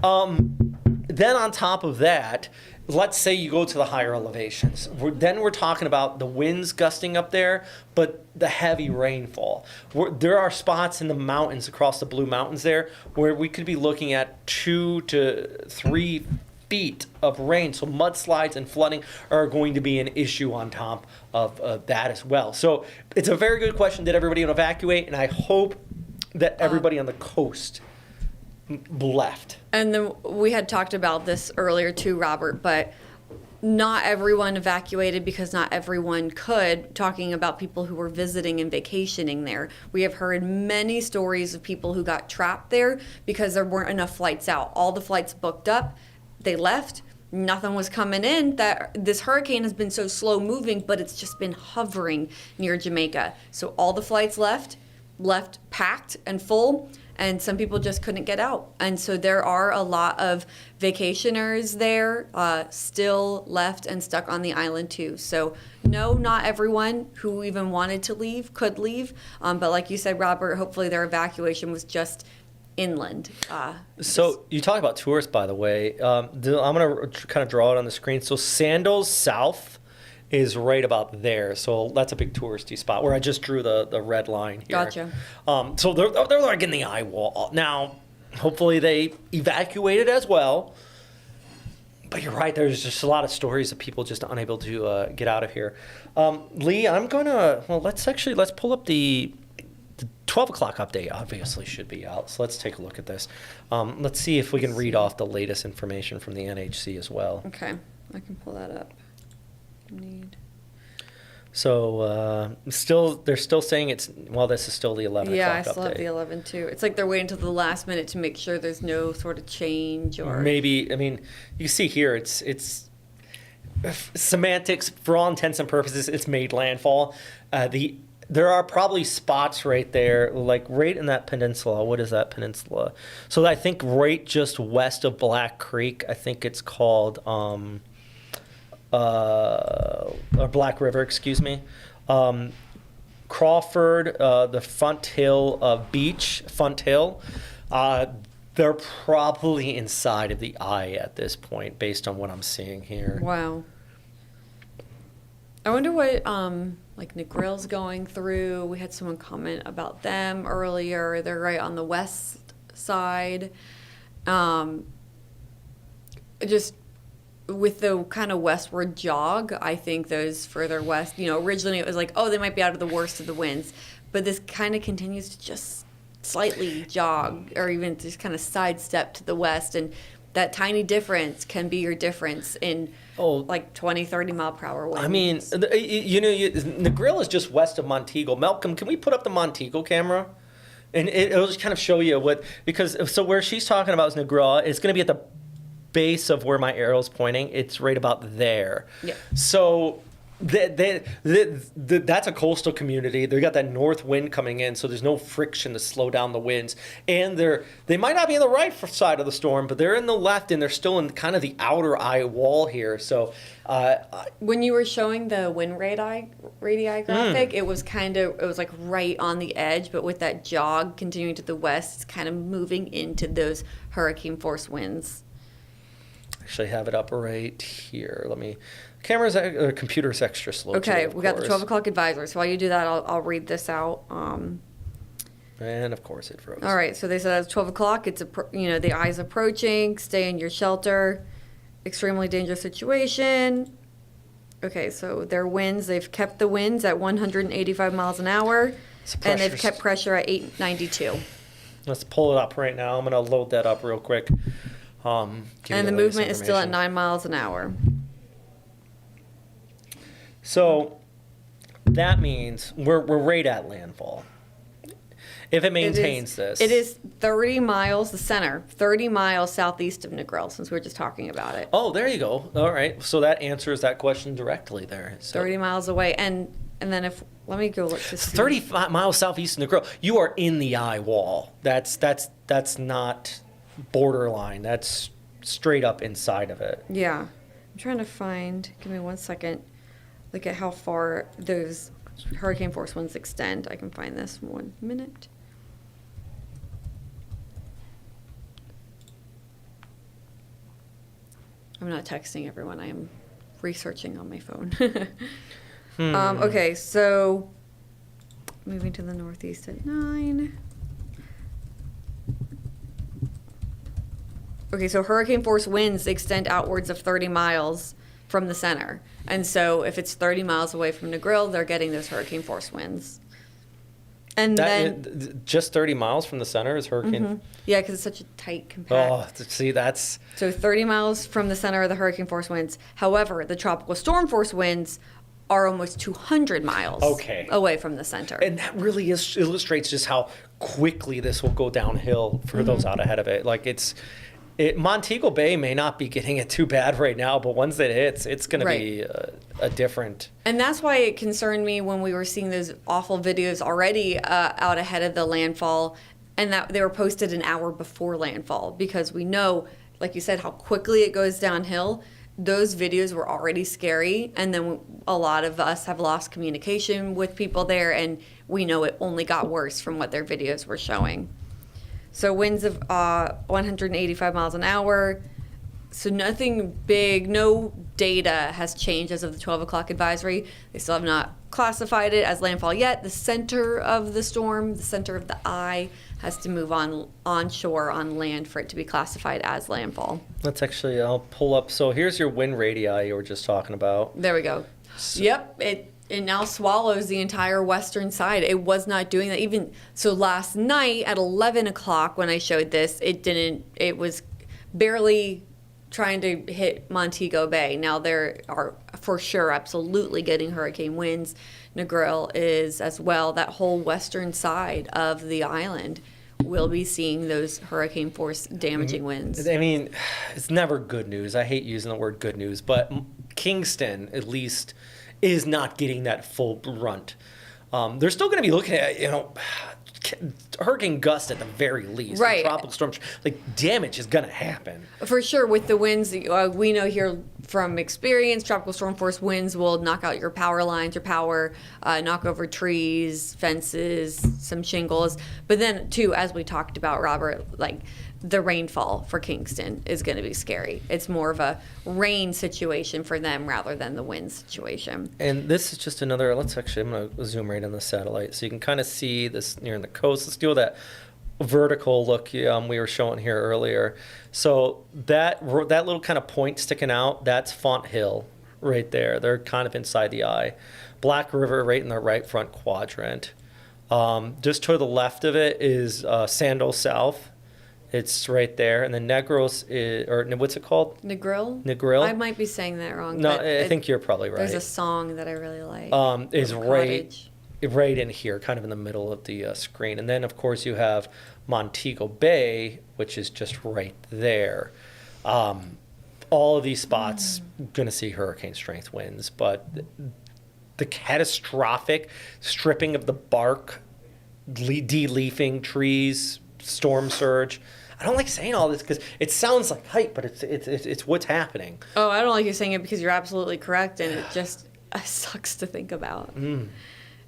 Then on top of that, let's say you go to the higher elevations. Then we're talking about the winds gusting up there, but the heavy rainfall. There are spots in the mountains, across the Blue Mountains there, where we could be looking at 2 to 3 feet of rain. So mudslides and flooding are going to be an issue on top of that as well. So it's a very good question. Did everybody evacuate? And I hope that everybody on the coast left. And then we had talked about this earlier too, Robert, but not everyone evacuated because not everyone could, talking about people who were visiting and vacationing there. We have heard many stories of people who got trapped there because there weren't enough flights out. All the flights booked up, they left, nothing was coming in. That this hurricane has been so slow moving, but it's just been hovering near Jamaica. So all the flights left packed and full, and some people just couldn't get out. And so there are a lot of vacationers there still left and stuck on the island too. So no, not everyone who even wanted to leave could leave. But like you said, Robert, hopefully their evacuation was just inland. So you talk about tourists, by the way. I'm going to kind of draw it on the screen. So Sandals South is right about there. So that's a big touristy spot where I just drew the red line here. Gotcha. So they're like in the eye wall. Now, hopefully they evacuated as well. But you're right, there's just a lot of stories of people just unable to get out of here. Lee, let's pull up the 12 o'clock update. Obviously should be out, so let's take a look at this. Let's see if we can read off the latest information from the NHC as well. Okay, I can pull that up. So they're still saying this is still the 11 Yeah, I o'clock still update. have the 11 too. It's like they're waiting until the last minute to make sure there's no sort of change or Maybe, I mean, you see here, it's semantics. For all intents and purposes, it's made landfall. There are probably spots right there, like right in that peninsula. What is that peninsula? So I think right just west of Black Creek, I think it's called or Black River, excuse me. Crawford, the Front Hill Beach, Front Hill, they're probably inside of the eye at this point, based on what I'm seeing here. Wow. I wonder what like Negrill's going through. We had someone comment about them earlier. They're right on the west side. Just with the kind of westward jog, I think those further west, originally it was like, oh, they might be out of the worst of the winds. But this kind of continues to just slightly jog or even just kind of sidestep to the west. And that tiny difference can be your difference in like 20, 30 mile per hour winds. I mean, Negril is just west of Montego. Malcolm, can we put up the Montego camera? And it'll just kind of show you so where she's talking about is Negril, it's going to be at the base of where my arrow's pointing. It's right about there. Yeah. So that's a coastal community. They got that north wind coming in, so there's no friction to slow down the winds. And they might not be on the right side of the storm, but they're in the left, and they're still in kind of the outer eye wall here. So when you were showing the wind radii graphic, it was like right on the edge, but with that jog continuing to the west, it's kind of moving into those hurricane force winds. Actually have it up right here. Computer's extra slow. Okay, too, we got the 12 course. o'clock advisor. So while you do that, I'll read this out. And of course it froze. All right, so they said it's 12 o'clock. It's the eye's approaching. Stay in your shelter. Extremely dangerous situation. Okay, so their winds. They've kept the winds at 185 miles an hour, and they've kept pressure at 892. Let's pull it up right now. I'm going to load that up real quick. And the movement is still at 9 miles an hour. So that means we're right at landfall. If it maintains this. It is 30 miles, the center, 30 miles southeast of Negril, since we were just talking about it. Oh, there you go. All right. So that answers that question directly there. So 30 miles away. And then let me go look to see. 35 miles southeast of Negril. You are in the eye wall. That's not borderline. That's straight up inside of it. Yeah. I'm trying to find, give me 1 second, look at how far those hurricane force winds extend. I can find this 1 minute. I'm not texting everyone. I am researching on my phone. Okay, so moving to the northeast at 9. Okay, so hurricane force winds extend outwards of 30 miles from the center. And so if it's 30 miles away from Negril, they're getting those hurricane force winds. And then just 30 miles from the center is hurricane. Mm-hmm. Yeah, because it's such a tight compact. Oh, see, that's So 30 miles from the center of the hurricane force winds. However, the tropical storm force winds are almost 200 miles away from the center. And that really illustrates just how quickly this will go downhill for those out ahead of it. Like Montego Bay may not be getting it too bad right now, but once it hits, it's going to be a different. And that's why it concerned me when we were seeing those awful videos already out ahead of the landfall. and that they were posted an hour before landfall, because we know, like you said, how quickly it goes downhill. Those videos were already scary, and then a lot of us have lost communication with people there, and we know it only got worse from what their videos were showing. So winds of 185 miles an hour. So nothing big, no data has changed as of the 12 o'clock advisory. They still have not classified it as landfall yet. The center of the storm, the center of the eye, has to move onshore on land for it to be classified as landfall. Let's actually, I'll pull up. So here's your wind radii you were just talking about. There we go. Yep, it now swallows the entire western side. It was not doing that. Even so, last night at 11 o'clock when I showed this, it was barely trying to hit Montego Bay. Now there are for sure absolutely getting hurricane winds. Negril is as well. That whole western side of the island will be seeing those hurricane force damaging winds. I mean, it's never good news. I hate using the word good news, but Kingston at least is not getting that full brunt. They're still going to be looking at, hurricane gust at the very least. Right. Tropical storm, like damage is going to happen. For sure, with the winds, we know here from experience, tropical storm force winds will knock out your power lines, your power, knock over trees, fences, some shingles. But then, too, as we talked about, Robert, like the rainfall for Kingston is going to be scary. It's more of a rain situation for them rather than the wind situation. And this is just another, I'm going to zoom right on the satellite so you can kind of see this near the coast. Let's do that vertical look we were showing here earlier. So that little kind of point sticking out, that's Font Hill right there. They're kind of inside the eye. Black River right in the right front quadrant. Just to the left of it is Sandal South. It's right there. And then Negros is, or what's it called? Negril? I might be saying that wrong. No, but I think you're probably right. There's a song that I really like. Is Cottage. right in here, kind of in the middle of the screen. And then, of course, you have Montego Bay, which is just right there. All of these spots going to see hurricane strength winds, but the catastrophic stripping of the bark, de-leafing trees, storm surge. I don't like saying all this because it sounds like hype, but it's what's happening. Oh, I don't like you saying it because you're absolutely correct, and it just sucks to think about. There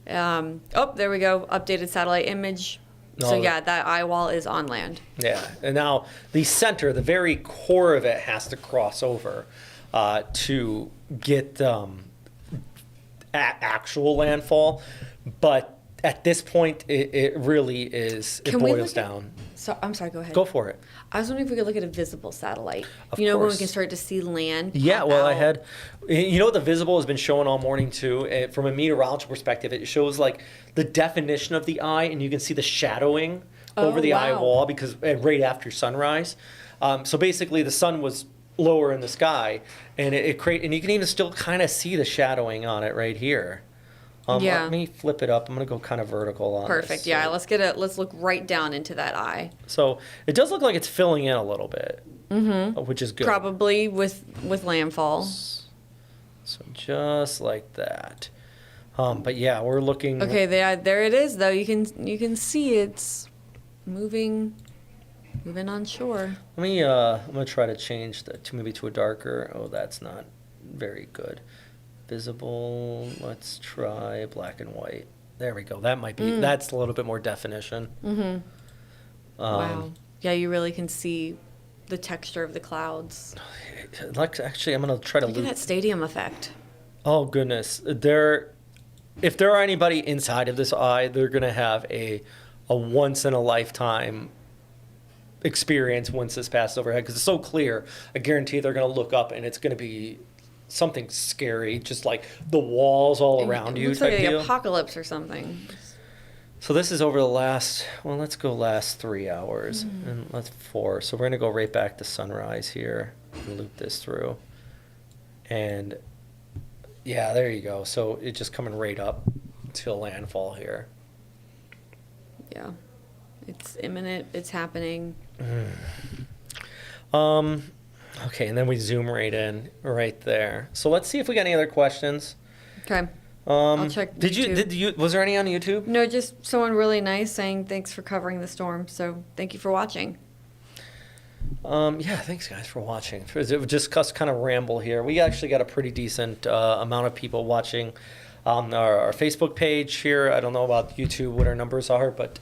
we go. Updated satellite image. So yeah, that eye wall is on land. Yeah, and now the center, the very core of it, has to cross over to get actual landfall. But at this point, it really is. It boils down. So I'm sorry. Go ahead. Go for it. I was wondering if we could look at a visible satellite. Of when we course. can start to see land. Yeah, pop well, I out. had, what the visible has been showing all morning too. From a meteorological perspective, it shows like the definition of the eye, and you can see the shadowing over the eye wow. wall because right after sunrise. So basically, the sun was lower in the sky, and and you can even still kind of see the shadowing on it right here. Yeah. Let me flip it up. I'm gonna go kind of vertical on Perfect. this. Yeah. Let's look right down into that eye. So it does look like it's filling in a little bit, which is good. Probably with landfall. So just like that. But yeah, we're looking. Okay. There it is. Though you can see it's moving on shore. Let me. I'm gonna try to change that to maybe to a darker. Oh, that's not very good. Visible. Let's try black and white. There we go. That might be. That's a little bit more definition. Wow. Yeah, you really can see the texture of the clouds. Actually, I'm gonna try to Look at that stadium effect. Oh goodness, if there are anybody inside of this eye, they're gonna have a once in a lifetime experience once this passes overhead because it's so clear. I guarantee they're gonna look up and it's gonna be something scary, just like the walls all around you. Looks like type the deal. apocalypse or something. So this is over the last. Well, let's go last 3 hours and let's 4. So we're gonna go right back to sunrise here and loop this through. And yeah, there you go. So it's just coming right up till landfall here. Yeah, it's imminent. It's happening. Okay, and then we zoom right in right there. So let's see if we got any other questions. Okay. I'll check. Did YouTube. you? Was there any on YouTube? No, just someone really nice saying thanks for covering the storm. So thank you for watching. Yeah, thanks guys for watching. It was just us kind of ramble here. We actually got a pretty decent amount of people watching on our Facebook page here. I don't know about YouTube what our numbers are, but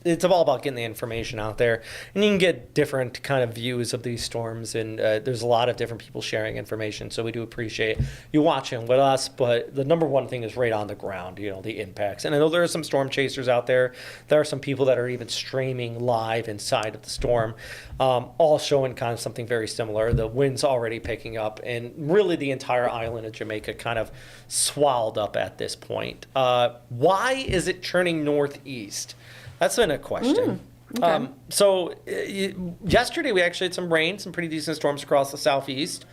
it's all about getting the information out there, and you can get different kind of views of these storms, and there's a lot of different people sharing information, so we do appreciate you watching with us. But the number one thing is right on the ground, the impacts. And I know there are some storm chasers out there. There are some people that are even streaming live inside of the storm, all showing kind of something very similar. The wind's already picking up, and really the entire island of Jamaica kind of swallowed up at this point. Why is it turning northeast? That's been a question. Okay. Yesterday we actually had some rain, some pretty decent storms across the southeast.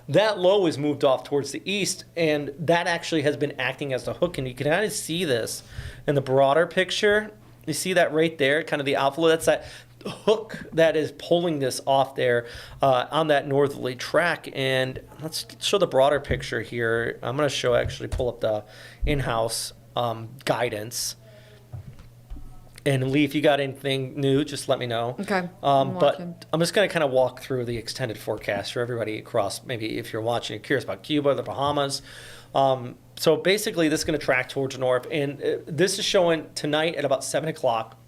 That low is moved off towards the east, and that actually has been acting as a hook. And you can kind of see this in the broader picture. You see that right there, kind of the outflow. That's that hook that is pulling this off there on that northerly track. And let's show the broader picture here. I'm going to actually pull up the in-house guidance. And Lee, if you got anything new, just let me know. Okay. But I'm just going to kind of walk through the extended forecast for everybody across, maybe if you're watching, you're curious about Cuba, the Bahamas. So basically, this is going to track towards the north. And this is showing tonight at about 7 o'clock.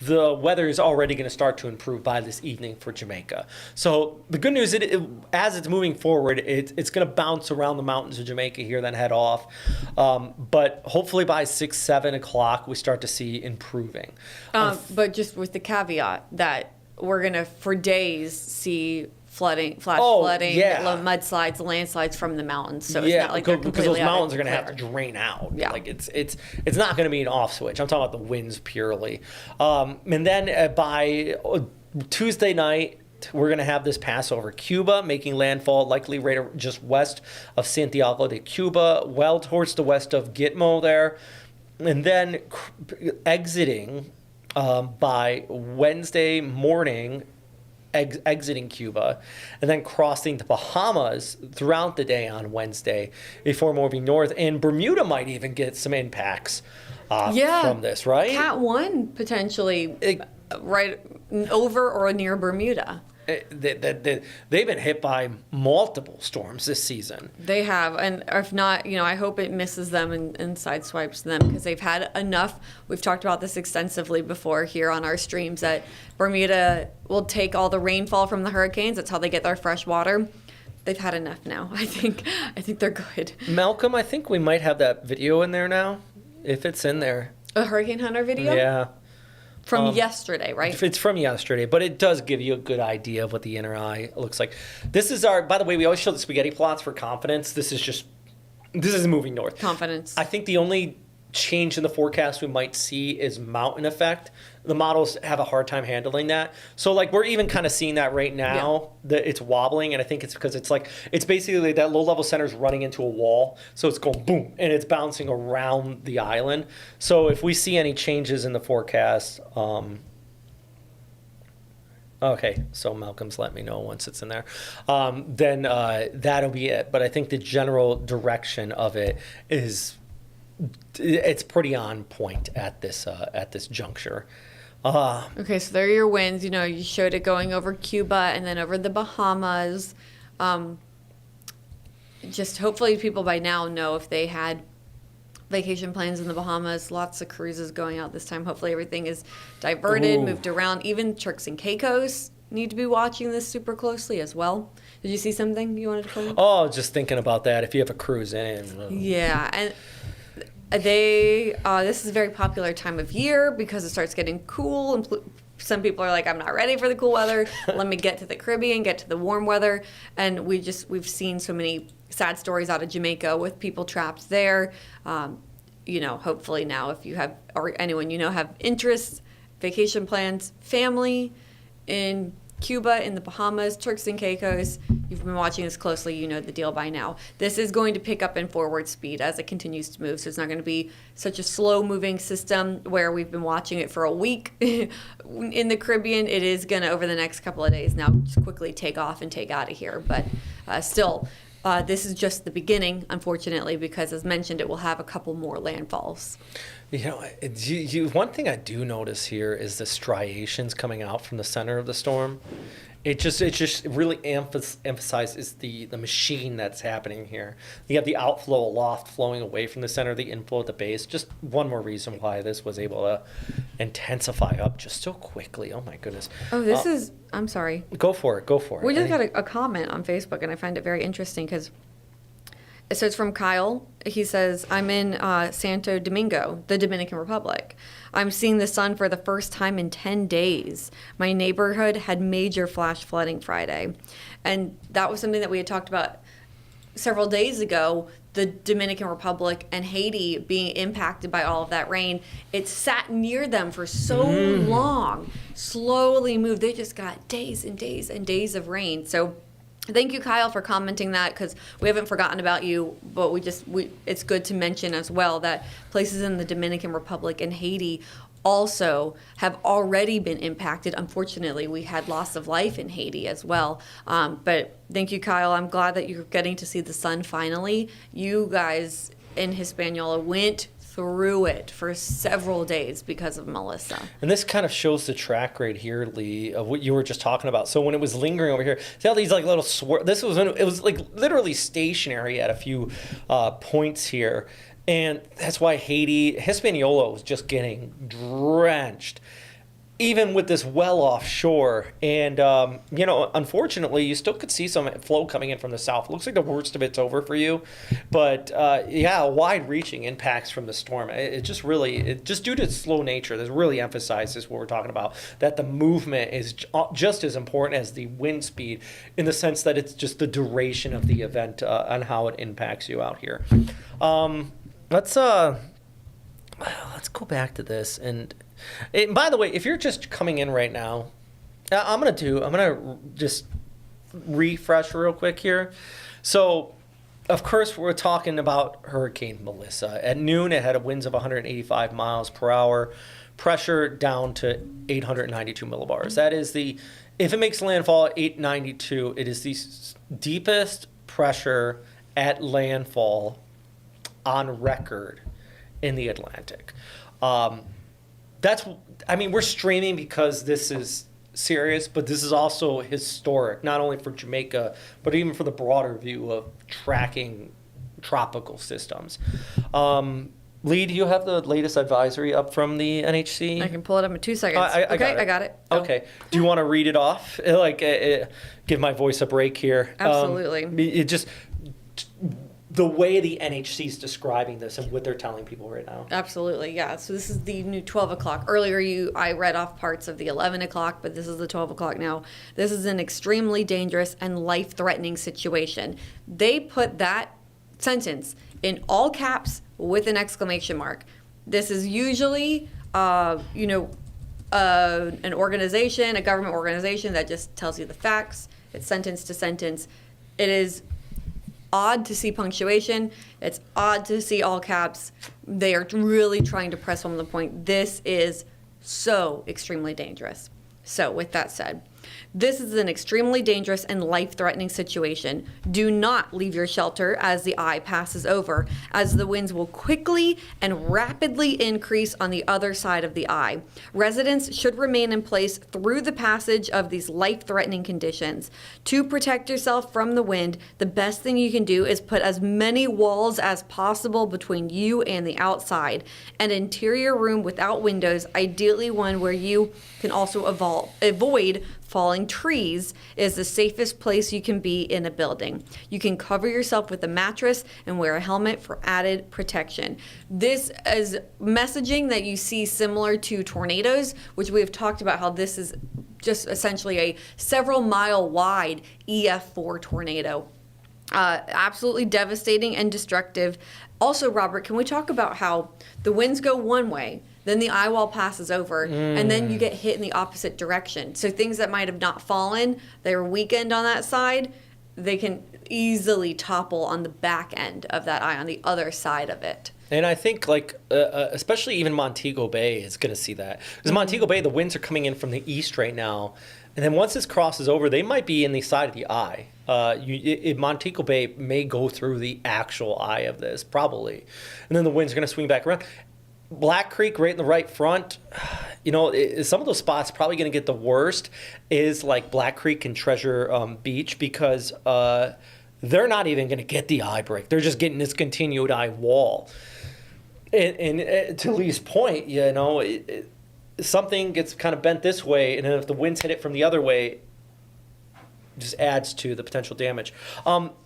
The weather is already going to start to improve by this evening for Jamaica. So the good news is, as it's moving forward, it's going to bounce around the mountains of Jamaica here, then head off. But hopefully by 6, 7 o'clock, we start to see improving. But just with the caveat that we're going to, for days, see flooding, yeah. mudslides, landslides from the mountains. So it's not like they're because completely those mountains are going to have to drain out. Yeah. Like it's not going to be an off switch. I'm talking about the winds purely. And then by Tuesday night, we're going to have this pass over Cuba, making landfall likely right just west of Santiago de Cuba, well towards the west of Gitmo there, and then exiting by Wednesday morning. Exiting Cuba, and then crossing the Bahamas throughout the day on Wednesday before moving north. And Bermuda might even get some impacts from this, right? Cat 1 potentially right over or near Bermuda. They've been hit by multiple storms this season. They have, and if not, I hope it misses them and sideswipes them, because they've had enough. We've talked about this extensively before here on our streams, that Bermuda will take all the rainfall from the hurricanes. That's how they get their fresh water. They've had enough now. I think they're good. Malcolm, I think we might have that video in there now, if it's in there. A Hurricane Hunter video? Yeah. From yesterday, right? It's from yesterday, but it does give you a good idea of what the inner eye looks like. This is by the way, we always show the spaghetti plots for confidence. This is moving north. Confidence. I think the only change in the forecast we might see is mountain effect. The models have a hard time handling that. So we're even kind of seeing that right now, that it's wobbling, and I think it's because it's basically that low level center is running into a wall, so it's going boom and it's bouncing around the island. So if we see any changes in the forecast, okay, so Malcolm's let me know once it's in there. Then that'll be it. But I think the general direction of it it's pretty on point at this juncture. Okay, so there are your winds. You showed it going over Cuba and then over the Bahamas. Just hopefully people by now know if they had vacation plans in the Bahamas. Lots of cruises going out this time. Hopefully everything is diverted, moved around. Even Turks and Caicos need to be watching this super closely as well. Did you see something you wanted to comment? Oh, just thinking about that. If you have a cruise in. Yeah, and this is a very popular time of year because it starts getting cool, and some people are like, I'm not ready for the cool weather. Let me get to the Caribbean, get to the warm weather. And we've seen so many sad stories out of Jamaica with people trapped there. Hopefully now, if you have, or anyone have interests, vacation plans, family in Cuba, in the Bahamas, Turks and Caicos, you've been watching this closely, you know the deal by now. This is going to pick up in forward speed as it continues to move, so it's not going to be such a slow-moving system where we've been watching it for a week in the Caribbean. It is going to, over the next couple of days now, just quickly take off and take out of here. But still, This is just the beginning, unfortunately, because as mentioned, it will have a couple more landfalls. One thing I do notice here is the striations coming out from the center of the storm. It just really emphasizes the machine that's happening here. You have the outflow aloft flowing away from the center, the inflow at the base. Just one more reason why this was able to intensify up just so quickly. Oh my goodness. Oh, this is, I'm sorry. Go for it. We just got a comment on Facebook, and I find it very interesting because, so it's from Kyle. He says, I'm in Santo Domingo, the Dominican Republic. I'm seeing the sun for the first time in 10 days. My neighborhood had major flash flooding Friday. And that was something that we had talked about several days ago, the Dominican Republic and Haiti being impacted by all of that rain. It sat near them for so long, slowly moved. They just got days and days and days of rain. So thank you, Kyle, for commenting that, because we haven't forgotten about you, but it's good to mention as well that places in the Dominican Republic and Haiti also have already been impacted. Unfortunately, we had loss of life in Haiti as well. But thank you, Kyle. I'm glad that you're getting to see the sun finally. You guys in Hispaniola went through it for several days because of Melissa. And this kind of shows the track right here, Lee, of what you were just talking about. So when it was lingering over here, see how these like little this was when it was like literally stationary at a few points here. And that's why Hispaniola was just getting drenched, even with this well offshore. And, unfortunately, you still could see some flow coming in from the south. Looks like the worst of it's over for you. But, wide-reaching impacts from the storm. It just due to its slow nature, this really emphasizes what we're talking about, that the movement is just as important as the wind speed, in the sense that it's just the duration of the event and how it impacts you out here. Let's go back to this. And by the way, if you're just coming in right now, I'm gonna just refresh real quick here. So, of course, we're talking about Hurricane Melissa. At noon, it had winds of 185 miles per hour, pressure down to 892 millibars. That is if it makes landfall at 892, it is the deepest pressure at landfall on record in the Atlantic. We're streaming because this is serious, but this is also historic, not only for Jamaica, but even for the broader view of tracking tropical systems. Lee, do you have the latest advisory up from the NHC? I can pull it up in 2 seconds. I got it. Go. Okay. Do you want to read it off? Give my voice a break here. Absolutely. The way the NHC is describing this and what they're telling people right now. Absolutely, yeah. So this is the new 12 o'clock. Earlier, I read off parts of the 11 o'clock, but this is the 12 o'clock now. This is an extremely dangerous and life-threatening situation. They put that sentence in all caps with an exclamation mark. This is usually, an organization, a government organization that just tells you the facts. It's sentence to sentence. It is odd to see punctuation. It's odd to see all caps. They are really trying to press home the point. This is so extremely dangerous. So with that said, this is an extremely dangerous and life-threatening situation. Do not leave your shelter as the eye passes over, as the winds will quickly and rapidly increase on the other side of the eye. Residents should remain in place through the passage of these life-threatening conditions. To protect yourself from the wind, the best thing you can do is put as many walls as possible between you and the outside. An interior room without windows, ideally one where you can also avoid falling trees, is the safest place you can be in a building. You can cover yourself with a mattress and wear a helmet for added protection. This is messaging that you see similar to tornadoes, which we have talked about how this is just essentially a several mile wide EF4 tornado. Absolutely devastating and destructive. Also, Robert, can we talk about how the winds go one way, then the eye wall passes over, and then you get hit in the opposite direction. So things that might have not fallen, they were weakened on that side, they can easily topple on the back end of that eye, on the other side of it. And I think, especially even Montego Bay is going to see that. Because Montego Bay, the winds are coming in from the east right now. And then once this crosses over, they might be in the side of the eye. Montego Bay may go through the actual eye of this, probably. And then the wind's going to swing back around. Black Creek right in the right front, some of those spots probably going to get the worst is like Black Creek and Treasure Beach, because they're not even going to get the eye break. They're just getting this continued eye wall. And to Lee's point, something gets kind of bent this way, and then if the winds hit it from the other way, just adds to the potential damage.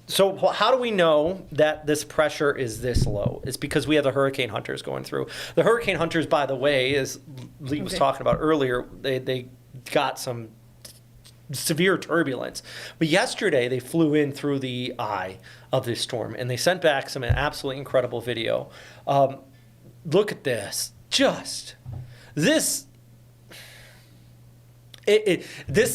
So how do we know that this pressure is this low? It's because we have the hurricane hunters going through. The hurricane hunters, by the way, as Lee was talking about earlier, they got some severe turbulence. But yesterday they flew in through the eye of this storm, and they sent back some absolutely incredible video. Look at this. Just this.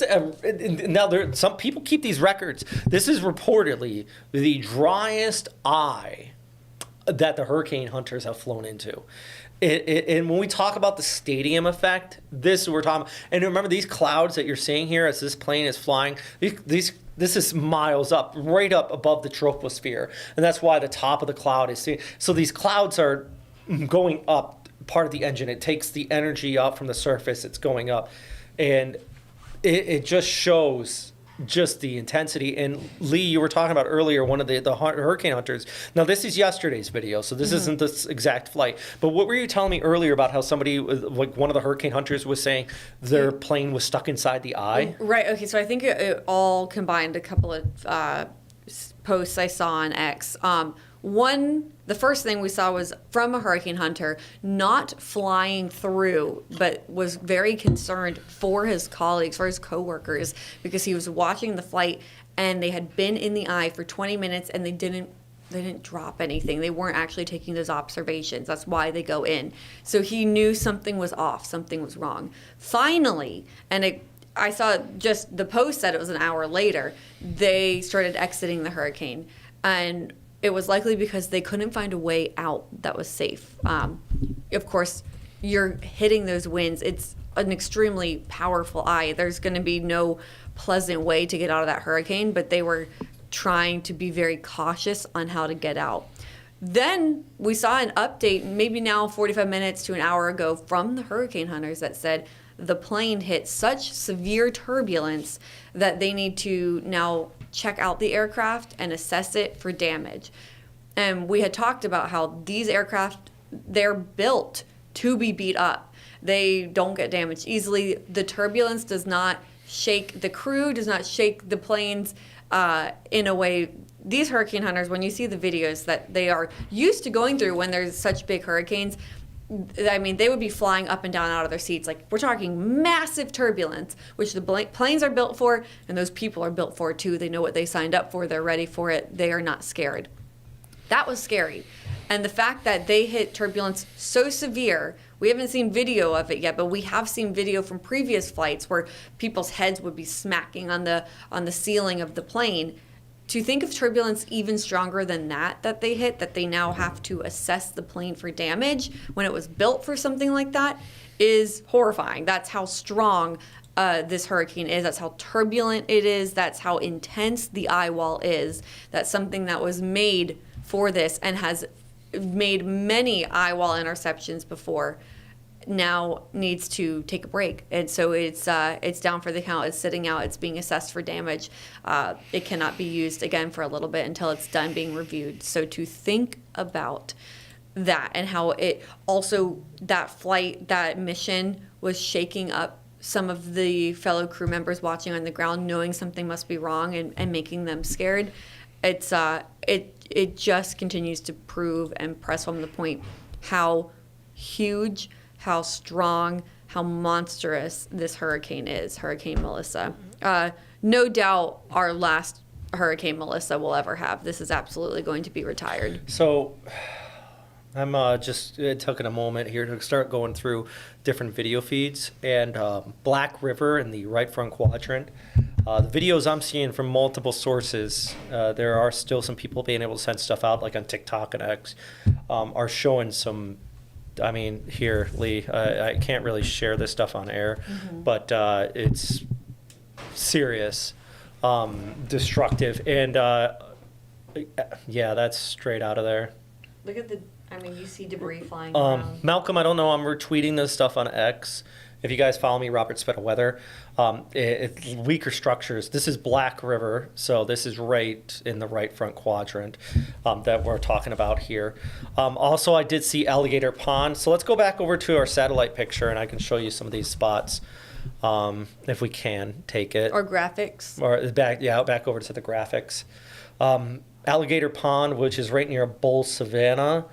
Now, some people keep these records. This is reportedly the driest eye that the hurricane hunters have flown into. And when we talk about the stadium effect, this is what we're talking about. And remember, these clouds that you're seeing here as this plane is flying, this is miles up, right up above the troposphere. And that's why the top of the cloud is seen. So these clouds are going up part of the engine. It takes the energy up from the surface. It's going up. And it just shows just the intensity. And Lee, you were talking about earlier, one of the hurricane hunters. Now, this is yesterday's video, so this isn't this exact flight. But what were you telling me earlier about how somebody, like one of the hurricane hunters was saying their plane was stuck inside the eye? Right, okay, so I think it all combined a couple of posts I saw on X. The first thing we saw was from a hurricane hunter, not flying through, but was very concerned for his colleagues, for his coworkers, because he was watching the flight and they had been in the eye for 20 minutes and they didn't drop anything. They weren't actually taking those observations. That's why they go in. So he knew something was off, something was wrong. Finally, I saw just the post said it was an hour later, they started exiting the hurricane. And it was likely because they couldn't find a way out that was safe. Of course, you're hitting those winds. It's an extremely powerful eye. There's going to be no pleasant way to get out of that hurricane, but they were trying to be very cautious on how to get out. Then we saw an update, maybe now 45 minutes to an hour ago, from the hurricane hunters that said the plane hit such severe turbulence that they need to now check out the aircraft and assess it for damage. And we had talked about how these aircraft, they're built to be beat up. They don't get damaged easily. The turbulence does not shake the crew, does not shake the planes in a way. These hurricane hunters, when you see the videos that they are used to going through when there's such big hurricanes, I mean, they would be flying up and down out of their seats. Like, we're talking massive turbulence, which the planes are built for, and those people are built for too. They know what they signed up for. They're ready for it. They are not scared. That was scary. And the fact that they hit turbulence so severe, we haven't seen video of it yet, but we have seen video from previous flights where people's heads would be smacking on the ceiling of the plane. To think of turbulence even stronger than that they hit, that they now have to assess the plane for damage when it was built for something like that, is horrifying. That's how strong this hurricane is. That's how turbulent it is. That's how intense the eye wall is. That's something that was made for this and has made many eye wall interceptions before, now needs to take a break. And so it's down for the count. It's sitting out. It's being assessed for damage. It cannot be used again for a little bit until it's done being reviewed. So to think about that and how it also, that flight, that mission was shaking up some of the fellow crew members watching on the ground, knowing something must be wrong and making them scared. It just continues to prove and press home the point how huge, how strong, how monstrous this hurricane is, Hurricane Melissa. No doubt our last Hurricane Melissa will ever have. This is absolutely going to be retired. So I'm just taking a moment here to start going through different video feeds. And Black River in the right front quadrant, the videos I'm seeing from multiple sources, there are still some people being able to send stuff out, like on TikTok and X, are showing some. I mean, here, Lee, I can't really share this stuff on air, but it's serious, destructive, and yeah, that's straight out of there. Look at you see debris flying around. Malcolm, I don't know. I'm retweeting this stuff on X. If you guys follow me, Robert Spetta Weather, it's weaker structures. This is Black River, so this is right in the right front quadrant that we're talking about here. Also, I did see Alligator Pond. So let's go back over to our satellite picture, and I can show you some of these spots if we can take it. Or graphics. Or back over to the graphics. Alligator Pond, which is right near Bull Savannah.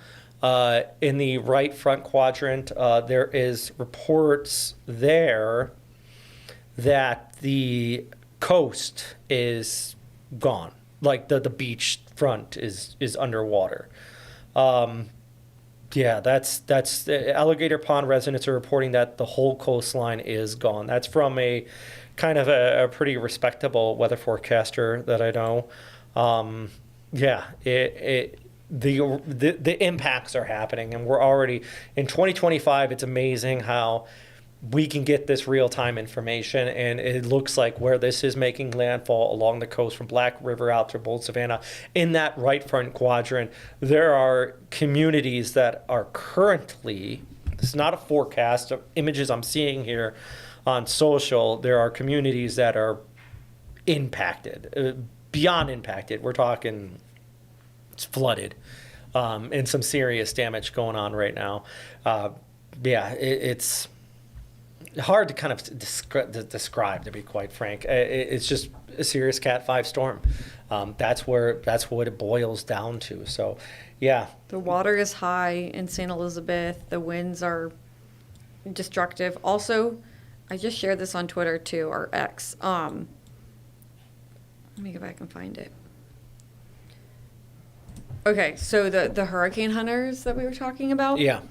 In the right front quadrant, there is reports there that the coast is gone, like the beach front is underwater. Yeah, that's the Alligator Pond residents are reporting that the whole coastline is gone. That's from a kind of a pretty respectable weather forecaster that I know. Yeah, the impacts are happening, and we're already in 2025. It's amazing how we can get this real-time information, and it looks like where this is making landfall along the coast from Black River out to Bold Savannah, in that right front quadrant, there are communities that are currently, this is not a forecast of images I'm seeing here on social, there are communities that are impacted, beyond impacted. We're talking it's flooded, and some serious damage going on right now. Yeah, it's hard to kind of describe, to be quite frank. It's just a serious Cat 5 storm. That's what it boils down to. So, yeah. The water is high in St. Elizabeth. The winds are destructive. Also, I just shared this on Twitter too, or X. Let me go back and find it. Okay, so the hurricane hunters that we were talking about. Yeah.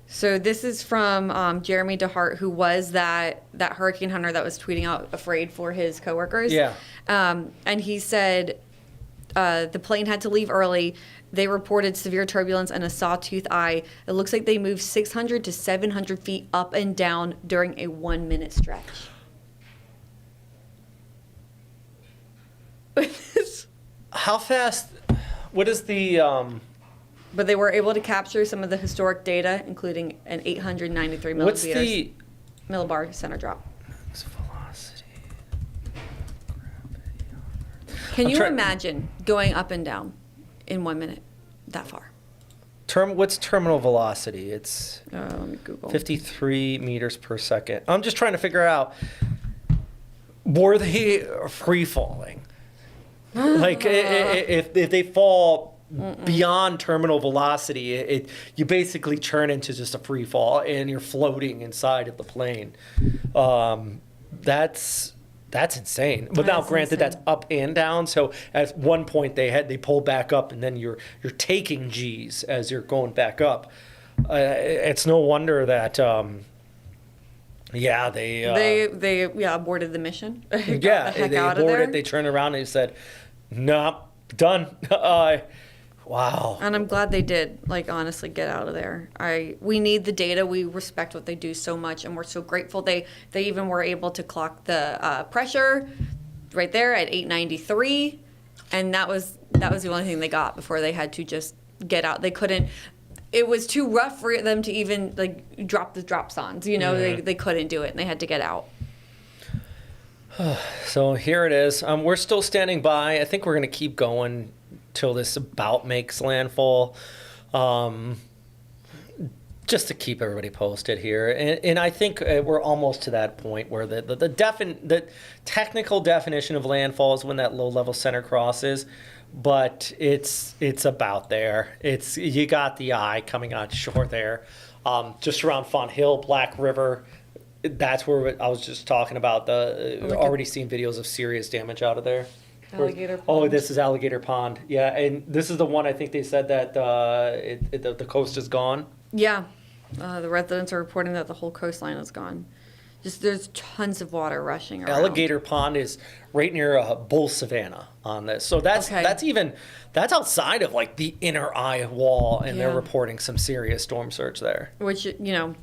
So this is from Jeremy DeHart, who was that hurricane hunter that was tweeting out afraid for his coworkers. Yeah. And he said the plane had to leave early. They reported severe turbulence and a sawtooth eye. It looks like they moved 600 to 700 feet up and down during a 1-minute stretch. How fast? What is the? But they were able to capture some of the historic data, including an 893 What's millimeters the millibar center drop. velocity? Can I'm you try- imagine going up and down in 1 minute that far? What's terminal velocity? It's Let me Google. 53 meters per second. I'm just trying to figure out, were they free falling? Like if they fall beyond terminal velocity, you basically turn into just a free fall and you're floating inside of the plane. That's insane. But now, That's granted, insane. that's up and down. So at one point they pulled back up, and then you're taking G's as you're going back up. It's no wonder that. Yeah, They aborted the mission. Got yeah, the heck they out of aborted. there. They turned around and they said, "Nope, done." Wow. And I'm glad they did, like, honestly, get out of there. We need the data. We respect what they do so much, and we're so grateful. They even were able to clock the pressure right there at 893, and that was the only thing they got before they had to just get out. They couldn't. It was too rough for them to even like drop the drop sondes. You know, they couldn't do it, and they had to get out. So here it is. We're still standing by. I think we're going to keep going till this about makes landfall, just to keep everybody posted here. And I think we're almost to that point where the technical definition of landfall is when that low-level center crosses, but it's about there. You got the eye coming on shore there, just around Font Hill, Black River. That's where I was just talking about. Already seen videos of serious damage out of there. Alligator Pond. Oh, this is Alligator Pond. Yeah, and this is the one I think they said that the coast is gone. Yeah, the residents are reporting that the whole coastline is gone. Just there's tons of water rushing around. Alligator Pond is right near Bull Savannah on this. So that's outside of like the inner eye wall, and they're Yeah. reporting some serious storm surge there. Which, you know,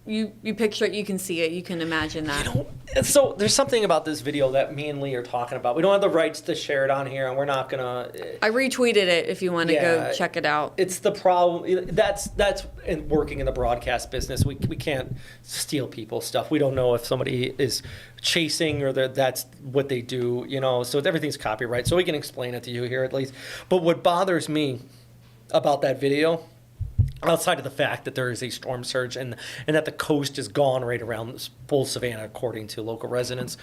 you picture it, you can see it, you can imagine that. So there's something about this video that me and Lee are talking about. We don't have the rights to share it on here, and we're not gonna. I retweeted it if you want to go check it out. It's the problem. That's in working in the broadcast business. We can't steal people's stuff. We don't know if somebody is chasing or that's what they do. So everything's copyright. So we can explain it to you here at least. But what bothers me about that video, outside of the fact that there is a storm surge and that the coast is gone right around full Savannah, according to local residents,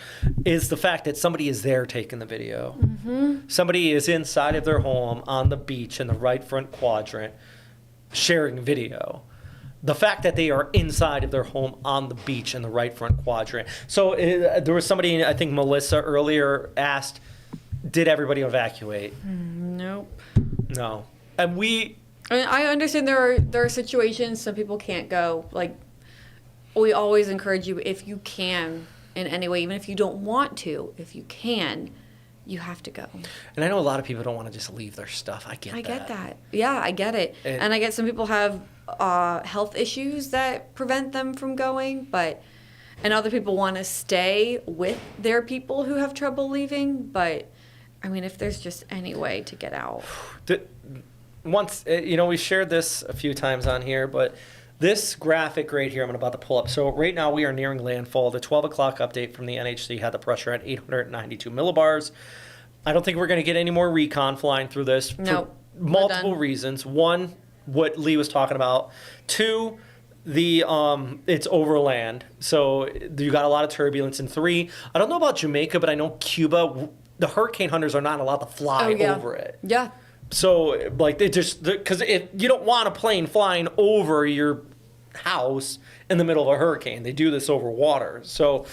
is the fact that somebody is there taking the video. Mm-hmm. Somebody is inside of their home on the beach in the right front quadrant sharing video. The fact that they are inside of their home on the beach in the right front quadrant. So there was somebody, I think Melissa earlier asked, did everybody evacuate? Nope. No. And I understand there are situations some people can't go. Like, we always encourage you, if you can in any way, even if you don't want to, if you can, you have to go. And I know a lot of people don't want to just leave their stuff. I get that. Yeah, I get it. And I get some people have health issues that prevent them from going, and other people want to stay with their people who have trouble leaving. But I mean, if there's just any way to get out. Once, we shared this a few times on here, but this graphic right here, I'm about to pull up. So right now we are nearing landfall. The 12 o'clock update from the NHC had the pressure at 892 millibars. I don't think we're going to get any more recon flying through this for multiple reasons. One, what Lee was talking about. Two, it's overland, so you got a lot of turbulence. And three, I don't know about Jamaica, but I know Cuba, the hurricane hunters are not allowed to fly over it. Yeah. So, because if you don't want a plane flying over your house in the middle of a hurricane, they do this over water. So,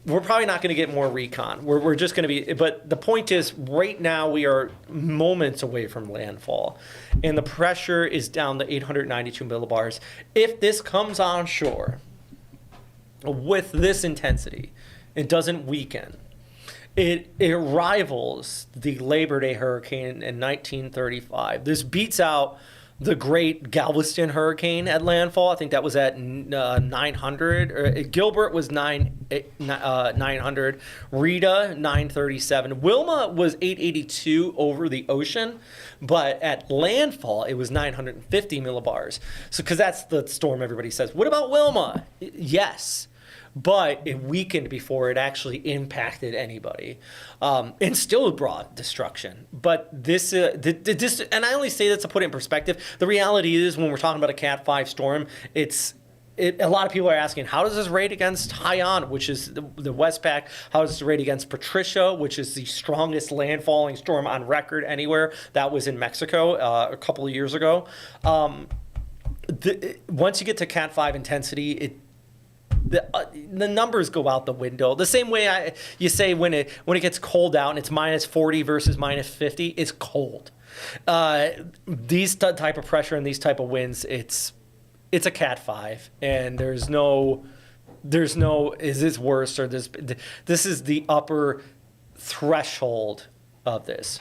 we're probably not going to get more recon. We're just going to be, but the point is, right now we are moments away from landfall, and the pressure is down to 892 millibars. If this comes on shore with this intensity, it doesn't weaken. It rivals the Labor Day hurricane in 1935. This beats out the great Galveston hurricane at landfall. I think that was at 900. Gilbert was 900. Rita, 937. Wilma was 882 over the ocean. But at landfall, it was 950 millibars. So, because that's the storm everybody says. What about Wilma? Yes. But it weakened before it actually impacted anybody, and still brought destruction. But this, and I only say that to put it in perspective. The reality is, when we're talking about a Cat 5 storm, a lot of people are asking, how does this rate against Haiyan, which is the Westpac? How does this rate against Patricia, which is the strongest landfalling storm on record anywhere? That was in Mexico a couple of years ago. Once you get to Cat 5 intensity, the numbers go out the window. The same way you say when it gets cold out and it's minus 40 versus minus 50, it's cold. These type of pressure and these type of winds, it's a Cat 5, and there's no is this worse or this is the upper threshold of this.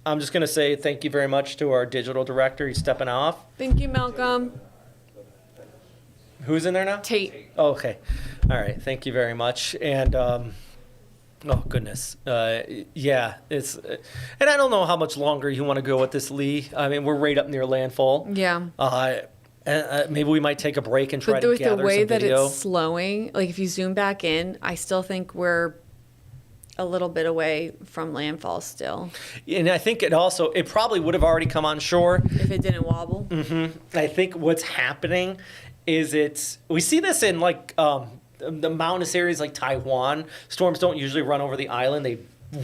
I'm just gonna say thank you very much to our digital director. He's stepping off. Thank you, Malcolm. Who's in there now? Tate. Oh, okay. All right. Thank you very much. And, oh, goodness. Yeah, it's, and I don't know how much longer you want to go with this, Lee. I mean, we're right up near landfall. Yeah. Maybe we might take a break and try to gather some video. But with the way that it's slowing, like if you zoom back in, I still think we're a little bit away from landfall still. And I think it probably would have already come on shore. If it didn't wobble. Mm-hmm. I think what's happening is we see this in the mountainous areas like Taiwan. Storms don't usually run over the island. They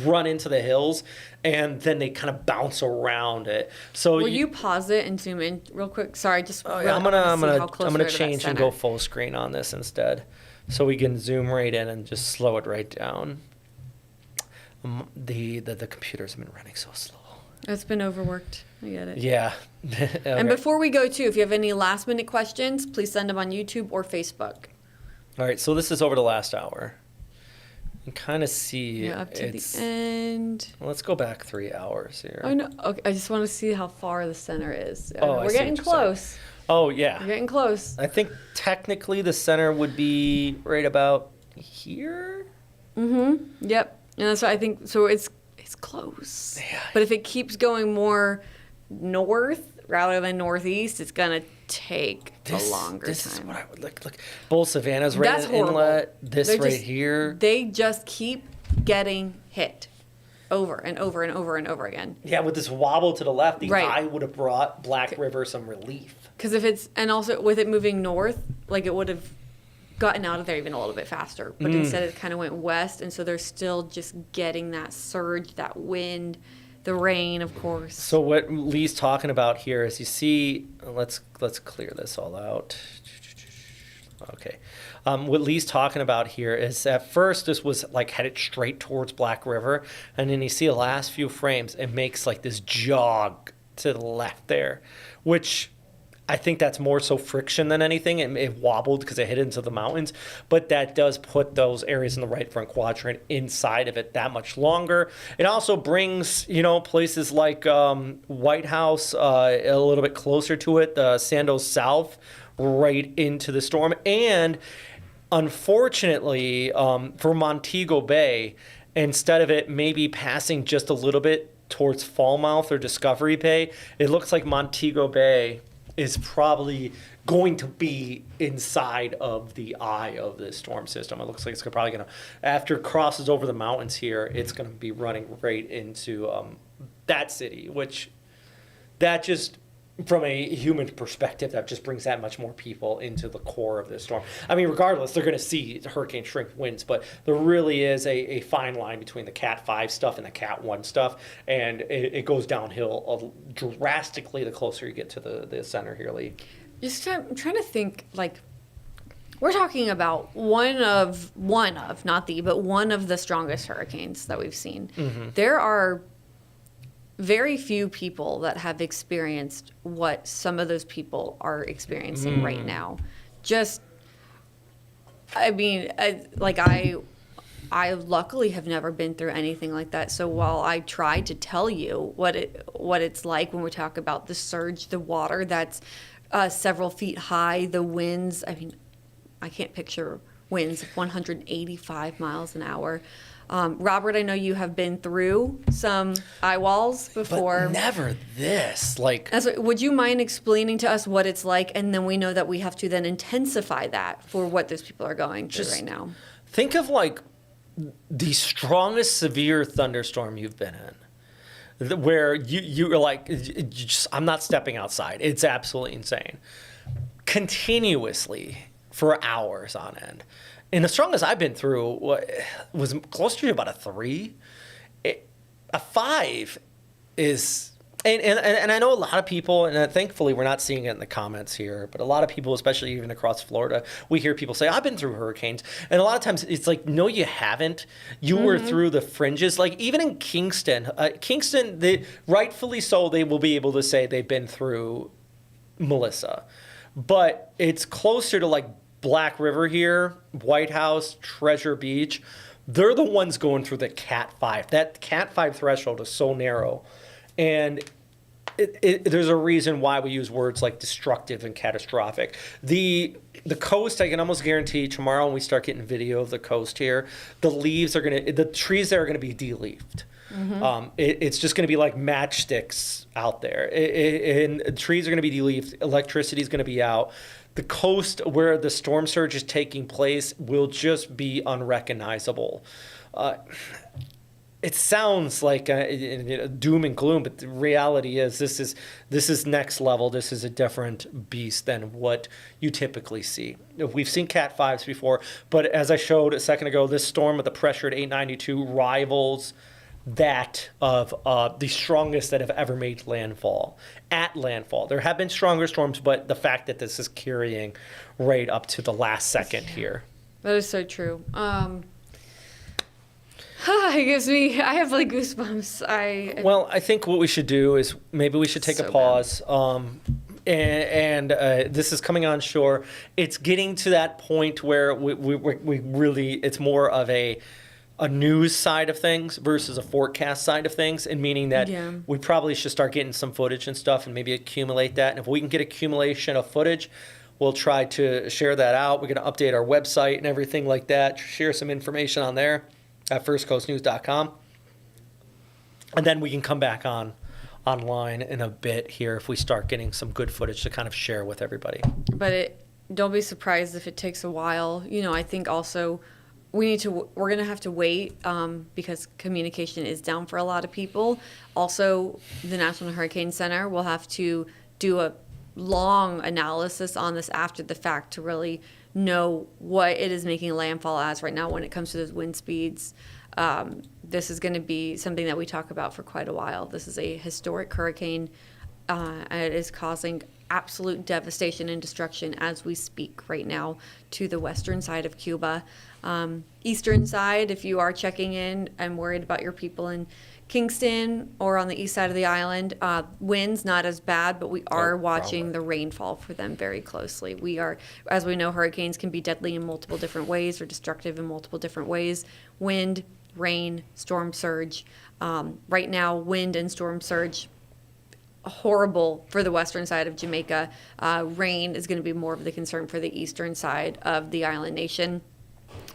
run into the hills, and then they kind of bounce around it. So will you pause it and zoom in real quick? Sorry, just I'm gonna change and go full screen on this instead, so we can zoom right in and just slow it right down. The computers have been running so slow. It's been overworked. I get it. Yeah. Okay. And before we go, too, if you have any last-minute questions, please send them on YouTube or Facebook. All right, so this is over the last hour. You can kind of see Yeah, up to it's. the end. Let's go back 3 hours here. Oh no! Okay, I just want to see how far the center is. Oh, I We're see getting what you're saying. close. Oh We're yeah. getting close. I think technically the center would be right about here. Yep. And that's what I think. So it's close. Yeah. But if it keeps going more north rather than northeast, it's gonna take a longer This time. is what I would like. Look, Bull Savannah's right That's in the horrible. inlet. This They're right just- here. They just keep getting hit over and over and over and over again. Yeah, with this wobble to the left, the Right. eye would have brought Black River some relief. Because if it's, and also with it moving north, like it would have gotten out of there even a little bit faster. But instead it kind of went west, and so they're still just getting that surge, that wind, the rain, of course. So what Lee's talking about here is, you see, let's clear this all out. Okay. What Lee's talking about here is, at first this was like headed straight towards Black River, and then you see the last few frames, it makes like this jog to the left there, which I think that's more so friction than anything. It wobbled because it hit into the mountains, but that does put those areas in the right front quadrant inside of it that much longer. It also brings, places like White House a little bit closer to it, the Sandoz South, right into the storm. And unfortunately, for Montego Bay, instead of it maybe passing just a little bit towards Falmouth or Discovery Bay, it looks like Montego Bay is probably going to be inside of the eye of this storm system. It looks like it's probably going to, after it crosses over the mountains here, it's going to be running right into that city, which that just, from a human perspective, that just brings that much more people into the core of this storm. I mean, regardless, they're going to see hurricane strength winds, but there really is a fine line between the Cat 5 stuff and the Cat 1 stuff, and it goes downhill drastically the closer you get to the center here, Lee. I'm trying to think, like, we're talking about one of the strongest hurricanes that we've seen. There are very few people that have experienced what some of those people are experiencing right now. I luckily have never been through anything like that. So while I try to tell you what it's like when we talk about the surge, the water that's several feet high, the winds, I mean, I can't picture winds of 185 miles an hour. Robert, I know you have been through some eye walls before. But never this. Would you mind explaining to us what it's like, and then we know that we have to then intensify that for what those people are going through right now? Think of the strongest severe thunderstorm you've been in, where you're like, I'm not stepping outside. It's absolutely insane. Continuously for hours on end. And the strongest I've been through was closer to about a 3. A 5 is, and I know a lot of people, and thankfully we're not seeing it in the comments here, but a lot of people, especially even across Florida, we hear people say, I've been through hurricanes. And a lot of times it's like, no, you haven't. You were through the fringes. Like even in Kingston, rightfully so, they will be able to say they've been through Melissa. But it's closer to Black River here, White House, Treasure Beach. They're the ones going through the Cat 5. That Cat 5 threshold is so narrow. And there's a reason why we use words like destructive and catastrophic. The coast, I can almost guarantee tomorrow when we start getting video of the coast here, the trees there are going to be de-leafed. It's just going to be like matchsticks out there. And trees are going to be de-leafed. Electricity is going to be out. The coast where the storm surge is taking place will just be unrecognizable. It sounds like doom and gloom, but the reality is this is next level. This is a different beast than what you typically see. We've seen Cat 5s before, but as I showed a second ago, this storm with the pressure at 892 rivals that of the strongest that have ever made landfall. At landfall, there have been stronger storms, but the fact that this is carrying right up to the last second here. That is so true. It gives me, I have goosebumps. I think what we should do is maybe we should take a pause. This is coming on shore. It's getting to that point where we really, it's more of a a news side of things versus a forecast side of things, and meaning that Yeah. we probably should start getting some footage and stuff and maybe accumulate that. And if we can get accumulation of footage, we'll try to share that out. We're going to update our website and everything like that, share some information on there at firstcoastnews.com. And then we can come back online in a bit here if we start getting some good footage to kind of share with everybody. But don't be surprised if it takes a while. I think also we're going to have to wait because communication is down for a lot of people. Also, the National Hurricane Center will have to do a long analysis on this after the fact to really know what it is making landfall as right now when it comes to those wind speeds. This is going to be something that we talk about for quite a while. This is a historic hurricane. And it is causing absolute devastation and destruction as we speak right now to the western side of Cuba. Eastern side, if you are checking in and worried about your people in Kingston or on the east side of the island, winds not as bad, but we are watching the rainfall for them very closely. We are, as we know, hurricanes can be deadly in multiple different ways or destructive in multiple different ways. Wind, rain, storm surge. Right now, wind and storm surge, horrible for the western side of Jamaica. Rain is going to be more of the concern for the eastern side of the island nation.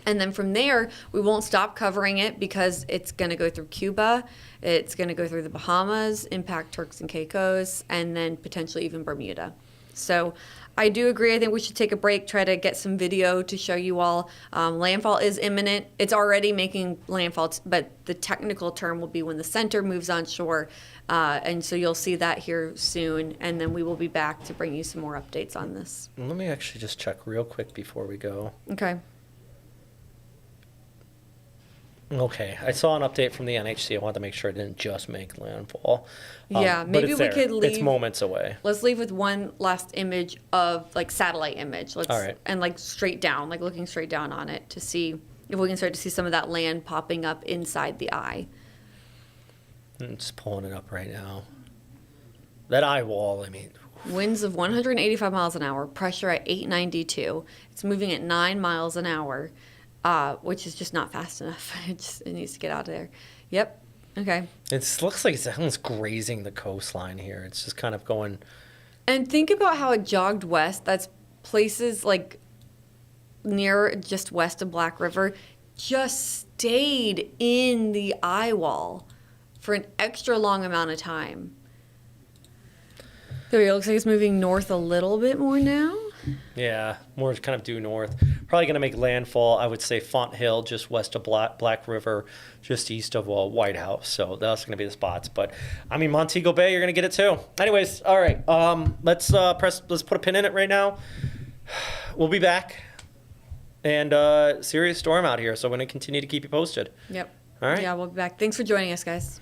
And then from there, we won't stop covering it because it's going to go through Cuba, it's going to go through the Bahamas, impact Turks and Caicos, and then potentially even Bermuda. So I do agree. I think we should take a break, try to get some video to show you all. Landfall is imminent. It's already making landfall, but the technical term will be when the center moves onshore. And so you'll see that here soon. And then we will be back to bring you some more updates on this. Let me actually just check real quick before we go. Okay. Okay, I saw an update from the NHC. I wanted to make sure it didn't just make landfall. Yeah, but maybe it's we there. could leave. It's moments away. Let's leave with one last image of satellite image. Let's All right. and straight down, looking straight down on it to see if we can start to see some of that land popping up inside the eye. I'm just pulling it up right now. That eye wall, I mean, Winds of 185 miles an hour, pressure at 892. It's moving at 9 miles an hour, which is just not fast enough. It needs to get out of there. Yep. Okay. it looks like it's almost grazing the coastline here. It's just kind of going. And think about how it jogged west. That's places near just west of Black River, just stayed in the eye wall for an extra long amount of time. There we go. Looks like it's moving north a little bit more now. Yeah, more kind of due north. Probably going to make landfall, I would say, Font Hill, just west of Black River, just east of White House. So that's going to be the spots. But, I mean, Montego Bay, you're going to get it too. Anyways, all right. Let's put a pin in it right now. We'll be back. And serious storm out here, so we're going to continue to keep you posted. Yep. All right. Yeah, we'll be back. Thanks for joining us, guys.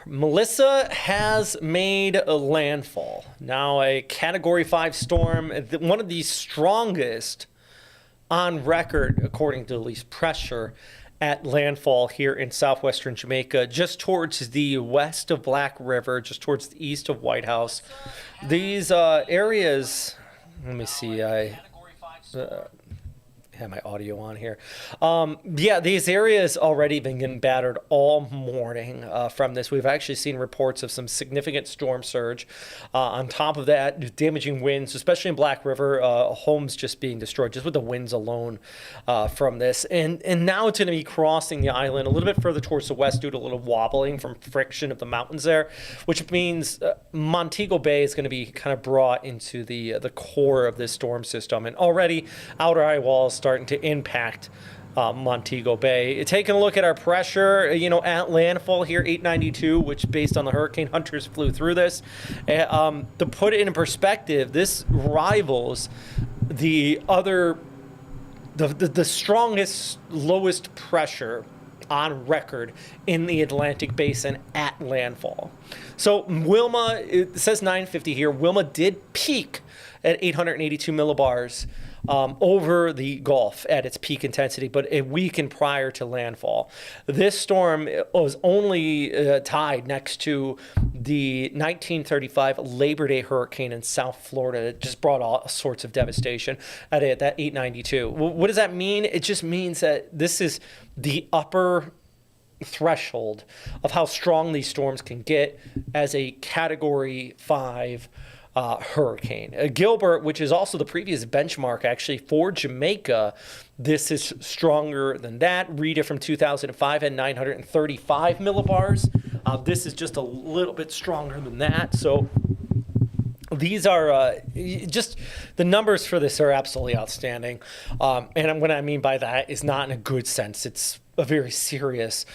Melissa has made a landfall. Now a Category 5 storm, one of the strongest on record, according to at least pressure, at landfall here in southwestern Jamaica, just towards the west of Black River, just towards the east of White House. These areas, let me see, I have my audio on here. Yeah, these areas already been getting battered all morning from this. We've actually seen reports of some significant storm surge. On top of that, damaging winds, especially in Black River, homes just being destroyed just with the winds alone from this. And now it's going to be crossing the island a little bit further towards the west due to a little wobbling from friction of the mountains there, which means Montego Bay is going to be kind of brought into the core of this storm system. And already outer eye walls starting to impact Montego Bay. Taking a look at our pressure, at landfall here, 892, which based on the hurricane hunters flew through this. To put it in perspective, this rivals the strongest, lowest pressure on record in the Atlantic Basin at landfall. So Wilma, it says 950 here. Wilma did peak at 882 millibars over the Gulf at its peak intensity, but it weakened prior to landfall. This storm was only tied next to the 1935 Labor Day hurricane in South Florida. It just brought all sorts of devastation at that 892. What does that mean? It just means that this is the upper threshold of how strong these storms can get as a Category 5 hurricane. Gilbert, which is also the previous benchmark actually for Jamaica, this is stronger than that. Rita from 2005 had 935 millibars. This is just a little bit stronger than that. So these are just the numbers for this are absolutely outstanding. And what I mean by that is not in a good sense. It's a very serious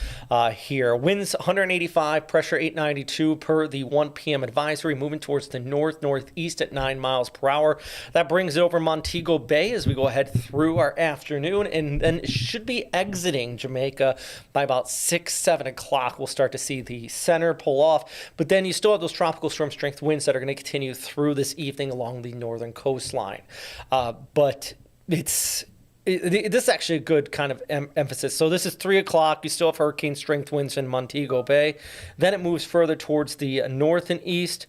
here. Winds 185, pressure 892 per the 1 p.m. advisory, moving towards the northeast at 9 miles per hour. That brings it over Montego Bay as we go ahead through our afternoon, and then it should be exiting Jamaica by about 7 o'clock. We'll start to see the center pull off, but then you still have those tropical storm strength winds that are going to continue through this evening along the northern coastline. But this is actually a good kind of emphasis. So this is 3 o'clock. You still have hurricane strength winds in Montego Bay. Then it moves further towards the north and east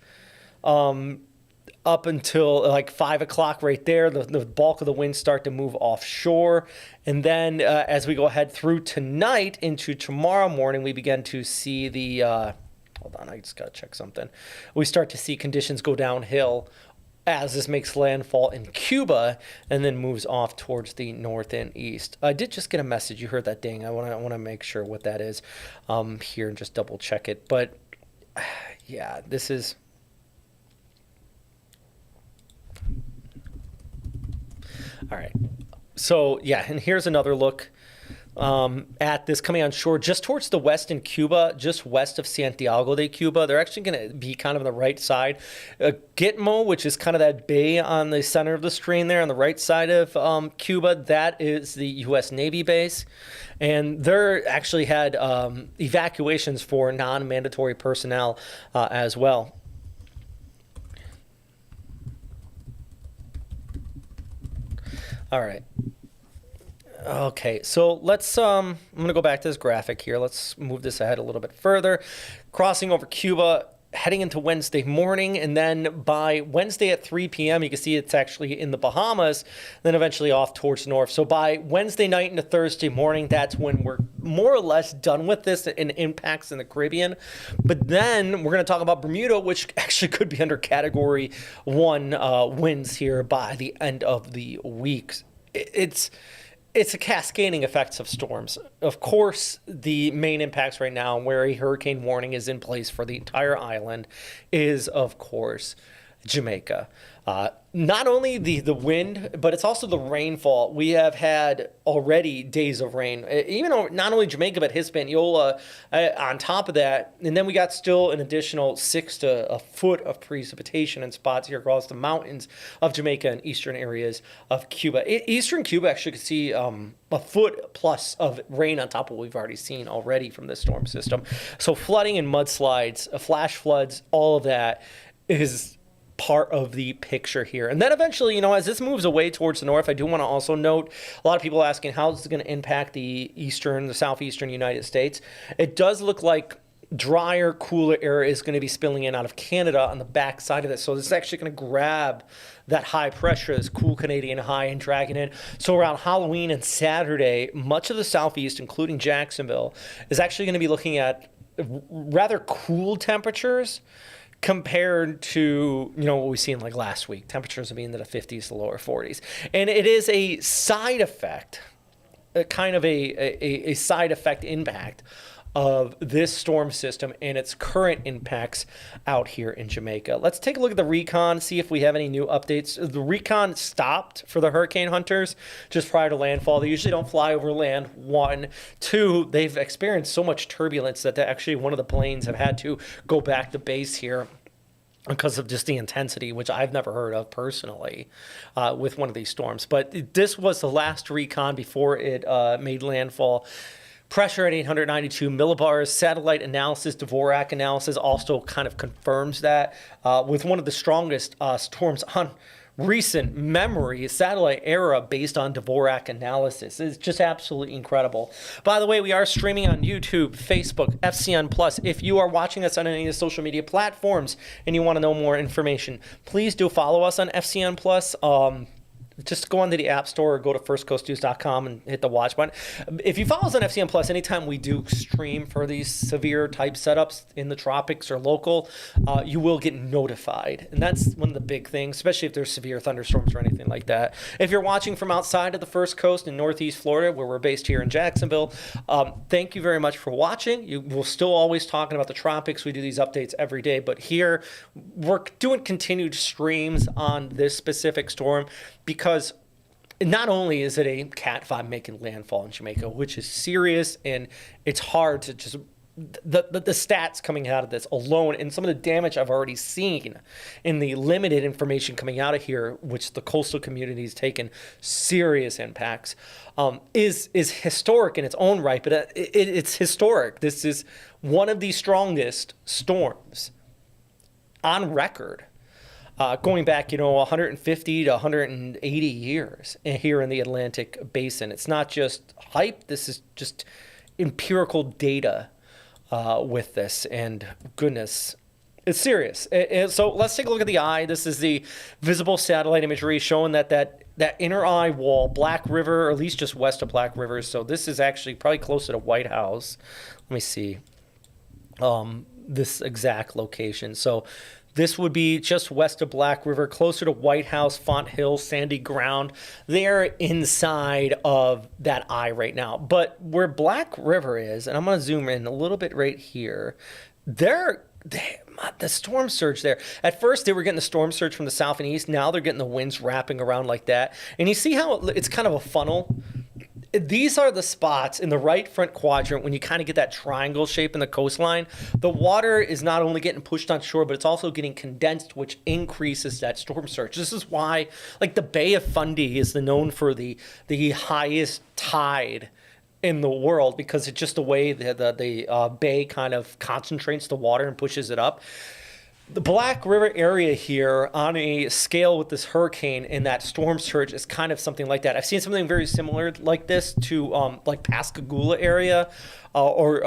up until like 5 o'clock right there. The bulk of the winds start to move offshore. And then as we go ahead through tonight into tomorrow morning, we begin to see the hold on, I just got to check something. We start to see conditions go downhill as this makes landfall in Cuba and then moves off towards the north and east. I did just get a message. You heard that ding. I want to make sure what that is here and just double check it. But yeah, this is... All right. So yeah, and here's another look at this coming on shore just towards the west in Cuba, just west of Santiago de Cuba. They're actually going to be kind of on the right side. Gitmo, which is kind of that bay on the center of the screen there on the right side of Cuba, that is the U.S. Navy base. And they're actually had evacuations for non-mandatory personnel as well. All right. Okay, so let's, I'm going to go back to this graphic here. Let's move this ahead a little bit further. Crossing over Cuba, heading into Wednesday morning, and then by Wednesday at 3 p.m., you can see it's actually in the Bahamas, then eventually off towards the north. So by Wednesday night into Thursday morning, that's when we're more or less done with this and impacts in the Caribbean. But then we're going to talk about Bermuda, which actually could be under Category 1 winds here by the end of the week. It's a cascading effects of storms. Of course, the main impacts right now where a hurricane warning is in place for the entire island is, of course, Jamaica. Not only the wind, but it's also the rainfall. We have had already days of rain, even not only Jamaica, but Hispaniola on top of that. And then we got still an additional 6 to a foot of precipitation in spots here across the mountains of Jamaica and eastern areas of Cuba. Eastern Cuba actually could see a foot plus of rain on top of what we've already seen already from this storm system. So flooding and mudslides, flash floods, all of that is part of the picture here. And then eventually, as this moves away towards the north, I do want to also note a lot of people asking how this is going to impact the southeastern United States. It does look like drier, cooler air is going to be spilling in out of Canada on the back side of this. So this is actually going to grab that high pressure, this cool Canadian high, and drag it in. So around Halloween and Saturday, much of the southeast, including Jacksonville, is actually going to be looking at rather cool temperatures compared to what we've seen like last week. Temperatures will be in the 50s to lower 40s. And it is a side effect, kind of a side effect impact of this storm system and its current impacts out here in Jamaica. Let's take a look at the recon, see if we have any new updates. The recon stopped for the hurricane hunters just prior to landfall. They usually don't fly over land, 1. 2, they've experienced so much turbulence that actually one of the planes have had to go back to base here because of just the intensity, which I've never heard of personally with one of these storms. But this was the last recon before it made landfall. Pressure at 892 millibars. Satellite analysis, Dvorak analysis also kind of confirms that with one of the strongest storms on recent memory, satellite era based on Dvorak analysis. It's just absolutely incredible. By the way, we are streaming on YouTube, Facebook, FCN Plus. If you are watching us on any of the social media platforms and you want to know more information, please do follow us on FCN Plus. Just go onto the App Store or go to firstcoastnews.com and hit the watch button. If you follow us on FCN Plus, anytime we do stream for these severe type setups in the tropics or local, you will get notified. And that's one of the big things, especially if there's severe thunderstorms or anything like that. If you're watching from outside of the First Coast in Northeast Florida, where we're based here in Jacksonville, thank you very much for watching. We're still always talking about the tropics. We do these updates every day. But here, we're doing continued streams on this specific storm because not only is it a Cat 5 making landfall in Jamaica, which is serious, and it's hard to just the stats coming out of this alone and some of the damage I've already seen in the limited information coming out of here, which the coastal community has taken serious impacts, is historic in its own right. But it's historic. This is one of the strongest storms on record. Going back, 150 to 180 years here in the Atlantic Basin. It's not just hype. This is just empirical data with this. And goodness, it's serious. So let's take a look at the eye. This is the visible satellite imagery showing that inner eye wall, Black River, or at least just west of Black River. So this is actually probably closer to White House. Let me see this exact location. So this would be just west of Black River, closer to White House, Font Hill, Sandy Ground. They're inside of that eye right now. But where Black River is, and I'm going to zoom in a little bit right here, the storm surge there. At first, they were getting the storm surge from the south and east. Now they're getting the winds wrapping around like that. And you see how it's kind of a funnel? These are the spots in the right front quadrant when you kind of get that triangle shape in the coastline. The water is not only getting pushed on shore, but it's also getting condensed, which increases that storm surge. This is why, like, the Bay of Fundy is known for the highest tide in the world, because it's just the way the bay kind of concentrates the water and pushes it up. The Black River area here on a scale with this hurricane and that storm surge is kind of something like that. I've seen something very similar like this to like Pascagoula area or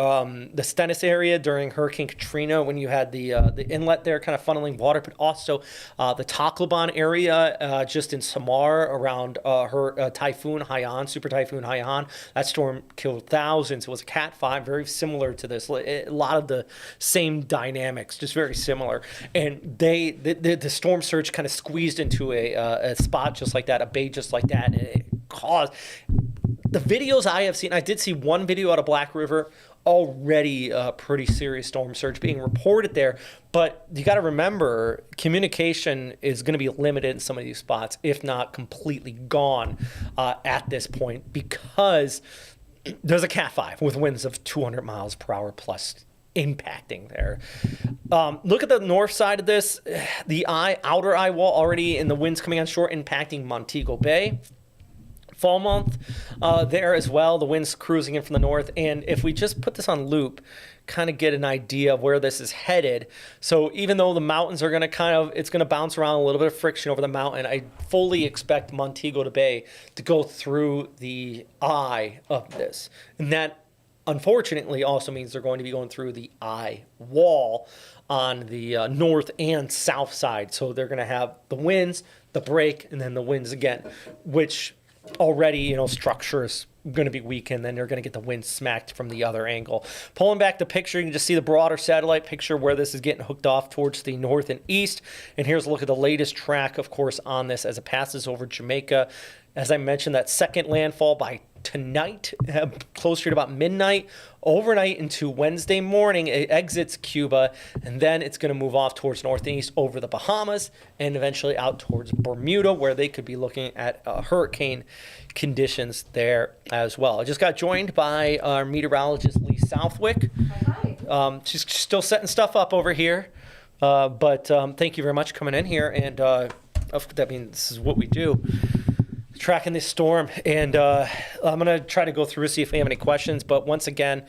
the Stennis area during Hurricane Katrina, when you had the inlet there kind of funneling water, but also the Tacloban area just in Samar around Typhoon Haiyan, Super Typhoon Haiyan. That storm killed thousands. It was a Cat 5, very similar to this. A lot of the same dynamics, just very similar. And the storm surge kind of squeezed into a spot just like that, a bay just like that, and it caused the videos I have seen, I did see one video out of Black River, already a pretty serious storm surge being reported there. But you got to remember, communication is going to be limited in some of these spots, if not completely gone at this point, because there's a Cat 5 with winds of 200 miles per hour plus impacting there. Look at the north side of this, the outer eye wall already, and the winds coming on shore impacting Montego Bay. Fall month there as well, the winds cruising in from the north. And if we just put this on loop, kind of get an idea of where this is headed. So even though the mountains are going to it's going to bounce around, a little bit of friction over the mountain, I fully expect Montego Bay to go through the eye of this. And that unfortunately also means they're going to be going through the eye wall on the north and south side. So they're going to have the winds, the break, and then the winds again, which already, structure is going to be weakened. Then they're going to get the wind smacked from the other angle. Pulling back the picture, you can just see the broader satellite picture where this is getting hooked off towards the north and east. And here's a look at the latest track, of course, on this as it passes over Jamaica. As I mentioned, that second landfall by tonight, closer to about midnight, overnight into Wednesday morning, it exits Cuba, and then it's going to move off towards north and east over the Bahamas, and eventually out towards Bermuda, where they could be looking at hurricane conditions there as well. I just got joined by our meteorologist, Lee Southwick. Hi. She's still setting stuff up over here, but thank you very much for coming in here, and that means this is what we do. Tracking this storm, and I'm going to try to go through, see if we have any questions. But once again,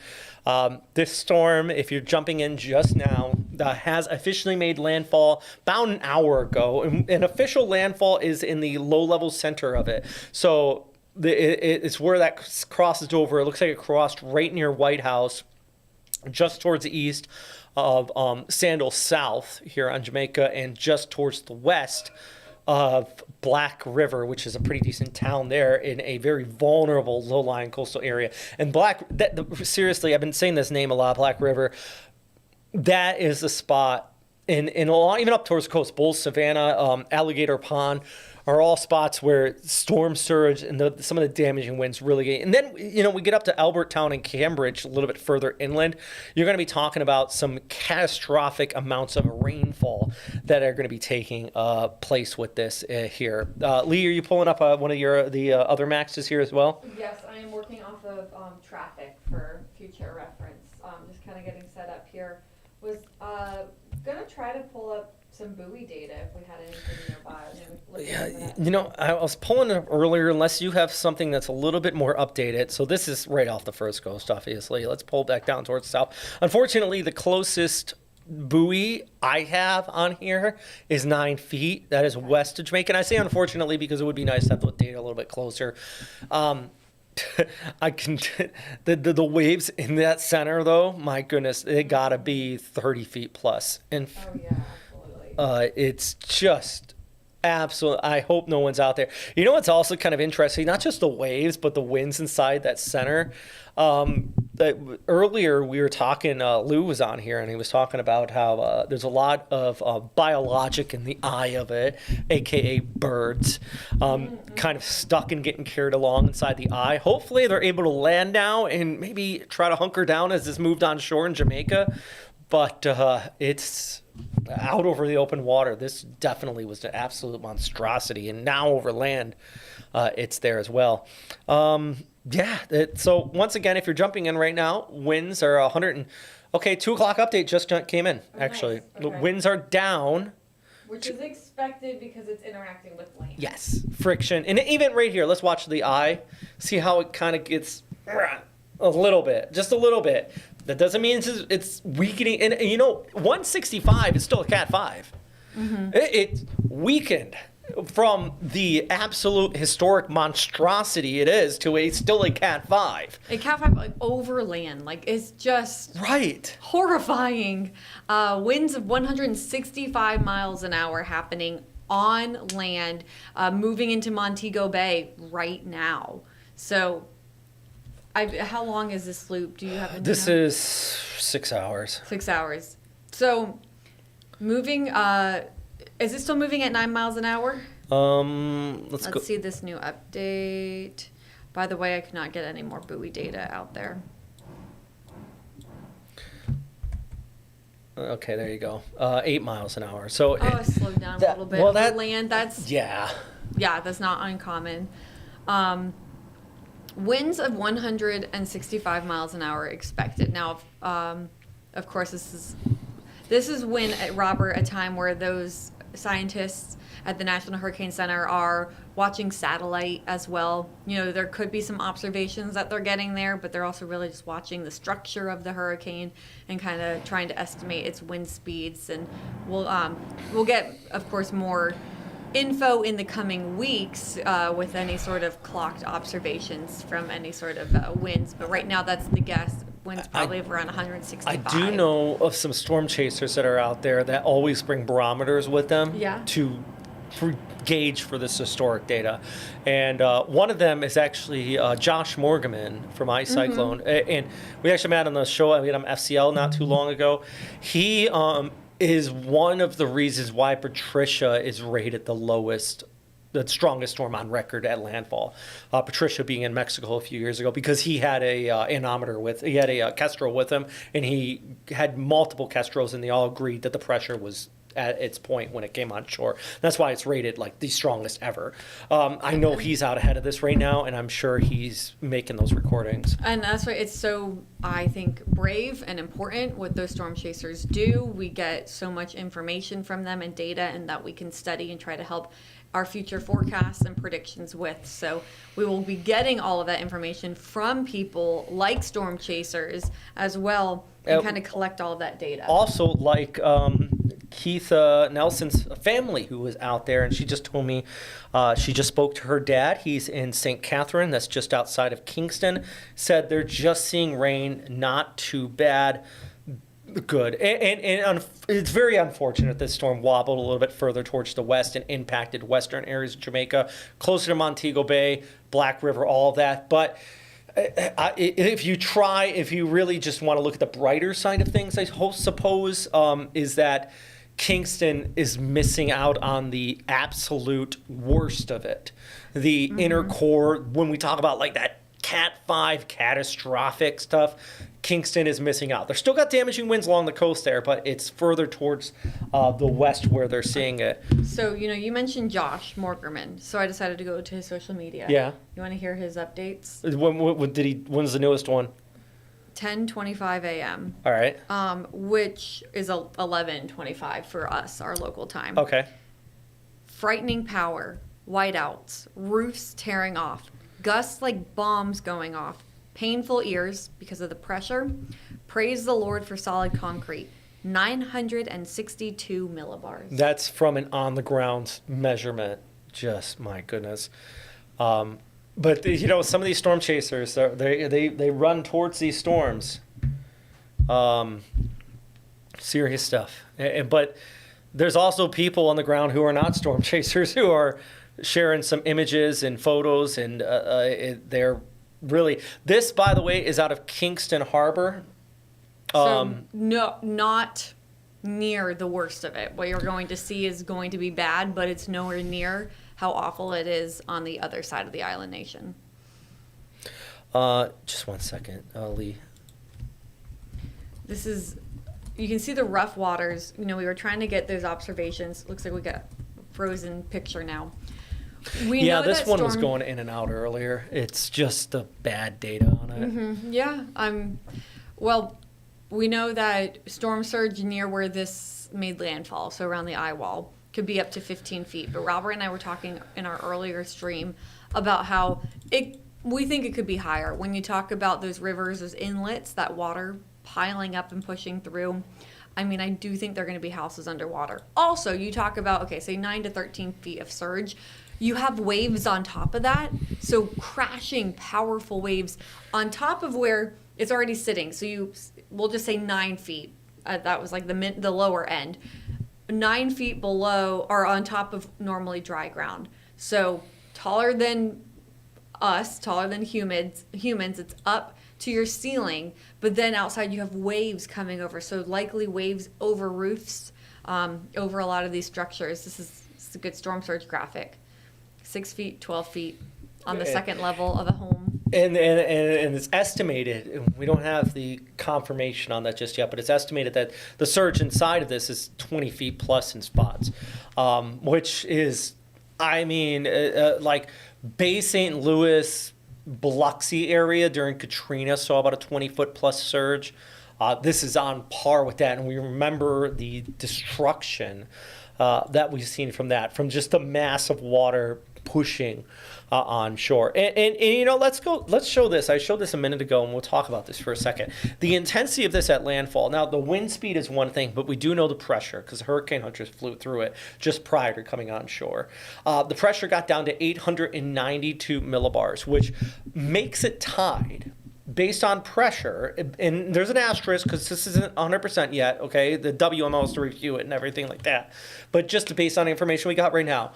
this storm, if you're jumping in just now, has officially made landfall about an hour ago. And official landfall is in the low-level center of it. So it's where that crosses over. It looks like it crossed right near White House, just towards the east of Sandal South here on Jamaica, and just towards the west of Black River, which is a pretty decent town there in a very vulnerable low-lying coastal area. And seriously, I've been saying this name a lot, Black River. That is the spot in a lot, even up towards the coast. Bull Savannah, Alligator Pond are all spots where storm surge and some of the damaging winds really get. And then, we get up to Albertown and Cambridge, a little bit further inland. You're going to be talking about some catastrophic amounts of rainfall that are going to be taking place with this here. Lee, are you pulling up one of the other maxes here as well? Yes, I am working off of traffic for future reference. Just kind of getting set up here. Was going to try to pull up some buoy data if we had anything nearby. I was pulling it up earlier, unless you have something that's a little bit more updated. So this is right off the first coast, obviously. Let's pull back down towards the south. Unfortunately, the closest buoy I have on here is 9 feet. That is west of Jamaica. And I say unfortunately because it would be nice to have the data a little bit closer. I can the waves in that center though, my goodness, they gotta be 30 feet plus. And Oh yeah, absolutely. it's just absolute. I hope no one's out there. You know what's also kind of interesting? Not just the waves, but the winds inside that center. Earlier we were talking, Lou was on here and he was talking about how there's a lot of biologic in the eye of it, aka birds, kind of stuck and getting carried along inside the eye. Hopefully they're able to land now and maybe try to hunker down as this moved on shore in Jamaica. But it's out over the open water. This definitely was an absolute monstrosity. And now over land, it's there as well. So once again, if you're jumping in right now, winds are 2 o'clock update just came in, actually. Nice. The Okay. winds are down. Which is expected because it's interacting with land. Yes, friction. And even right here, let's watch the eye. See how it kind of gets a little bit, just a little bit. That doesn't mean it's weakening. And 165 is still a Cat 5. Mm-hmm. It's weakened from the absolute historic monstrosity it is to still a Cat 5. A Cat 5 over land, it's just Right. horrifying. Winds of 165 miles an hour happening on land, moving into Montego Bay right now. So, how long is this loop? Do you happen to This know? is 6 hours. 6 hours. So, moving. Is it still moving at 9 miles an hour? Let's go. Let's see this new update. By the way, I could not get any more buoy data out there. Okay, there you go. 8 miles an hour. So Oh, it slowed down a that- little bit. well, For that- land, that's yeah. that's not uncommon. Winds of 165 miles an hour expected. Now, of course, this is when, Robert, a time where those scientists at the National Hurricane Center are watching satellite as well. You know, there could be some observations that they're getting there, but they're also really just watching the structure of the hurricane and kind of trying to estimate its wind speeds. And we'll get, of course, more info in the coming weeks with any sort of clocked observations from any sort of winds. But right now, that's the guess. Winds probably of around 165. I do know of some storm chasers that are out there that always bring barometers with them to gauge for this historic data. And one of them is actually Josh Morgaman from iCyclone. And we actually met on the show. I mean, I'm FCL not too long ago. He is one of the reasons why Patricia is rated the strongest storm on record at landfall. Patricia being in Mexico a few years ago, because he had a Kestrel with him, and he had multiple Kestrels, and they all agreed that the pressure was at its point when it came on shore. That's why it's rated like the strongest ever. I know he's out ahead of this right now, and I'm sure he's making those recordings. And that's why it's so, I think, brave and important what those storm chasers do. We get so much information from them and data, and that we can study and try to help our future forecasts and predictions with. So we will be getting all of that information from people like storm chasers as well, and kind of collect all of that data. Also, like Keith Nelson's family, who was out there, and she just told me she just spoke to her dad. He's in St. Catherine, that's just outside of Kingston. Said they're just seeing rain, not too bad. Good. And it's very unfortunate this storm wobbled a little bit further towards the west and impacted western areas of Jamaica, closer to Montego Bay, Black River, all of that. But if you really just want to look at the brighter side of things, I suppose, is that Kingston is missing out on the absolute worst of it. The inner core, when we talk about like that Cat 5 catastrophic stuff, Kingston is missing out. They're still got damaging winds along the coast there, but it's further towards the west where they're seeing it. So, you mentioned Josh Morgerman, so I decided to go to his social media. Yeah. You want to hear his updates? When's the newest one? 10:25 a.m. All right. Which is 11:25 for us, our local time. Okay. Frightening power, whiteouts, roofs tearing off, gusts like bombs going off, painful ears because of the pressure. Praise the Lord for solid concrete. 962 millibars. That's from an on-the-ground measurement. Just, my goodness. But some of these storm chasers, they run towards these storms. Serious stuff. But there's also people on the ground who are not storm chasers who are sharing some images and photos, and they're really. This, by the way, is out of Kingston Harbor. So no, not near the worst of it. What you're going to see is going to be bad, but it's nowhere near how awful it is on the other side of the island nation. Just 1 second, Lee. You can see the rough waters. We were trying to get those observations. Looks like we got a frozen picture now. We know this that one was going in and out earlier. It's just the bad data on it. Mm-hmm. Yeah. Well, we know that storm surge near where this made landfall, so around the eye wall, could be up to 15 feet. But Robert and I were talking in our earlier stream about how we think it could be higher. When you talk about those rivers, those inlets, that water piling up and pushing through, I do think they're going to be houses underwater. Also, you talk about, say 9 to 13 feet of surge. You have waves on top of that, so crashing, powerful waves on top of where it's already sitting. So we'll just say 9 feet. That was like the lower end. 9 feet below or on top of normally dry ground. So taller than us, taller than humans, it's up to your ceiling, but then outside you have waves coming over. So likely waves over roofs, over a lot of these structures. This is a good storm surge graphic. 6 feet, 12 feet on the second level of a home. And it's estimated, and we don't have the confirmation on that just yet, but it's estimated that the surge inside of this is 20 feet plus in spots, which is, I mean, like Bay St. Louis, Biloxi area during Katrina saw about a 20-foot plus surge. This is on par with that, and we remember the destruction that we've seen from that, from just the mass of water pushing on shore. And you know, let's show this. I showed this a minute ago, and we'll talk about this for a second. The intensity of this at landfall. Now, the wind speed is one thing, but we do know the pressure because hurricane hunters flew through it just prior to coming on shore. The pressure got down to 892 millibars, which makes it tied based on pressure, and there's an asterisk because this isn't 100% yet, okay? The WML is to review it and everything like that. But just based on the information we got right now,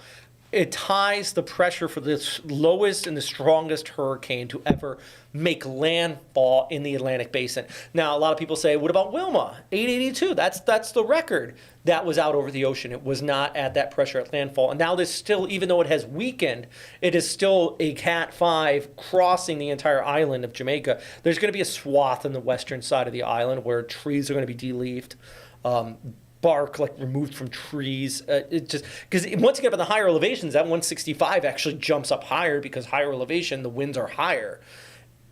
it ties the pressure for the lowest and the strongest hurricane to ever make landfall in the Atlantic Basin. Now, a lot of people say, what about Wilma? 882, that's the record. That was out over the ocean. It was not at that pressure at landfall. And now this still, even though it has weakened, it is still a Cat 5 crossing the entire island of Jamaica. There's going to be a swath on the western side of the island where trees are going to be de-leafed. Bark like removed from trees. It just because once you get up in the higher elevations, that 165 actually jumps up higher because higher elevation, the winds are higher.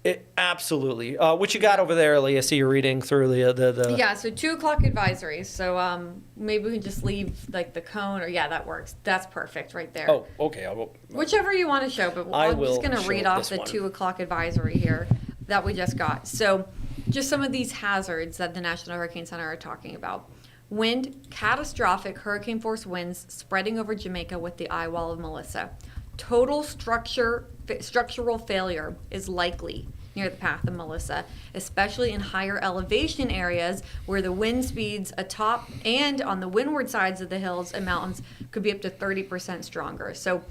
It absolutely. What you got over there, Lee? I see you're reading through the. Yeah, so 2 o'clock advisories. So maybe we can just leave like the cone, or yeah, that works. That's perfect right there. Oh, okay. I will. Whichever you want to show, but I'm just going to read off the 2 o'clock advisory here that we just got. So just some of these hazards that the National Hurricane Center are talking about. Wind, catastrophic hurricane force winds spreading over Jamaica with the eye wall of Melissa. Total structural failure is likely near the path of Melissa, especially in higher elevation areas where the wind speeds atop and on the windward sides of the hills and mountains could be up to 30% stronger. So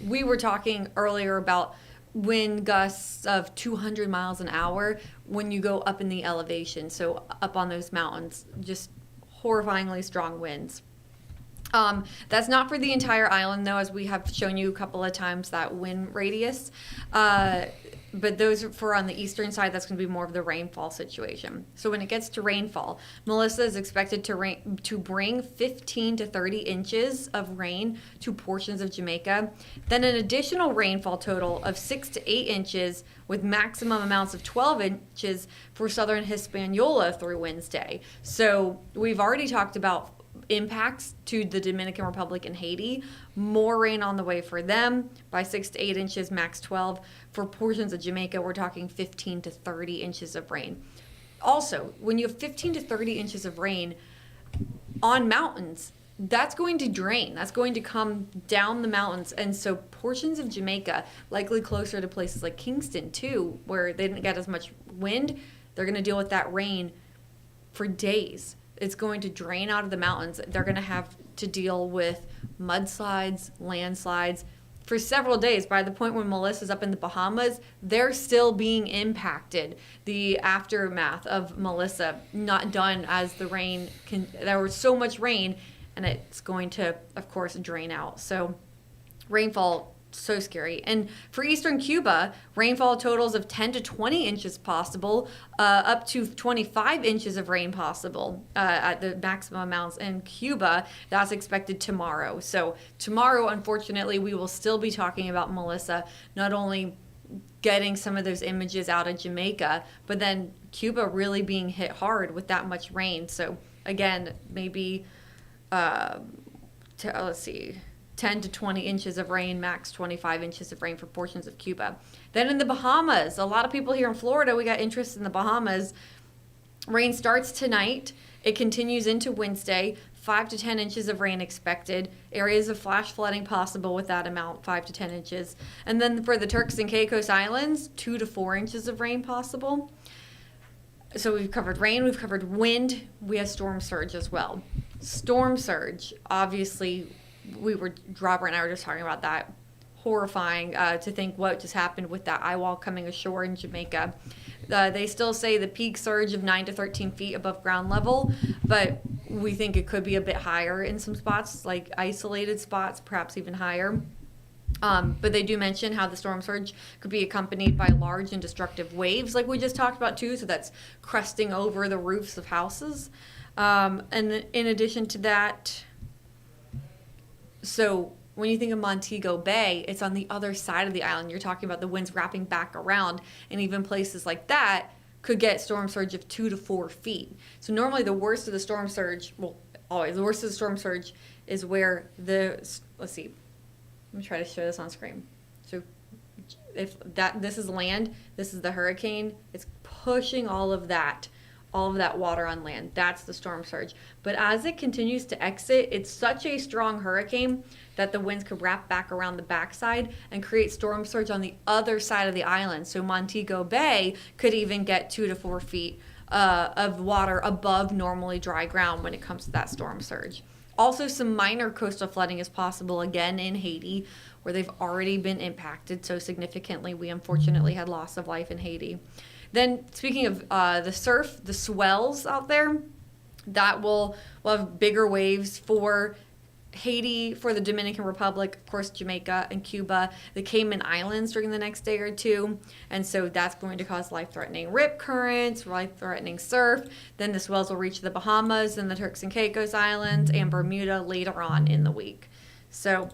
we were talking earlier about wind gusts of 200 miles an hour when you go up in the elevation. So up on those mountains, just horrifyingly strong winds. That's not for the entire island, though, as we have shown you a couple of times that wind radius. But those are for on the eastern side, that's going to be more of the rainfall situation. So when it gets to rainfall, Melissa is expected to bring 15 to 30 inches of rain to portions of Jamaica. Then an additional rainfall total of 6 to 8 inches with maximum amounts of 12 inches for southern Hispaniola through Wednesday. So we've already talked about impacts to the Dominican Republic and Haiti. More rain on the way for them by 6 to 8 inches, max 12. For portions of Jamaica, we're talking 15 to 30 inches of rain. Also, when you have 15 to 30 inches of rain on mountains, that's going to drain. That's going to come down the mountains. And so portions of Jamaica, likely closer to places like Kingston too, where they didn't get as much wind, they're going to deal with that rain for days. It's going to drain out of the mountains. They're going to have to deal with mudslides, landslides for several days. By the point when Melissa's up in the Bahamas, they're still being impacted. The aftermath of Melissa, not done as the rain there was so much rain, and it's going to, of course, drain out. So rainfall, so scary. And for eastern Cuba, rainfall totals of 10 to 20 inches possible, up to 25 inches of rain possible at the maximum amounts in Cuba. That's expected tomorrow. So tomorrow, unfortunately, we will still be talking about Melissa, not only getting some of those images out of Jamaica, but then Cuba really being hit hard with that much rain. So again, maybe, let's see, 10 to 20 inches of rain, max 25 inches of rain for portions of Cuba. Then in the Bahamas, a lot of people here in Florida, we got interest in the Bahamas. Rain starts tonight. It continues into Wednesday. 5 to 10 inches of rain expected. Areas of flash flooding possible with that amount, 5 to 10 inches. And then for the Turks and Caicos Islands, 2 to 4 inches of rain possible. So we've covered rain, we've covered wind, we have storm surge as well. Storm surge, obviously, Robert and I were just talking about that. Horrifying to think what just happened with that eye wall coming ashore in Jamaica. They still say the peak surge of 9 to 13 feet above ground level, but we think it could be a bit higher in some spots, like isolated spots, perhaps even higher. But they do mention how the storm surge could be accompanied by large and destructive waves, like we just talked about too. So that's cresting over the roofs of houses. And then in addition to that, so when you think of Montego Bay, it's on the other side of the island. You're talking about the winds wrapping back around, and even places like that could get storm surge of 2 to 4 feet. So normally the worst of the storm surge, well, always the worst of the storm surge is where let's see, let me try to show this on screen. So if this is land, this is the hurricane, it's pushing all of that water on land. That's the storm surge. But as it continues to exit, it's such a strong hurricane that the winds could wrap back around the backside and create storm surge on the other side of the island. So Montego Bay could even get 2 to 4 feet of water above normally dry ground when it comes to that storm surge. Also, some minor coastal flooding is possible again in Haiti, where they've already been impacted so significantly. We unfortunately had loss of life in Haiti. Then, speaking of the surf, the swells out there, that will have bigger waves for Haiti, for the Dominican Republic, of course, Jamaica and Cuba, the Cayman Islands during the next day or two. And so that's going to cause life-threatening rip currents, life-threatening surf. Then the swells will reach the Bahamas and the Turks and Caicos Islands and Bermuda later on in the week. So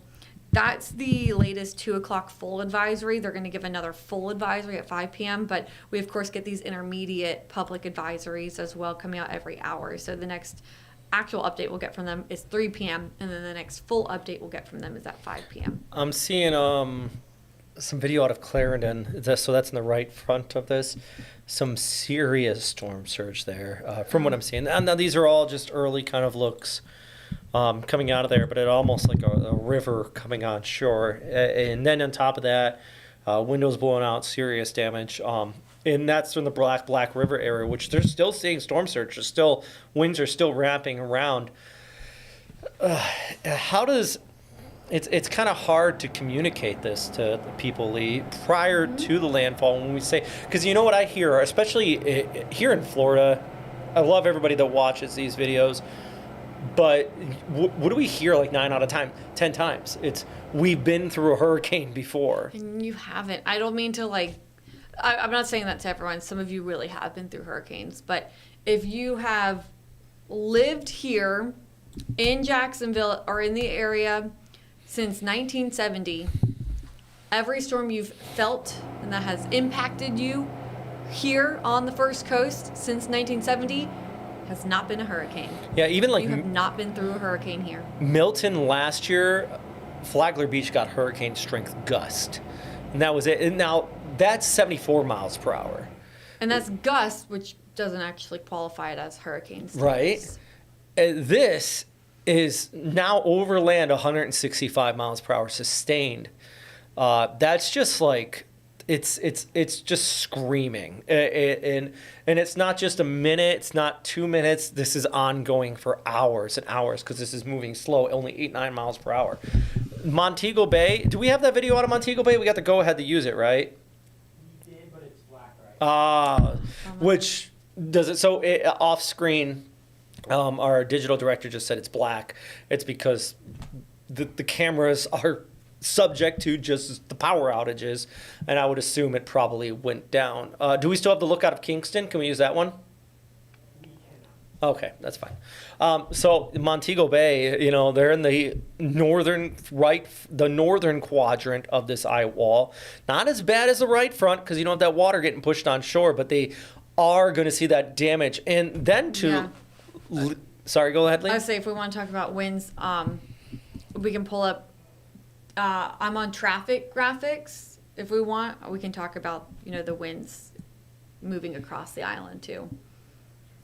that's the latest 2 o'clock full advisory. They're going to give another full advisory at 5 p.m. But we, of course, get these intermediate public advisories as well coming out every hour. So the next actual update we'll get from them is 3 p.m. and then the next full update we'll get from them is at 5 p.m. I'm seeing some video out of Clarendon. So that's in the right front of this. Some serious storm surge there from what I'm seeing. And now these are all just early kind of looks coming out of there, but it almost like a river coming on shore. And then on top of that, windows blowing out, serious damage. And that's in the Black River area, which they're still seeing storm surge. Winds are still wrapping around. It's kind of hard to communicate this to the people, Lee, prior to the landfall when we say, because you know what I hear, especially here in Florida, I love everybody that watches these videos, but what do we hear like 9 out of 10 times? It's, we've been through a hurricane before. And you haven't. I don't mean to I'm not saying that to everyone. Some of you really have been through hurricanes. But if you have lived here in Jacksonville or in the area since 1970, every storm you've felt and that has impacted you here on the First Coast since 1970 has not been a hurricane. Yeah, even like you have not been through a hurricane here. Milton last year, Flagler Beach got hurricane strength gust. And that was it. And now that's 74 miles per hour. And that's gust, which doesn't actually qualify it as hurricanes. Right. This is now over land 165 miles per hour sustained. That's just like, it's just screaming. And it's not just a minute, it's not 2 minutes. This is ongoing for hours and hours because this is moving slow, only 8-9 miles per hour. Montego Bay, do we have that video out of Montego Bay? We got the go-ahead to use it, right? We did, but it's black right Which does it, so off screen, our digital director just said it's black. It's because the cameras are subject to just the power outages, and I would assume it probably went down. Do we still have the lookout of Kingston? Can we use that one? Okay, that's fine. So Montego Bay, they're in the northern quadrant of this eye wall. Not as bad as the right front because you don't have that water getting pushed on shore, but they are going to see that damage. And then sorry, go ahead, Lee. I would say if we want to talk about winds, we can pull up. I'm on traffic graphics. If we want, we can talk about the winds moving across the island too.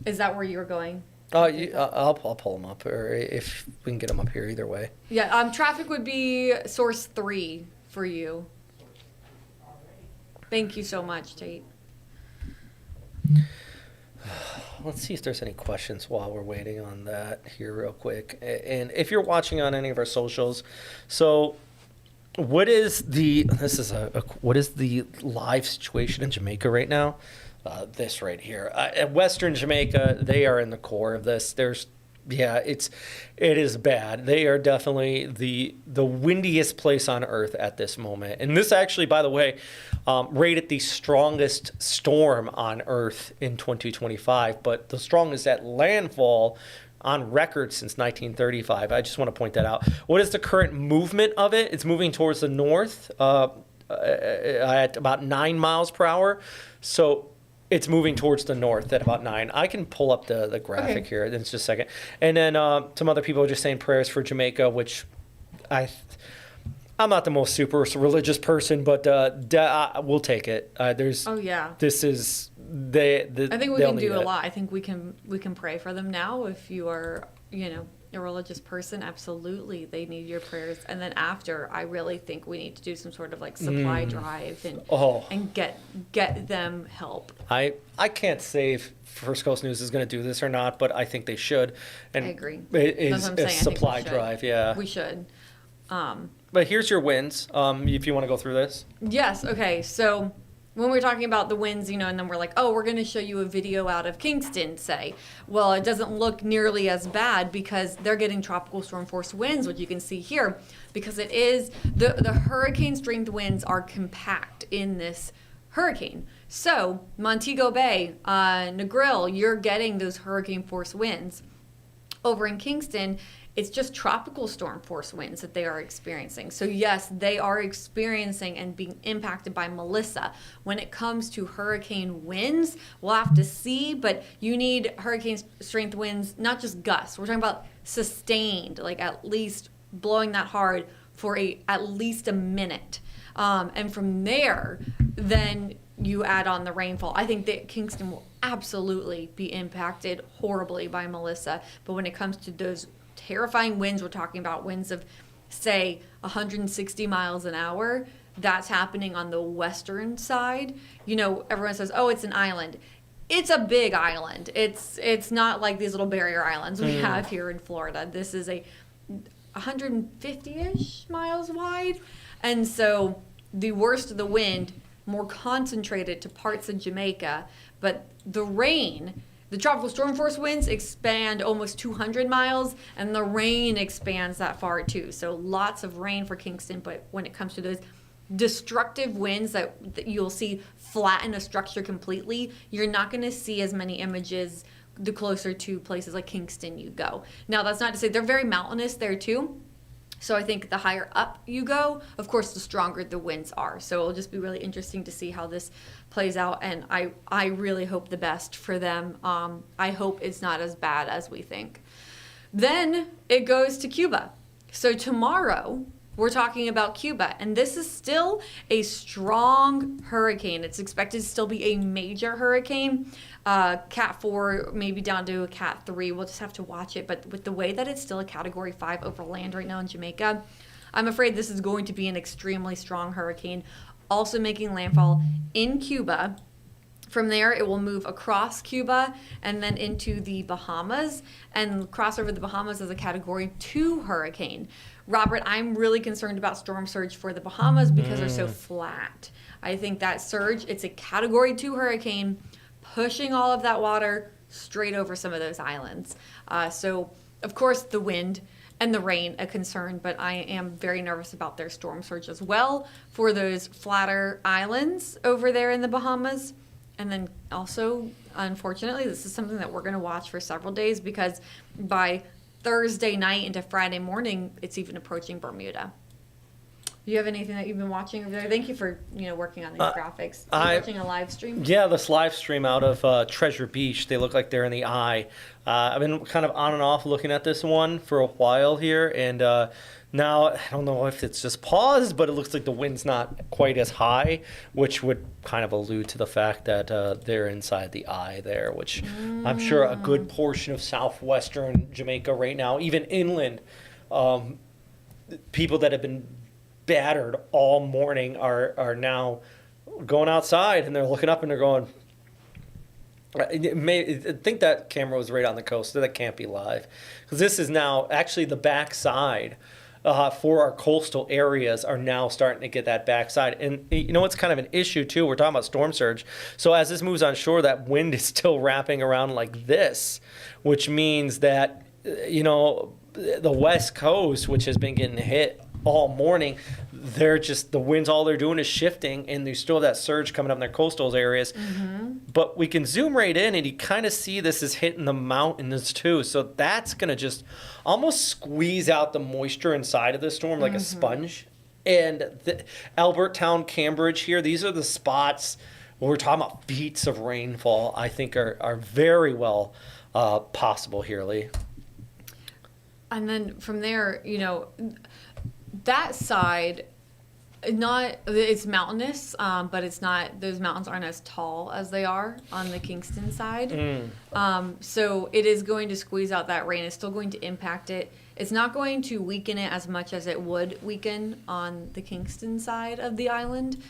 Is that where you were going? I'll pull them up, or if we can get them up here, either way. Yeah, traffic would be source 3 for you. Thank you so much, Tate. Let's see if there's any questions while we're waiting on that here real quick. And if you're watching on any of our socials, so what is the live situation in Jamaica right now? This right here. At Western Jamaica, they are in the core of this. There's Yeah, it is bad. They are definitely the windiest place on Earth at this moment. And this actually, by the way, rated the strongest storm on Earth in 2025, but the strongest at landfall on record since 1935. I just want to point that out. What is the current movement of it? It's moving towards the north at about 9 miles per hour. So it's moving towards the north at about 9. I can pull up the graphic here in just a second. And then some other people are just saying prayers for Jamaica, which I'm not the most super religious person, but we'll take it. This is I think we can do a lot. I think we can pray for them now. If you are, a religious person, absolutely, they need your prayers. And then after, I really think we need to do some sort of like supply drive and get them help. I can't say if First Coast News is going to do this or not, but I think they should. And I agree. It is a supply drive, yeah. We should. But here's your wins, if you want to go through this. Yes. Okay. So when we're talking about the winds, and then we're like, oh, we're going to show you a video out of Kingston, say. Well, it doesn't look nearly as bad because they're getting tropical storm force winds, which you can see here, because it is the hurricane strength winds are compact in this hurricane. So Montego Bay, Negril, you're getting those hurricane force winds. Over in Kingston, it's just tropical storm force winds that they are experiencing. So yes, they are experiencing and being impacted by Melissa. When it comes to hurricane winds, we'll have to see, but you need hurricane strength winds, not just gusts. We're talking about sustained, like at least blowing that hard for at least a minute. And from there, then you add on the rainfall. I think that Kingston will absolutely be impacted horribly by Melissa. But when it comes to those terrifying winds, we're talking about winds of, say, 160 miles an hour. That's happening on the western side. Everyone says, oh, it's an island. It's a big island. It's not like these little barrier islands we have here in Florida. This is a 150-ish miles wide. And so the worst of the wind, more concentrated to parts of Jamaica. But the rain, the tropical storm force winds expand almost 200 miles, and the rain expands that far too. So lots of rain for Kingston, but when it comes to those destructive winds that you'll see flatten a structure completely, you're not going to see as many images the closer to places like Kingston you go. Now, that's not to say they're very mountainous there too. So I think the higher up you go, of course, the stronger the winds are. So it'll just be really interesting to see how this plays out. And I really hope the best for them. I hope it's not as bad as we think. Then it goes to Cuba. So tomorrow we're talking about Cuba. And this is still a strong hurricane. It's expected to still be a major hurricane. Cat 4, maybe down to a Cat 3. We'll just have to watch it. But with the way that it's still a Category 5 over land right now in Jamaica, I'm afraid this is going to be an extremely strong hurricane. Also making landfall in Cuba. From there, it will move across Cuba and then into the Bahamas and cross over the Bahamas as a Category 2 hurricane. Robert, I'm really concerned about storm surge for the Bahamas because they're so flat. I think that surge, it's a Category 2 hurricane pushing all of that water straight over some of those islands. So, of course, the wind and the rain a concern, but I am very nervous about their storm surge as well for those flatter islands over there in the Bahamas. And then also, unfortunately, this is something that we're going to watch for several days because by Thursday night into Friday morning, it's even approaching Bermuda. Do you have anything that you've been watching over there? Thank you for working on these graphics. Are you watching a live stream? Yeah, this live stream out of Treasure Beach. They look like they're in the eye. I've been kind of on and off looking at this one for a while here, and now I don't know if it's just paused, but it looks like the wind's not quite as high, which would kind of allude to the fact that they're inside the eye there, which I'm sure a good portion of southwestern Jamaica right now, even inland, people that have been battered all morning are now going outside and they're looking up and they're going, I think that camera was right on the coast, so that can't be live. Because this is now actually the backside for our coastal areas are now starting to get that backside. And it's kind of an issue too. We're talking about storm surge. So as this moves on shore, that wind is still wrapping around like this, which means that the West Coast, which has been getting hit all morning, the winds, all they're doing is shifting, and there's still that surge coming up in their coastal areas. But we can zoom right in, and you kind of see this is hitting the mountains too. So that's going to just almost squeeze out the moisture inside of the storm like a sponge. And Albertown, Cambridge here, these are the spots where we're talking about feet of rainfall, I think are very well possible here, Lee. And then from there, that side, it's mountainous, but it's not, those mountains aren't as tall as they are on the Kingston side. So it is going to squeeze out that rain. It's still going to impact it. It's not going to weaken it as much as it would weaken on the Kingston side of the island.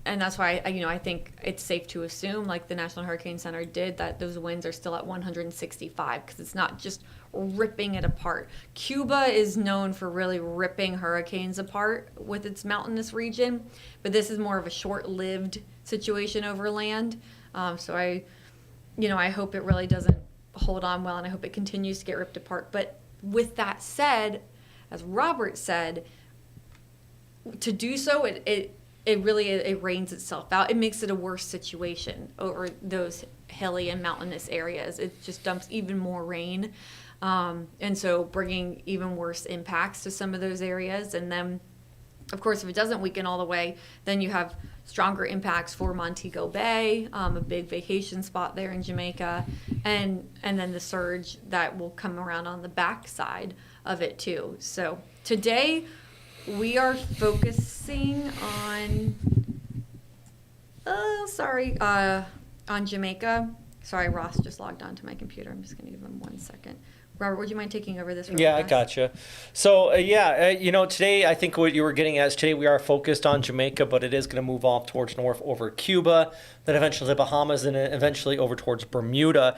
And that's why I think it's safe to assume, like the National Hurricane Center did, that those winds are still at 165 because it's not just ripping it apart. Cuba is known for really ripping hurricanes apart with its mountainous region, but this is more of a short-lived situation over land. So I hope it really doesn't hold on well, and I hope it continues to get ripped apart. But with that said, as Robert said, to do so, it really rains itself out. It makes it a worse situation over those hilly and mountainous areas. It just dumps even more rain. And so bringing even worse impacts to some of those areas. And then, of course, if it doesn't weaken all the way, then you have stronger impacts for Montego Bay, a big vacation spot there in Jamaica, and then the surge that will come around on the backside of it too. So today, we are focusing on, on Jamaica. Sorry, Ross just logged on to my computer. I'm just going to give him 1 second. Robert, would you mind taking over this? Yeah, I gotcha. So, today I think what you were getting at is today we are focused on Jamaica, but it is going to move off towards north over Cuba, then eventually the Bahamas, and then eventually over towards Bermuda.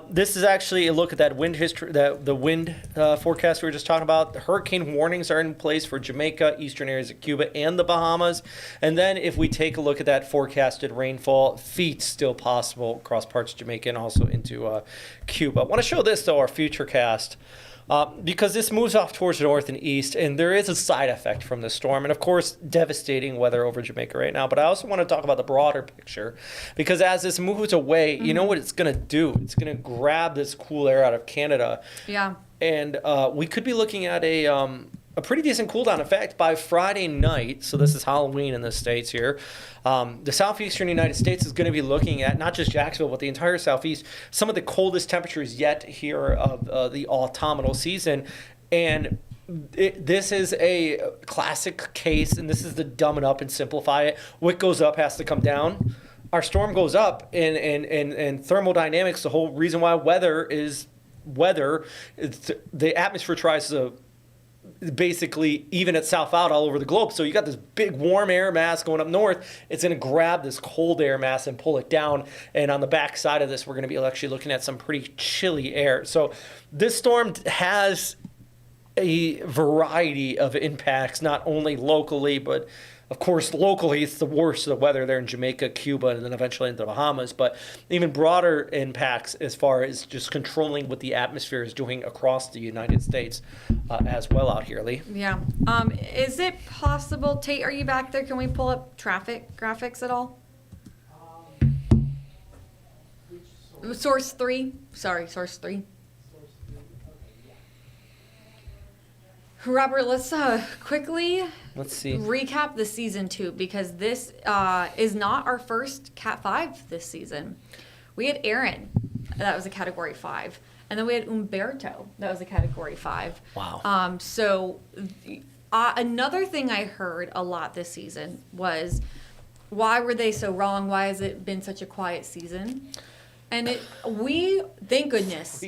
This is actually a look at that wind history, the wind forecast we were just talking about. The hurricane warnings are in place for Jamaica, eastern areas of Cuba, and the Bahamas. And then if we take a look at that forecasted rainfall, feet still possible across parts of Jamaica and also into Cuba. I want to show this, though, our future cast. Because this moves off towards the north and east, and there is a side effect from the storm, and of course, devastating weather over Jamaica right now. But I also want to talk about the broader picture, because as this moves away, you know what it's going to do? It's going to grab this cool air out of Canada. Yeah. And we could be looking at a pretty decent cool down. In fact, by Friday night, so this is Halloween in the States here, the southeastern United States is going to be looking at, not just Jacksonville, but the entire southeast, some of the coldest temperatures yet here of the autumnal season. And this is a classic case, and this is the dumb it up and simplify it. What goes up has to come down. Our storm goes up, and thermodynamics, the whole reason why weather is weather, the atmosphere tries to basically even itself out all over the globe. So you got this big warm air mass going up north. It's going to grab this cold air mass and pull it down. And on the back side of this, we're going to be actually looking at some pretty chilly air. So this storm has a variety of impacts, not only locally, but of course, locally, it's the worst of the weather there in Jamaica, Cuba, and then eventually into the Bahamas. But even broader impacts as far as just controlling what the atmosphere is doing across the United States as well out here, Lee. Yeah. Is it possible, Tate, are you back there? Can we pull up traffic graphics at all? Source 3. Sorry, source 3. Robert, let's quickly recap the season 2, because this is not our first Cat 5 this season. We had Aaron, that was a Category 5, and then we had Umberto, that was a Category 5. Wow. So another thing I heard a lot this season was, why were they so wrong? Why has it been such a quiet season? And we, thank goodness,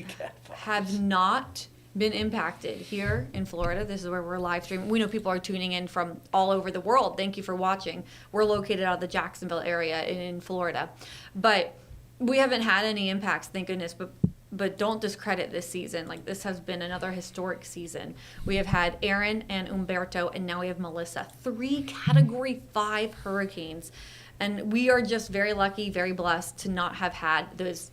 have not been impacted here in Florida. This is where we're live streaming. We know people are tuning in from all over the world. Thank you for watching. We're located out of the Jacksonville area in Florida. But we haven't had any impacts, thank goodness, but don't discredit this season. Like, this has been another historic season. We have had Aaron and Umberto, and now we have Melissa. 3 Category 5 hurricanes. And we are just very lucky, very blessed to not have had those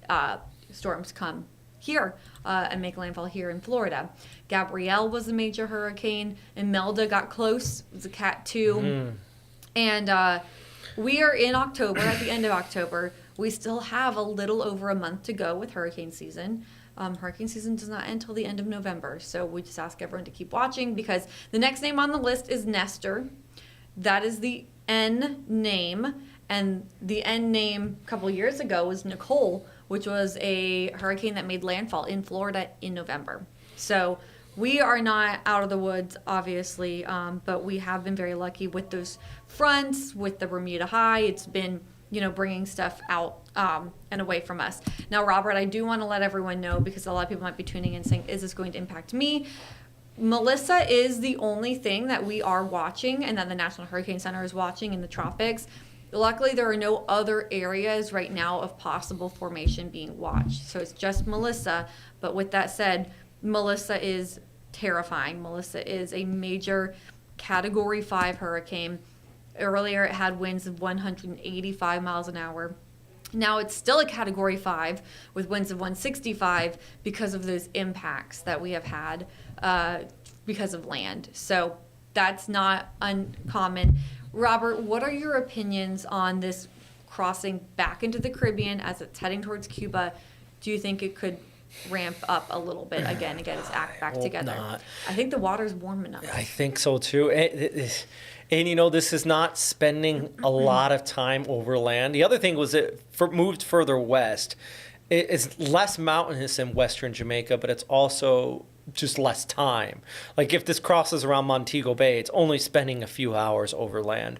storms come here and make landfall here in Florida. Gabrielle was a major hurricane. Imelda got close. It was a Cat 2. And we are in October, at the end of October. We still have a little over a month to go with hurricane season. Hurricane season does not end until the end of November. So we just ask everyone to keep watching because the next name on the list is Nestor. That is the N name. And the N name a couple years ago was Nicole, which was a hurricane that made landfall in Florida in November. So we are not out of the woods, obviously, but we have been very lucky with those fronts, with the Bermuda High. It's been, bringing stuff out and away from us. Now, Robert, I do want to let everyone know, because a lot of people might be tuning in saying, is this going to impact me? Melissa is the only thing that we are watching and that the National Hurricane Center is watching in the tropics. Luckily, there are no other areas right now of possible formation being watched. So it's just Melissa. But with that said, Melissa is terrifying. Melissa is a major Category 5 hurricane. Earlier, it had winds of 185 miles an hour. Now it's still a Category 5 with winds of 165 because of those impacts that we have had because of land. So that's not uncommon. Robert, what are your opinions on this crossing back into the Caribbean as it's heading towards Cuba? Do you think it could ramp up a little bit again and get its act back together? Not. I think the water's warm enough. I think so too. And this is not spending a lot of time over land. The other thing was it moved further west. It's less mountainous in western Jamaica, but it's also just less time. Like if this crosses around Montego Bay, it's only spending a few hours over land.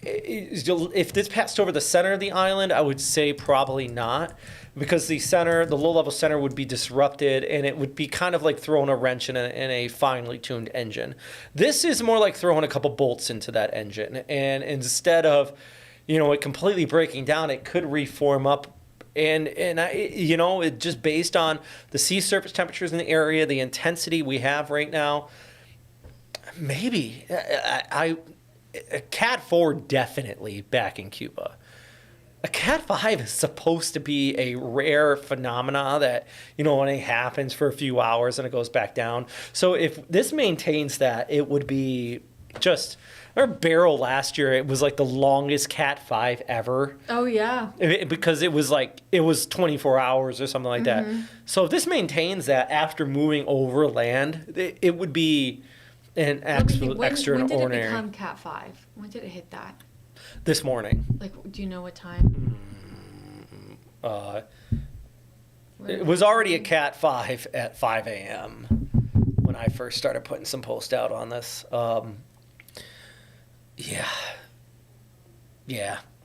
If this passed over the center of the island, I would say probably not, because the low-level center would be disrupted, and it would be kind of like throwing a wrench in a finely tuned engine. This is more like throwing a couple bolts into that engine, and instead of, it completely breaking down, it could reform up. And it just based on the sea surface temperatures in the area, the intensity we have right now, maybe a Cat 4 definitely back in Cuba. A Cat 5 is supposed to be a rare phenomena that, only happens for a few hours and it goes back down. So if this maintains that, it would be just... Our Barrel last year, it was like the longest Cat 5 ever. Oh, yeah. Because it was 24 hours or something like that. So if this maintains that after moving over land, it would be an absolute extraordinary. When did it become Cat 5? When did it hit that? This morning. Do you know what time? It was already a Cat 5 at 5 a.m. when I first started putting some posts out on this. Yeah.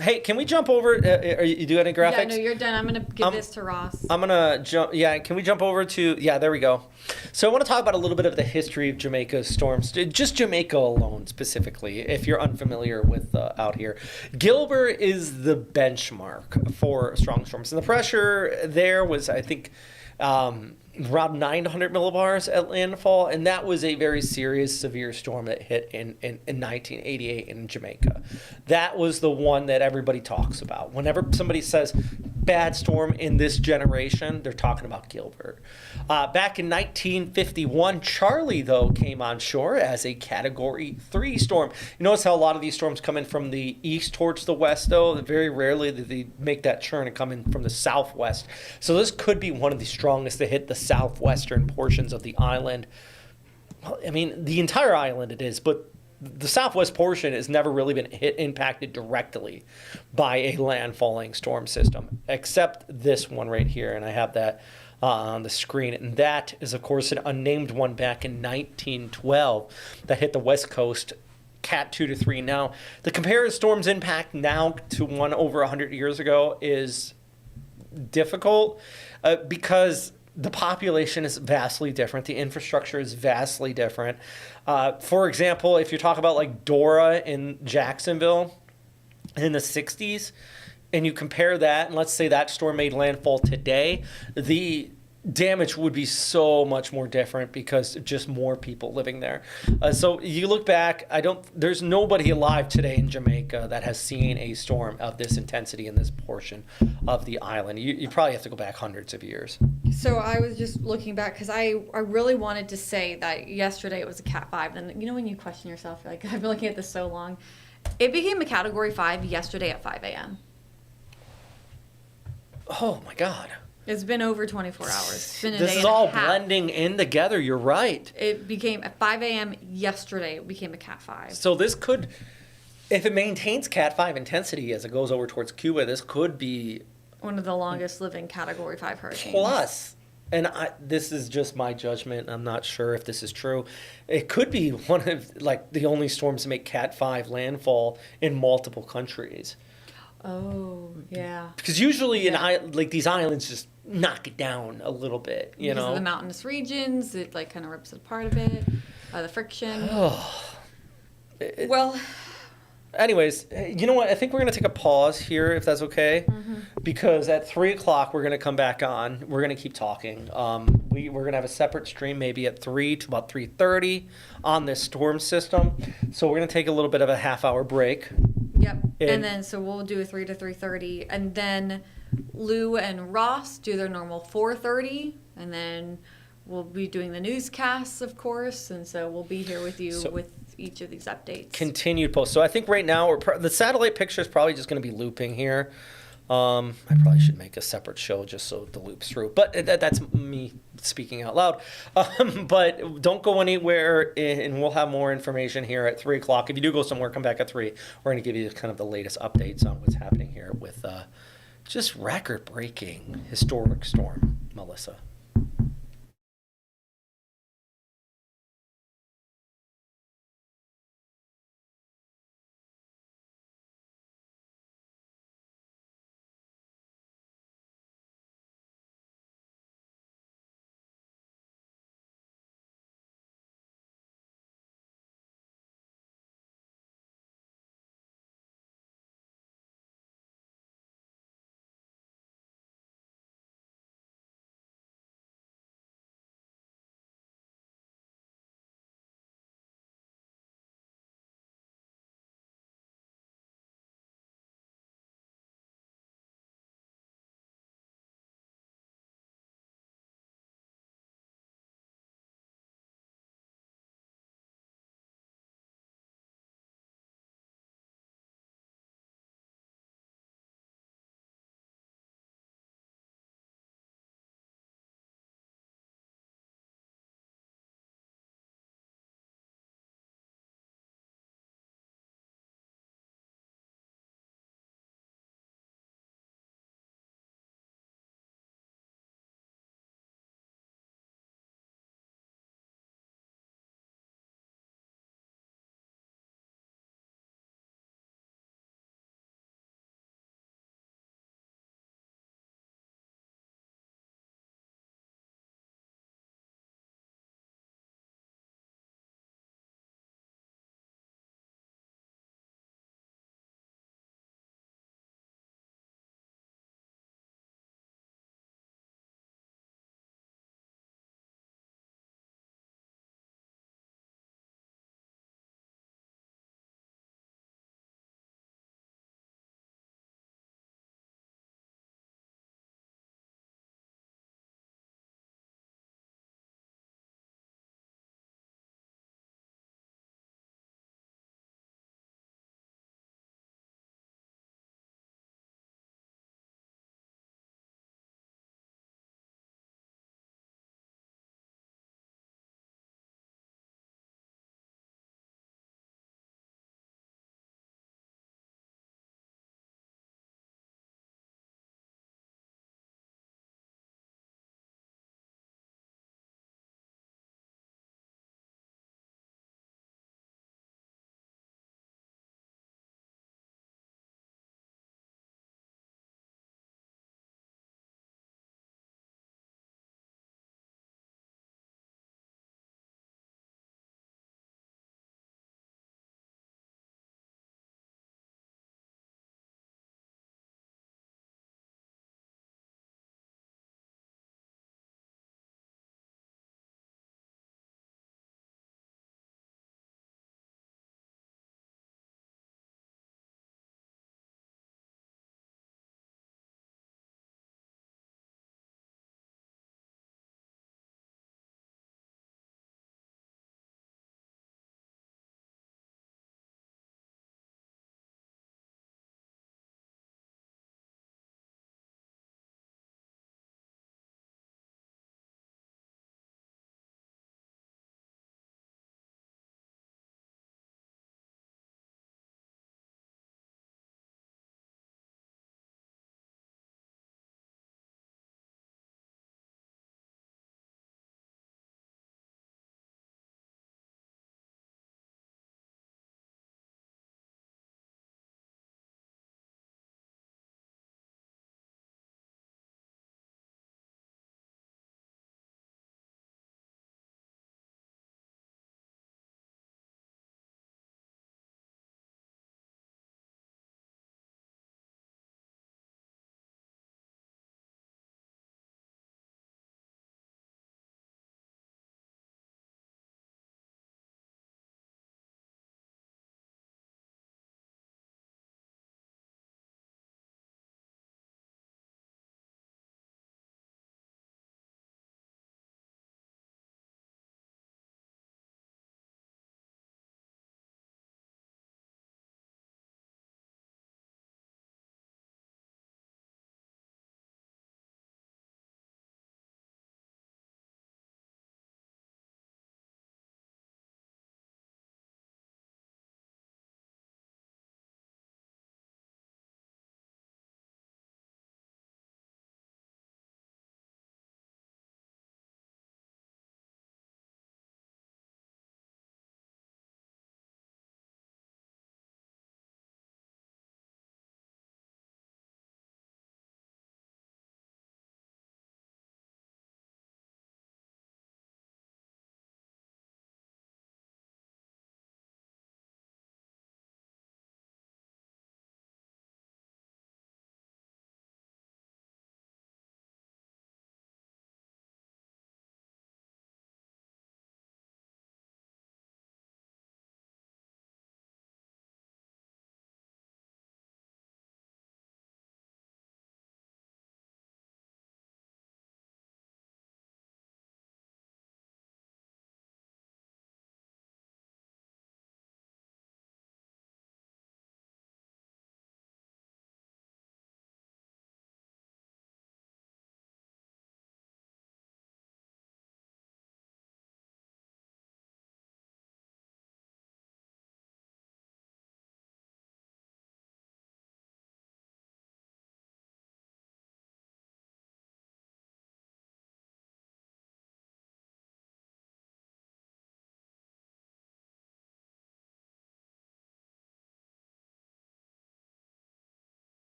Hey, can we jump over? Are you doing any graphics? Yeah, no, you're done. I'm going to give this to Ross. I'm going to jump. Yeah, can we jump over to... Yeah, there we go. So I want to talk about a little bit of the history of Jamaica's storms. Just Jamaica alone, specifically, if you're unfamiliar with out here. Gilbert is the benchmark for strong storms. And the pressure there was, I think... around 900 millibars at landfall, and that was a very serious, severe storm that hit in 1988 in Jamaica. That was the one that everybody talks about. Whenever somebody says bad storm in this generation, they're talking about Gilbert. Back in 1951, Charlie, though, came on shore as a Category 3 storm. You notice how a lot of these storms come in from the east towards the west, though? Very rarely do they make that turn and come in from the southwest. So this could be one of the strongest to hit the southwestern portions of the island. Well, I mean, the entire island it is, but the southwest portion has never really been impacted directly by a landfalling storm system, except this one right here, and I have that on the screen. And that is, of course, an unnamed one back in 1912 that hit the west coast, Cat 2 to 3. Now, the comparative storm's impact now to one over 100 years ago is difficult because the population is vastly different. The infrastructure is vastly different. For example, if you talk about like Dora in Jacksonville in the 60s, and you compare that, and let's say that storm made landfall today, the damage would be so much more different because just more people living there. So you look back, there's nobody alive today in Jamaica that has seen a storm of this intensity in this portion of the island. You probably have to go back hundreds of years. So I was just looking back because I really wanted to say that yesterday it was a Cat 5. And you know when you question yourself, you're like, I've been looking at this so long. It became a Category 5 yesterday at 5 a.m. Oh my God. It's been over 24 hours. It's been a This day is and a all half. blending in together. You're right. It became at 5 a.m. yesterday. It became a Cat 5. So this could, if it maintains Cat 5 intensity as it goes over towards Cuba, this could be One of the longest living Category 5 hurricanes. plus. And this is just my judgment. I'm not sure if this is true. It could be one of like the only storms to make Cat 5 landfall in multiple countries. Oh, yeah. Because usually Yeah. like these islands just knock it down a little bit, you Because know. of the mountainous regions, it like kind of rips it apart a bit. The friction. Well, Anyways, you know what? I think we're going to take a pause here, if that's okay. Because at 3 o'clock, we're going to come back on. We're going to keep talking. We're going to have a separate stream maybe at 3 to about 3:30 on this storm system. So we're going to take a little bit of a half-hour break. yep. And- And then so we'll do a 3 to 3:30, and then Lou and Ross do their normal 4:30, and then we'll be doing the newscasts, of course, and so we'll be here with you So- with each of these updates. Continued post. So I think right now, the satellite picture is probably just going to be looping here. I probably should make a separate show just so it loops through. But that's me speaking out loud. But don't go anywhere, and we'll have more information here at 3 o'clock. If you do go somewhere, come back at 3. We're going to give you kind of the latest updates on what's happening here with just record-breaking historic storm, Melissa.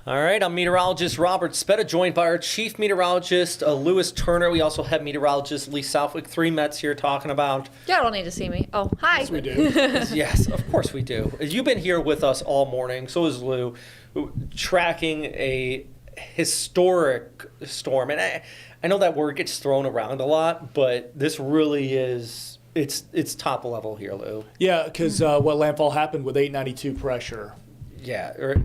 All right, I'm meteorologist Robert Spetta, joined by our chief meteorologist, Lewis Turner. We also have meteorologist Lee Southwick, 3 Mets here talking about... Yeah, I don't need to see me. Oh, hi. Yes, we do. Yes, of course we do. You've been here with us all morning, so is Lou, tracking a historic storm. And I know that word gets thrown around a lot, but this really is, it's top level here, Lou. Yeah, because what landfall happened with 892 pressure. Yeah.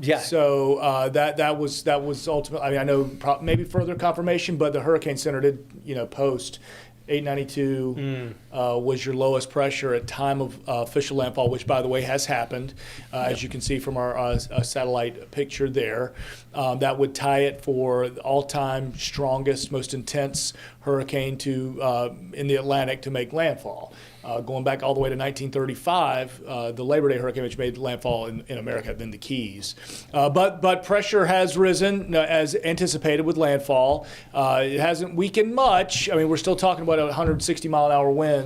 Yeah. So that was ultimately. I mean, I know maybe further confirmation, but the Hurricane Center did post 892 was your lowest pressure at time of official landfall, which by the way has happened, as you can see from our satellite picture there. That would tie it for the all-time strongest, most intense hurricane in the Atlantic to make landfall. Going back all the way to 1935, the Labor Day hurricane, which made landfall in America, then the Keys. But pressure has risen as anticipated with landfall. It hasn't weakened much. I mean, we're still talking about 160-mile-an-hour winds.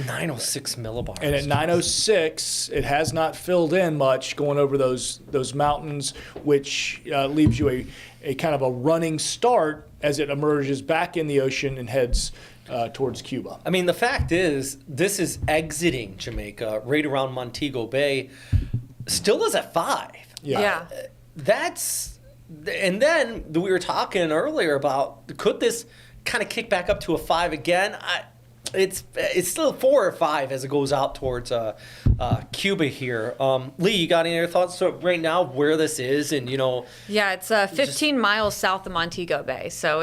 906 millibars. And at 906, it has not filled in much going over those mountains, which leaves you a kind of a running start as it emerges back in the ocean and heads towards Cuba. I mean, the fact is, this is exiting Jamaica right around Montego Bay, still is at 5. Yeah. And then we were talking earlier about, could this kind of kick back up to a 5 again? It's still 4 or 5 as it goes out towards Cuba here. Lee, you got any other thoughts right now where this is? And Yeah, it's 15 miles south of Montego Bay, so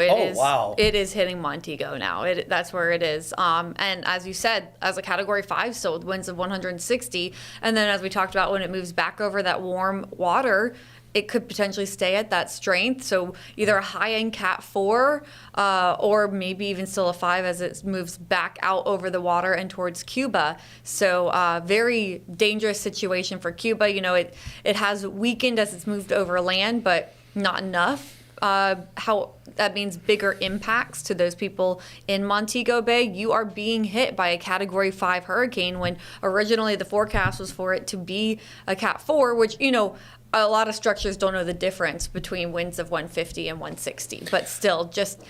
it is hitting Montego now. That's where it is. And as you said, as a Category 5, so with winds of 160, and then as we talked about, when it moves back over that warm water, it could potentially stay at that strength. So either a high-end Cat 4 or maybe even still a 5 as it moves back out over the water and towards Cuba. So very dangerous situation for Cuba. It has weakened as it's moved over land, but not enough. How that means bigger impacts to those people in Montego Bay. You are being hit by a Category 5 hurricane when originally the forecast was for it to be a Cat 4, which, a lot of structures don't know the difference between winds of 150 and 160, but still, just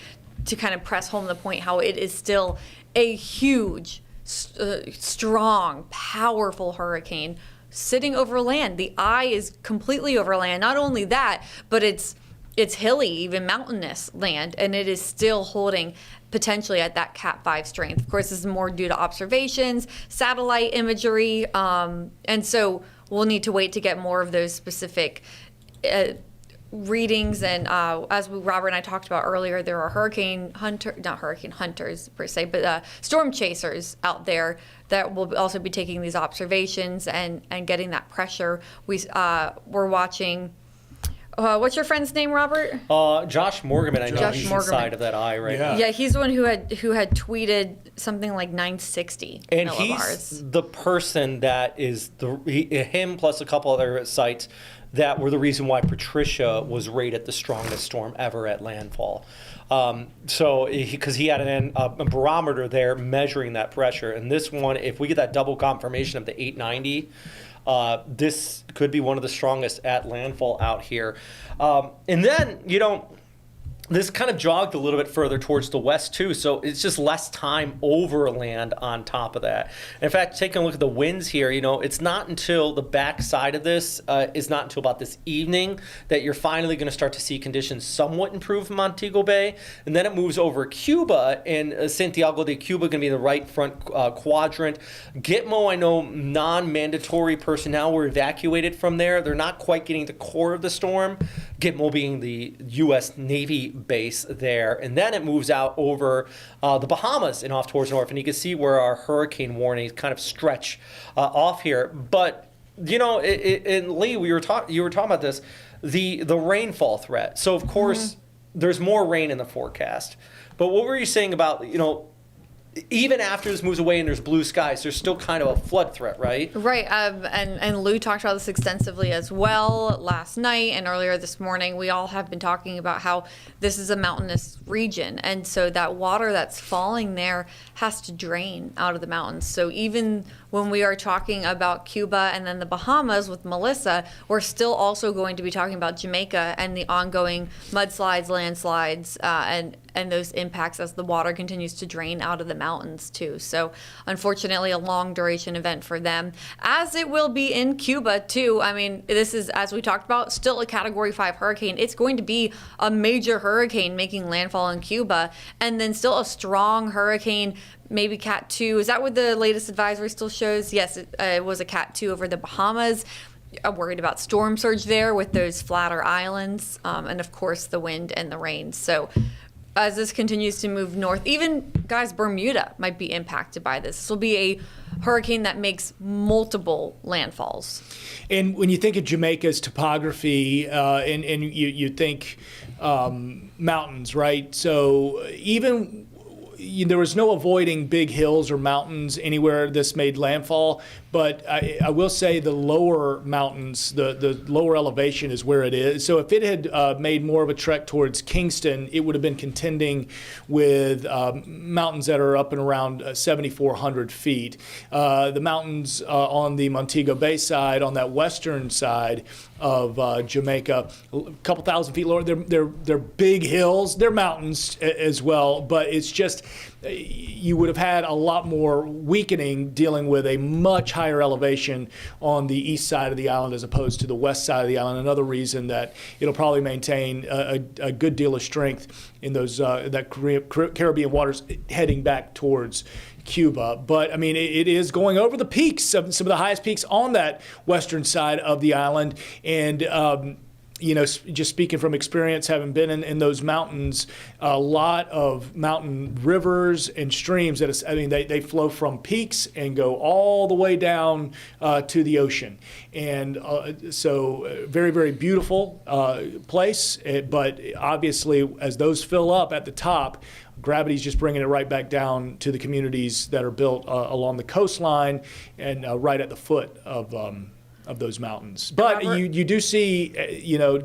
to kind of press home the point how it is still a huge, strong, powerful hurricane sitting over land. The eye is completely over land. Not only that, but it's hilly, even mountainous land, and it is still holding potentially at that Cat 5 strength. Of course, this is more due to observations, satellite imagery, and so we'll need to wait to get more of those specific readings. And as Robert and I talked about earlier, there are not hurricane hunters per se, but storm chasers out there that will also be taking these observations and getting that pressure. We're watching. What's your friend's name, Robert? Josh Morgan. I know Josh he's Morgan. Inside of that eye right now. Yeah, he's the one who had tweeted something like 960 and millibars. He's the person that is him plus a couple other sites that were the reason why Patricia was rated the strongest storm ever at landfall. Because he had a barometer there measuring that pressure, and this one, if we get that double confirmation of the 890. This could be one of the strongest at landfall out here. And then, this kind of jogged a little bit further towards the west, too. So it's just less time over land on top of that. In fact, taking a look at the winds here, it's not until the back side of this is not until about this evening that you're finally going to start to see conditions somewhat improve in Montego Bay. And then it moves over Cuba, and Santiago de Cuba going to be in the right front quadrant. Gitmo, I know non-mandatory personnel were evacuated from there. They're not quite getting the core of the storm. Gitmo being the U.S. Navy base there, and then it moves out over the Bahamas and off towards north, and you can see where our hurricane warnings kind of stretch off here. But in Lee, you were talking about this, the rainfall threat. So of course there's more rain in the forecast. But what were you saying about even after this moves away and there's blue skies, there's still kind of a flood threat, right? Right, and Lou talked about this extensively as well last night and earlier this morning. We all have been talking about how this is a mountainous region, and so that water that's falling there has to drain out of the mountains. So even when we are talking about Cuba and then the Bahamas with Melissa, we're still also going to be talking about Jamaica and the ongoing mudslides, landslides, and those impacts as the water continues to drain out of the mountains too. So unfortunately, a long duration event for them, as it will be in Cuba too. I mean, this is, as we talked about, still a Category 5 hurricane. It's going to be a major hurricane making landfall in Cuba, and then still a strong hurricane, maybe Cat 2. Is that what the latest advisory still shows? Yes, it was a Cat 2 over the Bahamas. I'm worried about storm surge there with those flatter islands, and of course the wind and the rain. So as this continues to move north, even, guys, Bermuda might be impacted by this. This will be a hurricane that makes multiple landfalls. And when you think of Jamaica's topography, and you think mountains, right? So even there was no avoiding big hills or mountains anywhere this made landfall. But I will say the lower mountains, the lower elevation is where it is. So if it had made more of a trek towards Kingston, it would have been contending with mountains that are up and around 7,400 feet. The mountains on the Montego Bay side, on that western side of Jamaica, a couple thousand feet lower. They're big hills. They're mountains as well, but it's just you would have had a lot more weakening dealing with a much higher elevation on the east side of the island as opposed to the west side of the island. Another reason that it'll probably maintain a good deal of strength in those that Caribbean waters heading back towards Cuba. But I mean, it is going over the peaks, some of the highest peaks on that western side of the island. And just speaking from experience, having been in those mountains, a lot of mountain rivers and streams they flow from peaks and go all the way down to the ocean. And so very, very beautiful place. But obviously, as those fill up at the top, gravity's just bringing it right back down to the communities that are built along the coastline and right at the foot of those mountains. But you do see,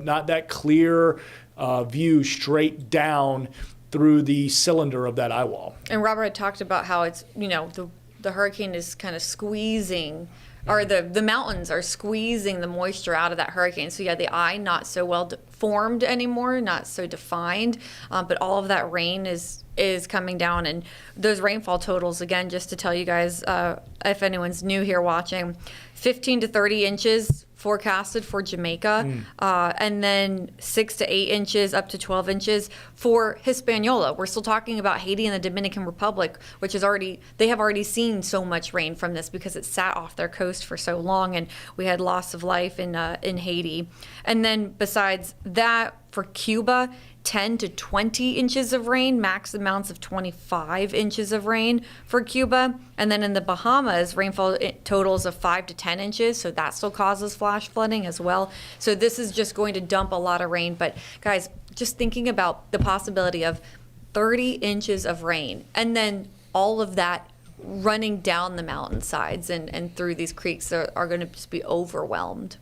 not that clear view straight down through the cylinder of that eye wall. And Robert had talked about how it's, the hurricane is kind of squeezing, or the mountains are squeezing the moisture out of that hurricane. So yeah, the eye not so well formed anymore, not so defined, but all of that rain is coming down. And those rainfall totals, again, just to tell you guys, if anyone's new here watching, 15 to 30 inches forecasted for Jamaica, and then 6 to 8 inches up to 12 inches for Hispaniola. We're still talking about Haiti and the Dominican Republic, which is they have already seen so much rain from this because it sat off their coast for so long, and we had loss of life in Haiti. And then besides that, for Cuba, 10 to 20 inches of rain, max amounts of 25 inches of rain for Cuba. And then in the Bahamas, rainfall totals of 5 to 10 inches, so that still causes flash flooding as well. So this is just going to dump a lot of rain. But guys, just thinking about the possibility of 30 inches of rain, and then all of that running down the mountainsides and through these creeks are going to just be overwhelmed.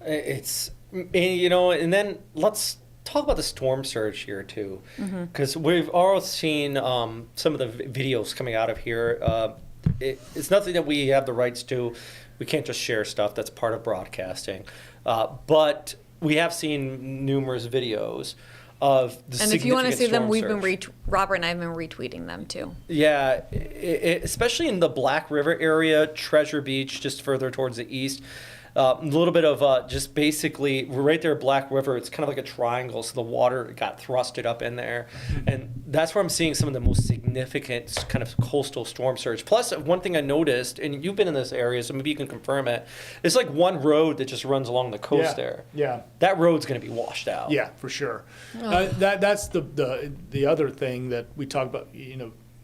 It's, and then let's talk about the storm surge here too, because we've all seen some of the videos coming out of here. It's nothing that we have the rights to. We can't just share stuff. That's part of broadcasting. But we have seen numerous videos of the and if you want to see them, we've surge. been Robert and I have been retweeting them too. Yeah, especially in the Black River area, Treasure Beach, just further towards the east. A little bit of just basically, we're right there at Black River. It's kind of like a triangle, so the water got thrusted up in there. And that's where I'm seeing some of the most significant kind of coastal storm surge. Plus, one thing I noticed, and you've been in this area, so maybe you can confirm it, it's like one road that just runs along the coast there. Yeah. That road's going to be washed out. Yeah, for sure. That's the other thing that we talk about,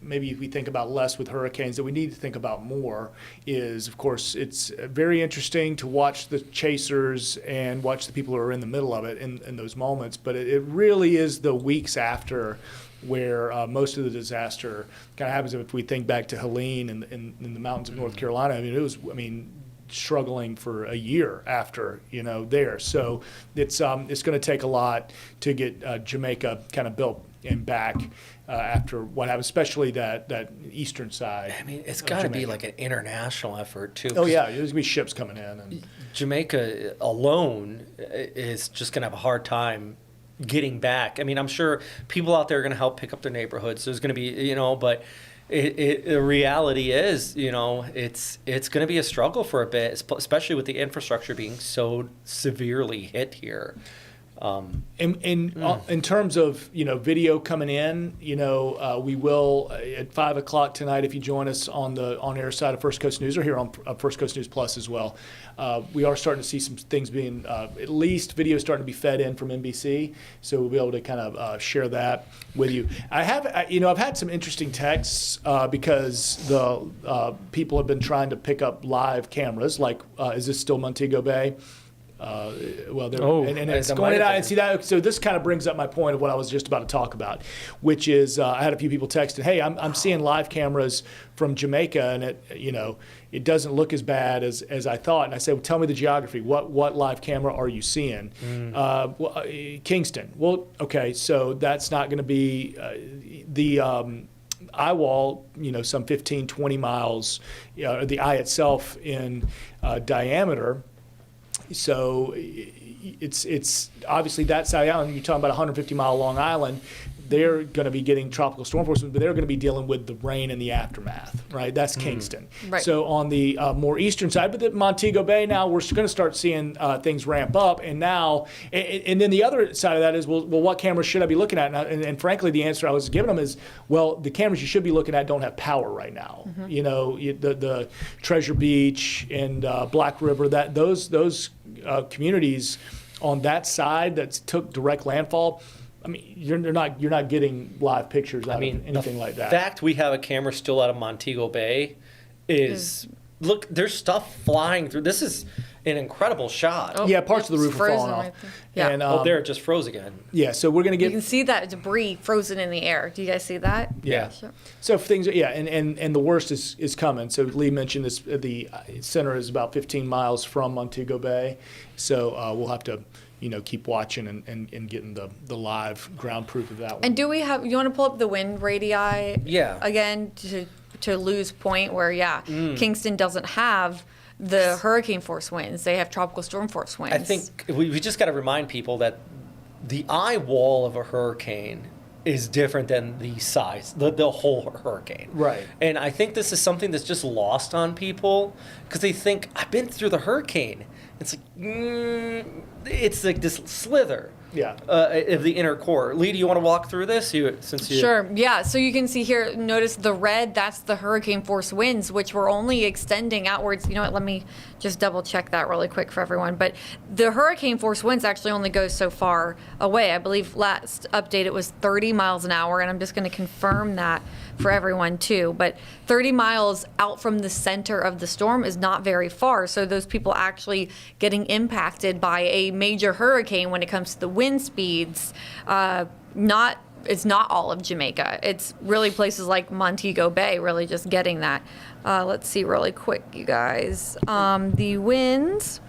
maybe if we think about less with hurricanes that we need to think about more is, of course, it's very interesting to watch the chasers and watch the people who are in the middle of it in those moments. But it really is the weeks after where most of the disaster kind of happens. If we think back to Helene in the mountains of North Carolina, it was struggling for a year after, there. So it's going to take a lot to get Jamaica kind of built and back after what happened, especially that eastern side. I mean, it's of got to be Jamaica. like an international effort too. Oh yeah, there's gonna be ships coming in. And, Jamaica alone is just going to have a hard time getting back. I mean, I'm sure people out there are going to help pick up their neighborhoods. There's going to be, but the reality is, it's going to be a struggle for a bit, especially with the infrastructure being so severely hit here. In terms of video coming in, we will at 5 o'clock tonight. If you join us on the on-air side of First Coast News, or here on First Coast News Plus as well, we are starting to see some things being at least video starting to be fed in from NBC. So we'll be able to kind of share that with you. I've had some interesting texts because the people have been trying to pick up live cameras. Like, is this still Montego Bay? And it's going out and see that. So this kind of brings up my point of what I was just about to talk about, which is I had a few people texting, "Hey, I'm seeing live cameras from Jamaica, and it doesn't look as bad as I thought." And I said, well, "Tell me the geography. What live camera are you seeing?" Kingston. Well, okay, so that's not going to be the eye wall. Some 15, 20 miles. The eye itself in diameter. So it's obviously that side of the island. You're talking about a 150-mile long island. They're going to be getting tropical storm force, but they're going to be dealing with the rain and the aftermath, right? That's Kingston. Right. So on the more eastern side, but the Montego Bay now, we're going to start seeing things ramp up. And now, and then the other side of that is, well, what cameras should I be looking at? And frankly, the answer I was giving them is, well, the cameras you should be looking at don't have power right now. The Treasure Beach and Black River, those communities on that side that took direct landfall. I mean, you're not getting live pictures out of anything like that. The fact we have a camera still out of Montego Bay is look. There's stuff flying through. This is an incredible shot. Oh, yeah, parts of the roof are frozen falling off. right there. Yeah. And, there it just froze again. Yeah, so we're going to You can get. see that debris frozen in the air. Do you guys see that? Yeah. Sure. So things, and the worst is coming. So Lee mentioned this. The center is about 15 miles from Montego Bay, so we'll have to keep watching and getting the live ground proof of that one. And do we have? You want to pull up the wind radii? Yeah. Again to lose point where Kingston doesn't have the hurricane force winds. They have tropical storm force winds. I think we just got to remind people that the eye wall of a hurricane is different than the size, the whole hurricane. Right. And I think this is something that's just lost on people because they think, I've been through the hurricane. It's like, it's like this slither. Yeah. Of the inner core. Lee, do you want to walk through this? Sure. Yeah. So you can see here, notice the red, that's the hurricane force winds, which were only extending outwards. You know what? Let me just double check that really quick for everyone. But the hurricane force winds actually only go so far away. I believe last update it was 30 miles an hour, and I'm just going to confirm that for everyone too. But 30 miles out from the center of the storm is not very far. So those people actually getting impacted by a major hurricane when it comes to the wind speeds, it's not all of Jamaica. It's really places like Montego Bay really just getting that. Let's see really quick, you guys. The winds,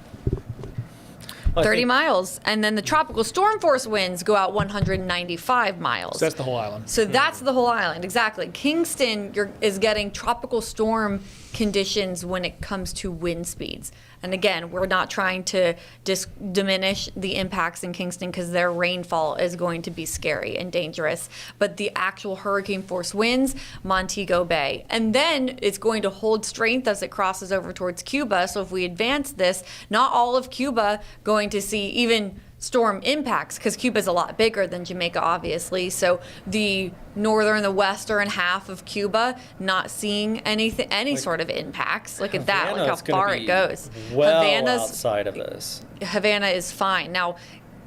30 miles. And then the tropical storm force winds go out 195 miles. So that's the whole island. So that's the whole island, exactly. Kingston is getting tropical storm conditions when it comes to wind speeds. And again, we're not trying to diminish the impacts in Kingston because their rainfall is going to be scary and dangerous. But the actual hurricane force winds, Montego Bay. And then it's going to hold strength as it crosses over towards Cuba. So if we advance this, not all of Cuba going to see even storm impacts because Cuba is a lot bigger than Jamaica, obviously. So the northern, the western half of Cuba not seeing any sort of impacts. Look at that. Look how far it goes. Well, Havana's outside of this. Havana is fine. Now,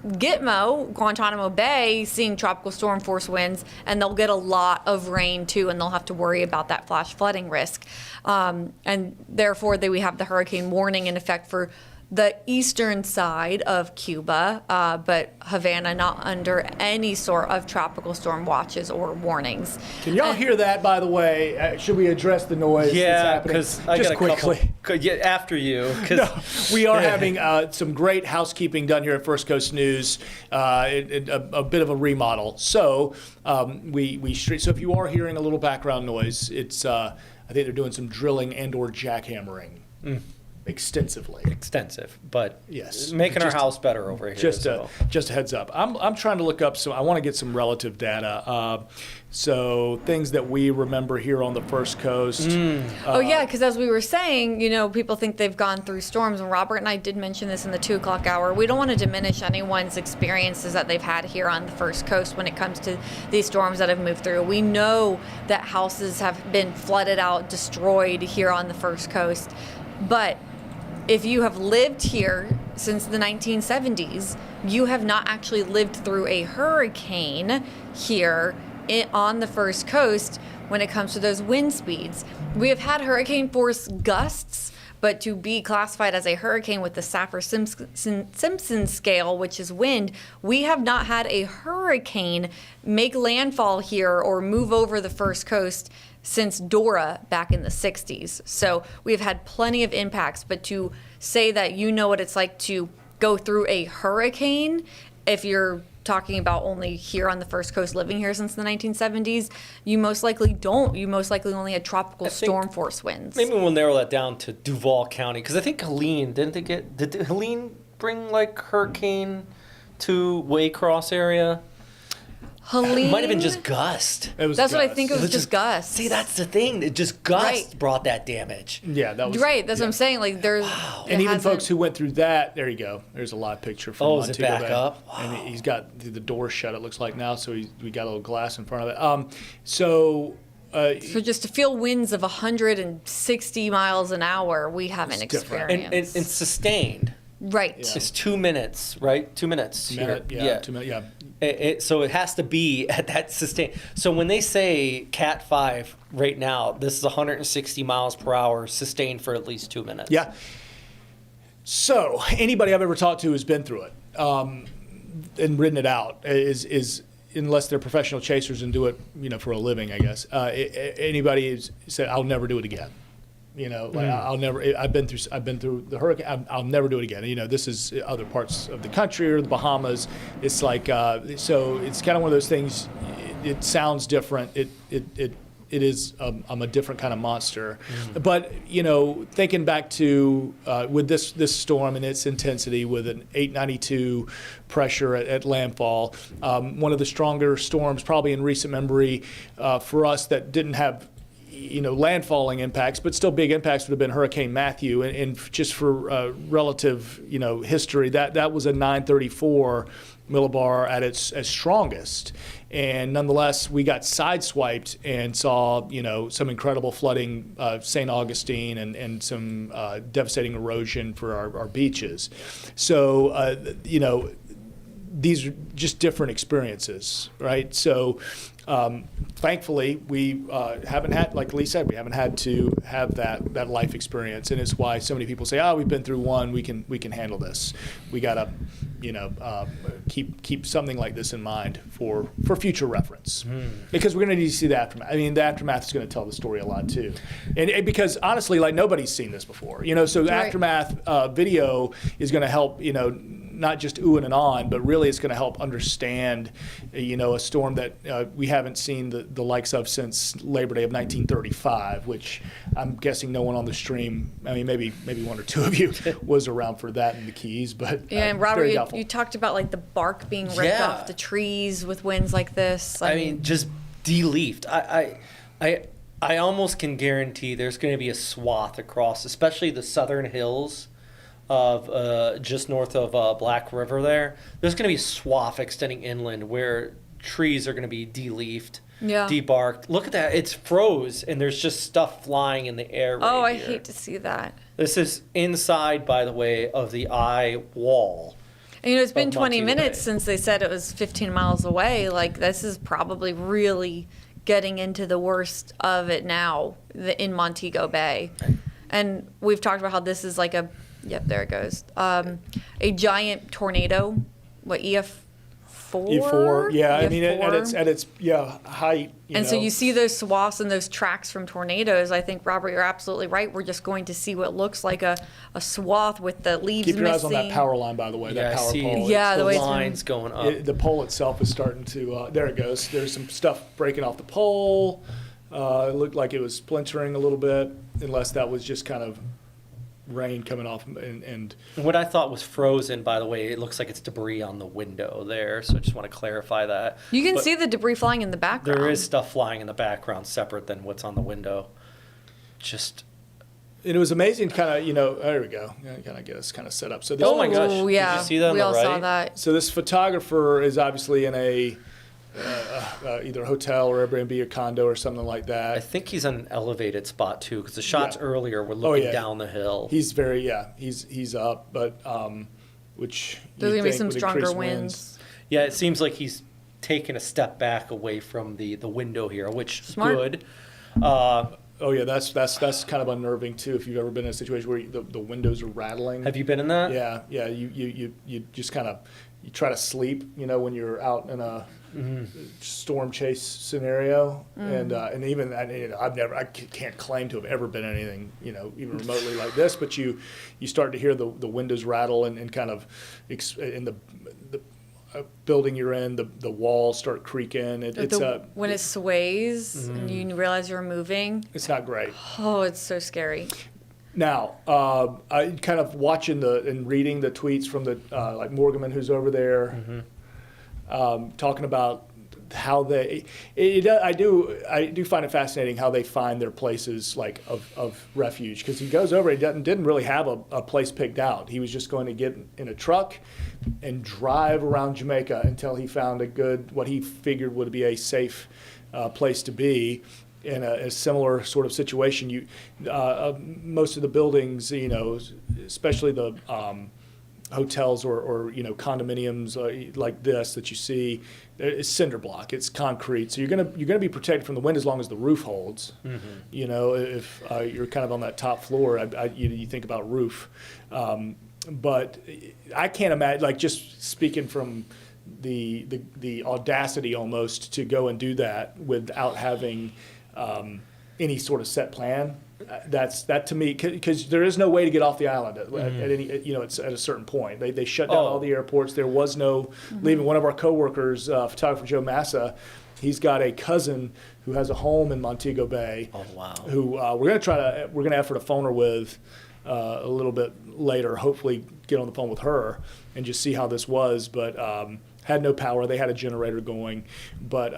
Gitmo, Guantanamo Bay, seeing tropical storm force winds, and they'll get a lot of rain too, and they'll have to worry about that flash flooding risk. And therefore, we have the hurricane warning in effect for the eastern side of Cuba, but Havana not under any sort of tropical storm watches or warnings. Can y'all hear that, by the way? Should we address the noise that's Yeah, happening? because I Just got a quickly. couple. Yeah, after you. 'Cause- No, we are having some great housekeeping done here at First Coast News, a bit of a remodel. So so if you are hearing a little background noise, it's I think they're doing some drilling and/or jackhammering extensively. Extensive, but Yes. making our Just- house better over here. Just so. a heads up. I'm trying to look up I want to get some relative data. So things that we remember here on the First Coast. Oh yeah, because as we were saying, people think they've gone through storms, and Robert and I did mention this in the 2 o'clock hour. We don't want to diminish anyone's experiences that they've had here on the First Coast when it comes to these storms that have moved through. We know that houses have been flooded out, destroyed here on the First Coast, but if you have lived here since the 1970s, you have not actually lived through a hurricane here on the First Coast when it comes to those wind speeds. We have had hurricane force gusts, but to be classified as a hurricane with the Saffir-Simpson scale, which is wind, we have not had a hurricane make landfall here or move over the First Coast since Dora back in the 60s. So we've had plenty of impacts, but to say that you know what it's like to go through a hurricane, if you're talking about only here on the First Coast, living here since the 1970s, you most likely don't. You most likely only had tropical storm force winds. Maybe we'll narrow that down to Duval County, because I think Helene, did Helene bring like hurricane to Waycross area? Helene, It might have been just gust. It was that's what I gusts. think it was just gusts. See, that's the thing. It just gust Right. brought that damage. Yeah, that was Right, that's yeah. what I'm saying. Like there's And even folks who went through that, there you go. There's a live picture from Oh, is it Montego back Bay. up? And he's got the door shut, it looks like now, so we got a little glass in front of it. So just to feel winds of 160 miles an hour, we haven't It's different. experienced. And sustained. Right. It's 2 minutes, right? 2 minutes. minute, here. yeah, 2 minutes, yeah. So it has to be at that sustain. So when they say Cat 5 right now, this is 160 miles per hour sustained for at least 2 minutes. Yeah. So anybody I've ever talked to who's been through it and ridden it out is unless they're professional chasers and do it, for a living, I guess. Anybody who's said, "I'll never do it again." I'll never. I've been through the hurricane. I'll never do it again. this is other parts of the country or the Bahamas. It's like so. It's kind of one of those things. It sounds different. It is. I'm a different kind of monster. But thinking back to with this storm and its intensity, with an 892 pressure at landfall, one of the stronger storms probably in recent memory for us that didn't have landfalling impacts, but still big impacts would have been Hurricane Matthew. And just for relative, history, that was a 934 millibar at its strongest. And nonetheless, we got sideswiped and saw, some incredible flooding, St. Augustine, and some devastating erosion for our beaches. So, these are just different experiences, right? So, thankfully, we haven't had, like Lee said, we haven't had to have that life experience, and it's why so many people say, "Oh, we've been through one. We can handle this." We gotta, keep something like this in mind for future reference, because we're gonna need to see the aftermath. I mean, the aftermath is gonna tell the story a lot too, and because honestly, like nobody's seen this before, so the aftermath video is gonna help, not just oohing and on, but really it's going to help understand, a storm that we haven't seen the likes of since Labor Day of 1935, which I'm guessing no one on the stream, I mean, maybe one or two of you was around for that in the Keys, but Yeah, and Robert, very you doubtful. talked about like the bark being ripped Yeah. off the trees with winds like this. I mean, just de-leafed. I almost can guarantee there's going to be a swath across, especially the southern hills of just north of Black River there. There's going to be a swath extending inland where trees are going to be de-leafed, debarked. Look at that. It's froze, and there's just stuff flying in the air right I here. hate to see that. This is inside, by the way, of the eye wall. And, it's been Of 20 Montego minutes Bay. since they said it was 15 miles away. Like, this is probably really getting into the worst of it now in Montego Bay. And we've talked about how this is like yep, there it goes. A giant tornado, what, EF4? E4, yeah. I mean, EF4? at its height. And so you see those swaths and those tracks from tornadoes. I think, Robert, you're absolutely right. We're just going to see what looks like a swath with the leaves Keep your missing. eyes on that power line, by the way. Yeah, that power I see pole. Yeah, the the way it's lines going up. The pole itself is starting to. There it goes. There's some stuff breaking off the pole. It looked like it was splintering a little bit, unless that was just kind of rain coming off. And What I thought was frozen, by the way, it looks like it's debris on the window there. So I just want to clarify that. You can But see the debris flying in the background. there is stuff flying in the background separate than what's on the window. Just it was amazing, kind of. There we go. Kind of get us kind of set up. So this, Oh my gosh. Oh, Did yeah. you see that on we the all saw right? that. So this photographer is obviously in a either a hotel or Airbnb or condo or something like I that. think he's on an elevated spot too, because the shots Yeah. earlier were looking yeah. down the hill. He's he's up, but which There's you'd going to be think some with stronger increased winds. Yeah, it seems like he's taken a step back away from the window here, which is Smart. good. Oh yeah, that's kind of unnerving too. If you've ever been in a situation where the windows are rattling. Have you been in that? Yeah. You just kind of you try to sleep. When you're out in a storm chase scenario, and even I can't claim to have ever been in anything even remotely like this. But you start to hear the windows rattle and kind of in the building you're in, the walls start creaking. When it sways and you realize you're moving, It's not great. oh, it's so scary. Now, I kind of watching and reading the tweets from the like Morgan, who's over there, talking about how I do find it fascinating how they find their places like of refuge, because he goes over, he didn't really have a place picked out. He was just going to get in a truck and drive around Jamaica until he found what he figured would be a safe place to be. In a similar sort of situation, most of the buildings, especially the hotels or condominiums like this that you see, it's cinder block, it's concrete, so you're gonna be protected from the wind as long as the roof holds. If you're kind of on that top floor, you think about roof, but I can't imagine, like, just speaking from the audacity almost to go and do that without having any sort of set plan. That to me, because there is no way to get off the island at any, it's at a certain point. They shut down all the airports. There was no leaving. One of our coworkers, photographer Joe Massa, he's got a cousin who has a home in Montego Bay. Oh wow! Who we're gonna effort to phone her with a little bit later. Hopefully, get on the phone with her and just see how this was. But had no power. They had a generator going, but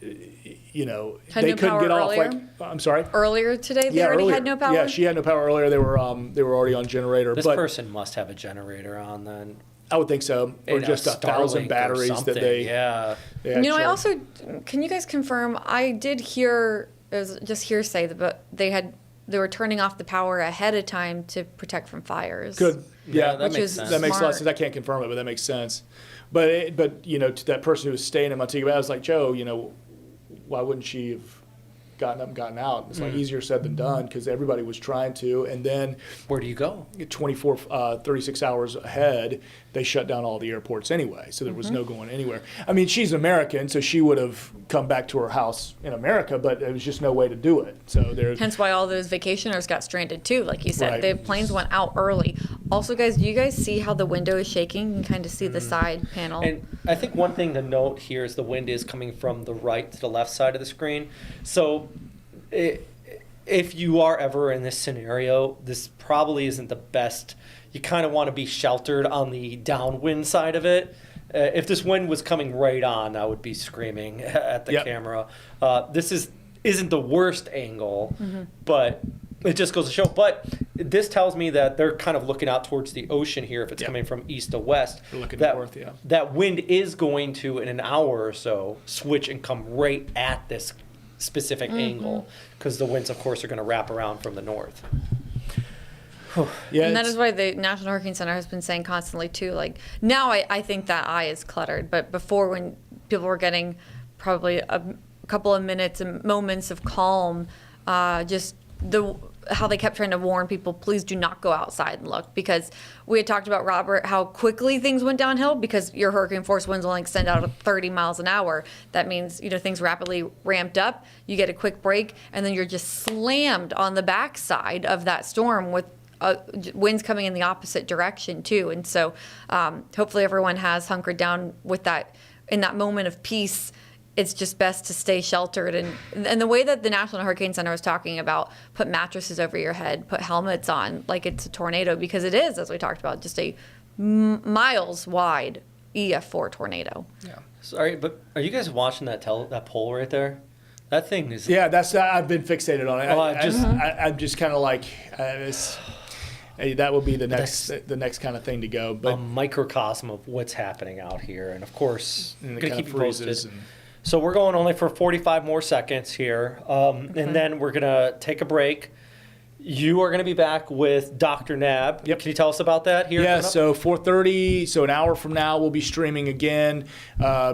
they no couldn't power get off. earlier? I'm sorry. Earlier today, they already earlier. had no power? Yeah, she had no power earlier. They were already on generator. This but person must have a generator on then. I would think so, or And just 1,000 Starlink or batteries that something, they. Yeah. they had I charged. also, can you guys confirm, I did hear, it was just hearsay, but they were turning off the power ahead of time to protect from fires. Good. Yeah, Yeah, that Which makes is sense. that makes a lot of smart. sense. I can't confirm it, but that makes sense. But to that person who was staying in Montego Bay, I was like, Joe, why wouldn't she have gotten up and gotten out? It's like easier said than done, because everybody was trying to, and then Where do you go? 36 hours ahead, they shut down all the airports anyway, so there was no going anywhere. I mean, she's American, so she would have come back to her house in America, but there was just no way to do it. So there. Hence why all those vacationers got stranded too, like you said. Right. The planes went out early. Also, guys, do you guys see how the window is shaking? You can kind of see the side panel. And I think one thing to note here is the wind is coming from the right to the left side of the screen. So if you are ever in this scenario, this probably isn't the best. You kind of want to be sheltered on the downwind side of it. If this wind was coming right on, I would be screaming at the Yep. camera. This isn't the worst angle, but it just goes to show. But this tells me that they're kind of looking out towards the ocean here if it's Yep. coming from east to west. They're looking that, north, yeah. That wind is going to, in an hour or so, switch and come right at this specific angle, because the winds, of course, are going to wrap around from the north. Yeah, And that it's- is why the National Hurricane Center has been saying constantly too, like, now I think that eye is cluttered, but before, when people were getting probably a couple of minutes and moments of calm, just how they kept trying to warn people, please do not go outside and look, because we had talked about, Robert, how quickly things went downhill because your hurricane force winds only extend out at 30 miles an hour. That means, things rapidly ramped up, you get a quick break, and then you're just slammed on the backside of that storm with winds coming in the opposite direction too. And so hopefully everyone has hunkered down with that. In that moment of peace, it's just best to stay sheltered. And the way that the National Hurricane Center was talking about, put mattresses over your head, put helmets on like it's a tornado, because it is, as we talked about, just a miles wide EF4 tornado. Yeah. Sorry, but are you guys watching that pole right there? That thing is. Yeah, I've been fixated on it. Oh, I'm just kind of like, that will be the next kind of thing to go. But a microcosm of what's happening out here, and of course, and gonna it keep you freezes posted. and So we're going only for 45 more seconds here, and then we're gonna take a break. You are gonna be back with Dr. Nab. Yep. Can you tell us about that here? Yeah, coming up? so 4:30, so an hour from now, we'll be streaming again.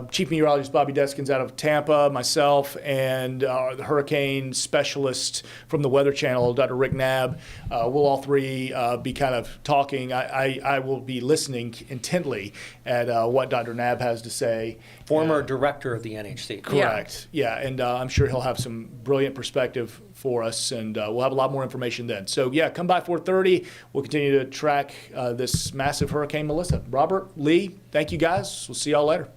Chief Meteorologist Bobby Deskin's out of Tampa, myself, and the hurricane specialist from the Weather Channel, Dr. Rick Nab. We'll all three be kind of talking. I will be listening intently at what Dr. Nab has to say. Former director of the NHC. Correct. Yeah, and I'm sure he'll have some brilliant perspective for us, and we'll have a lot more information then. So yeah, come by 4:30. We'll continue to track this massive Hurricane Melissa. Robert, Lee, thank you guys. We'll see y'all later.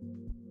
News.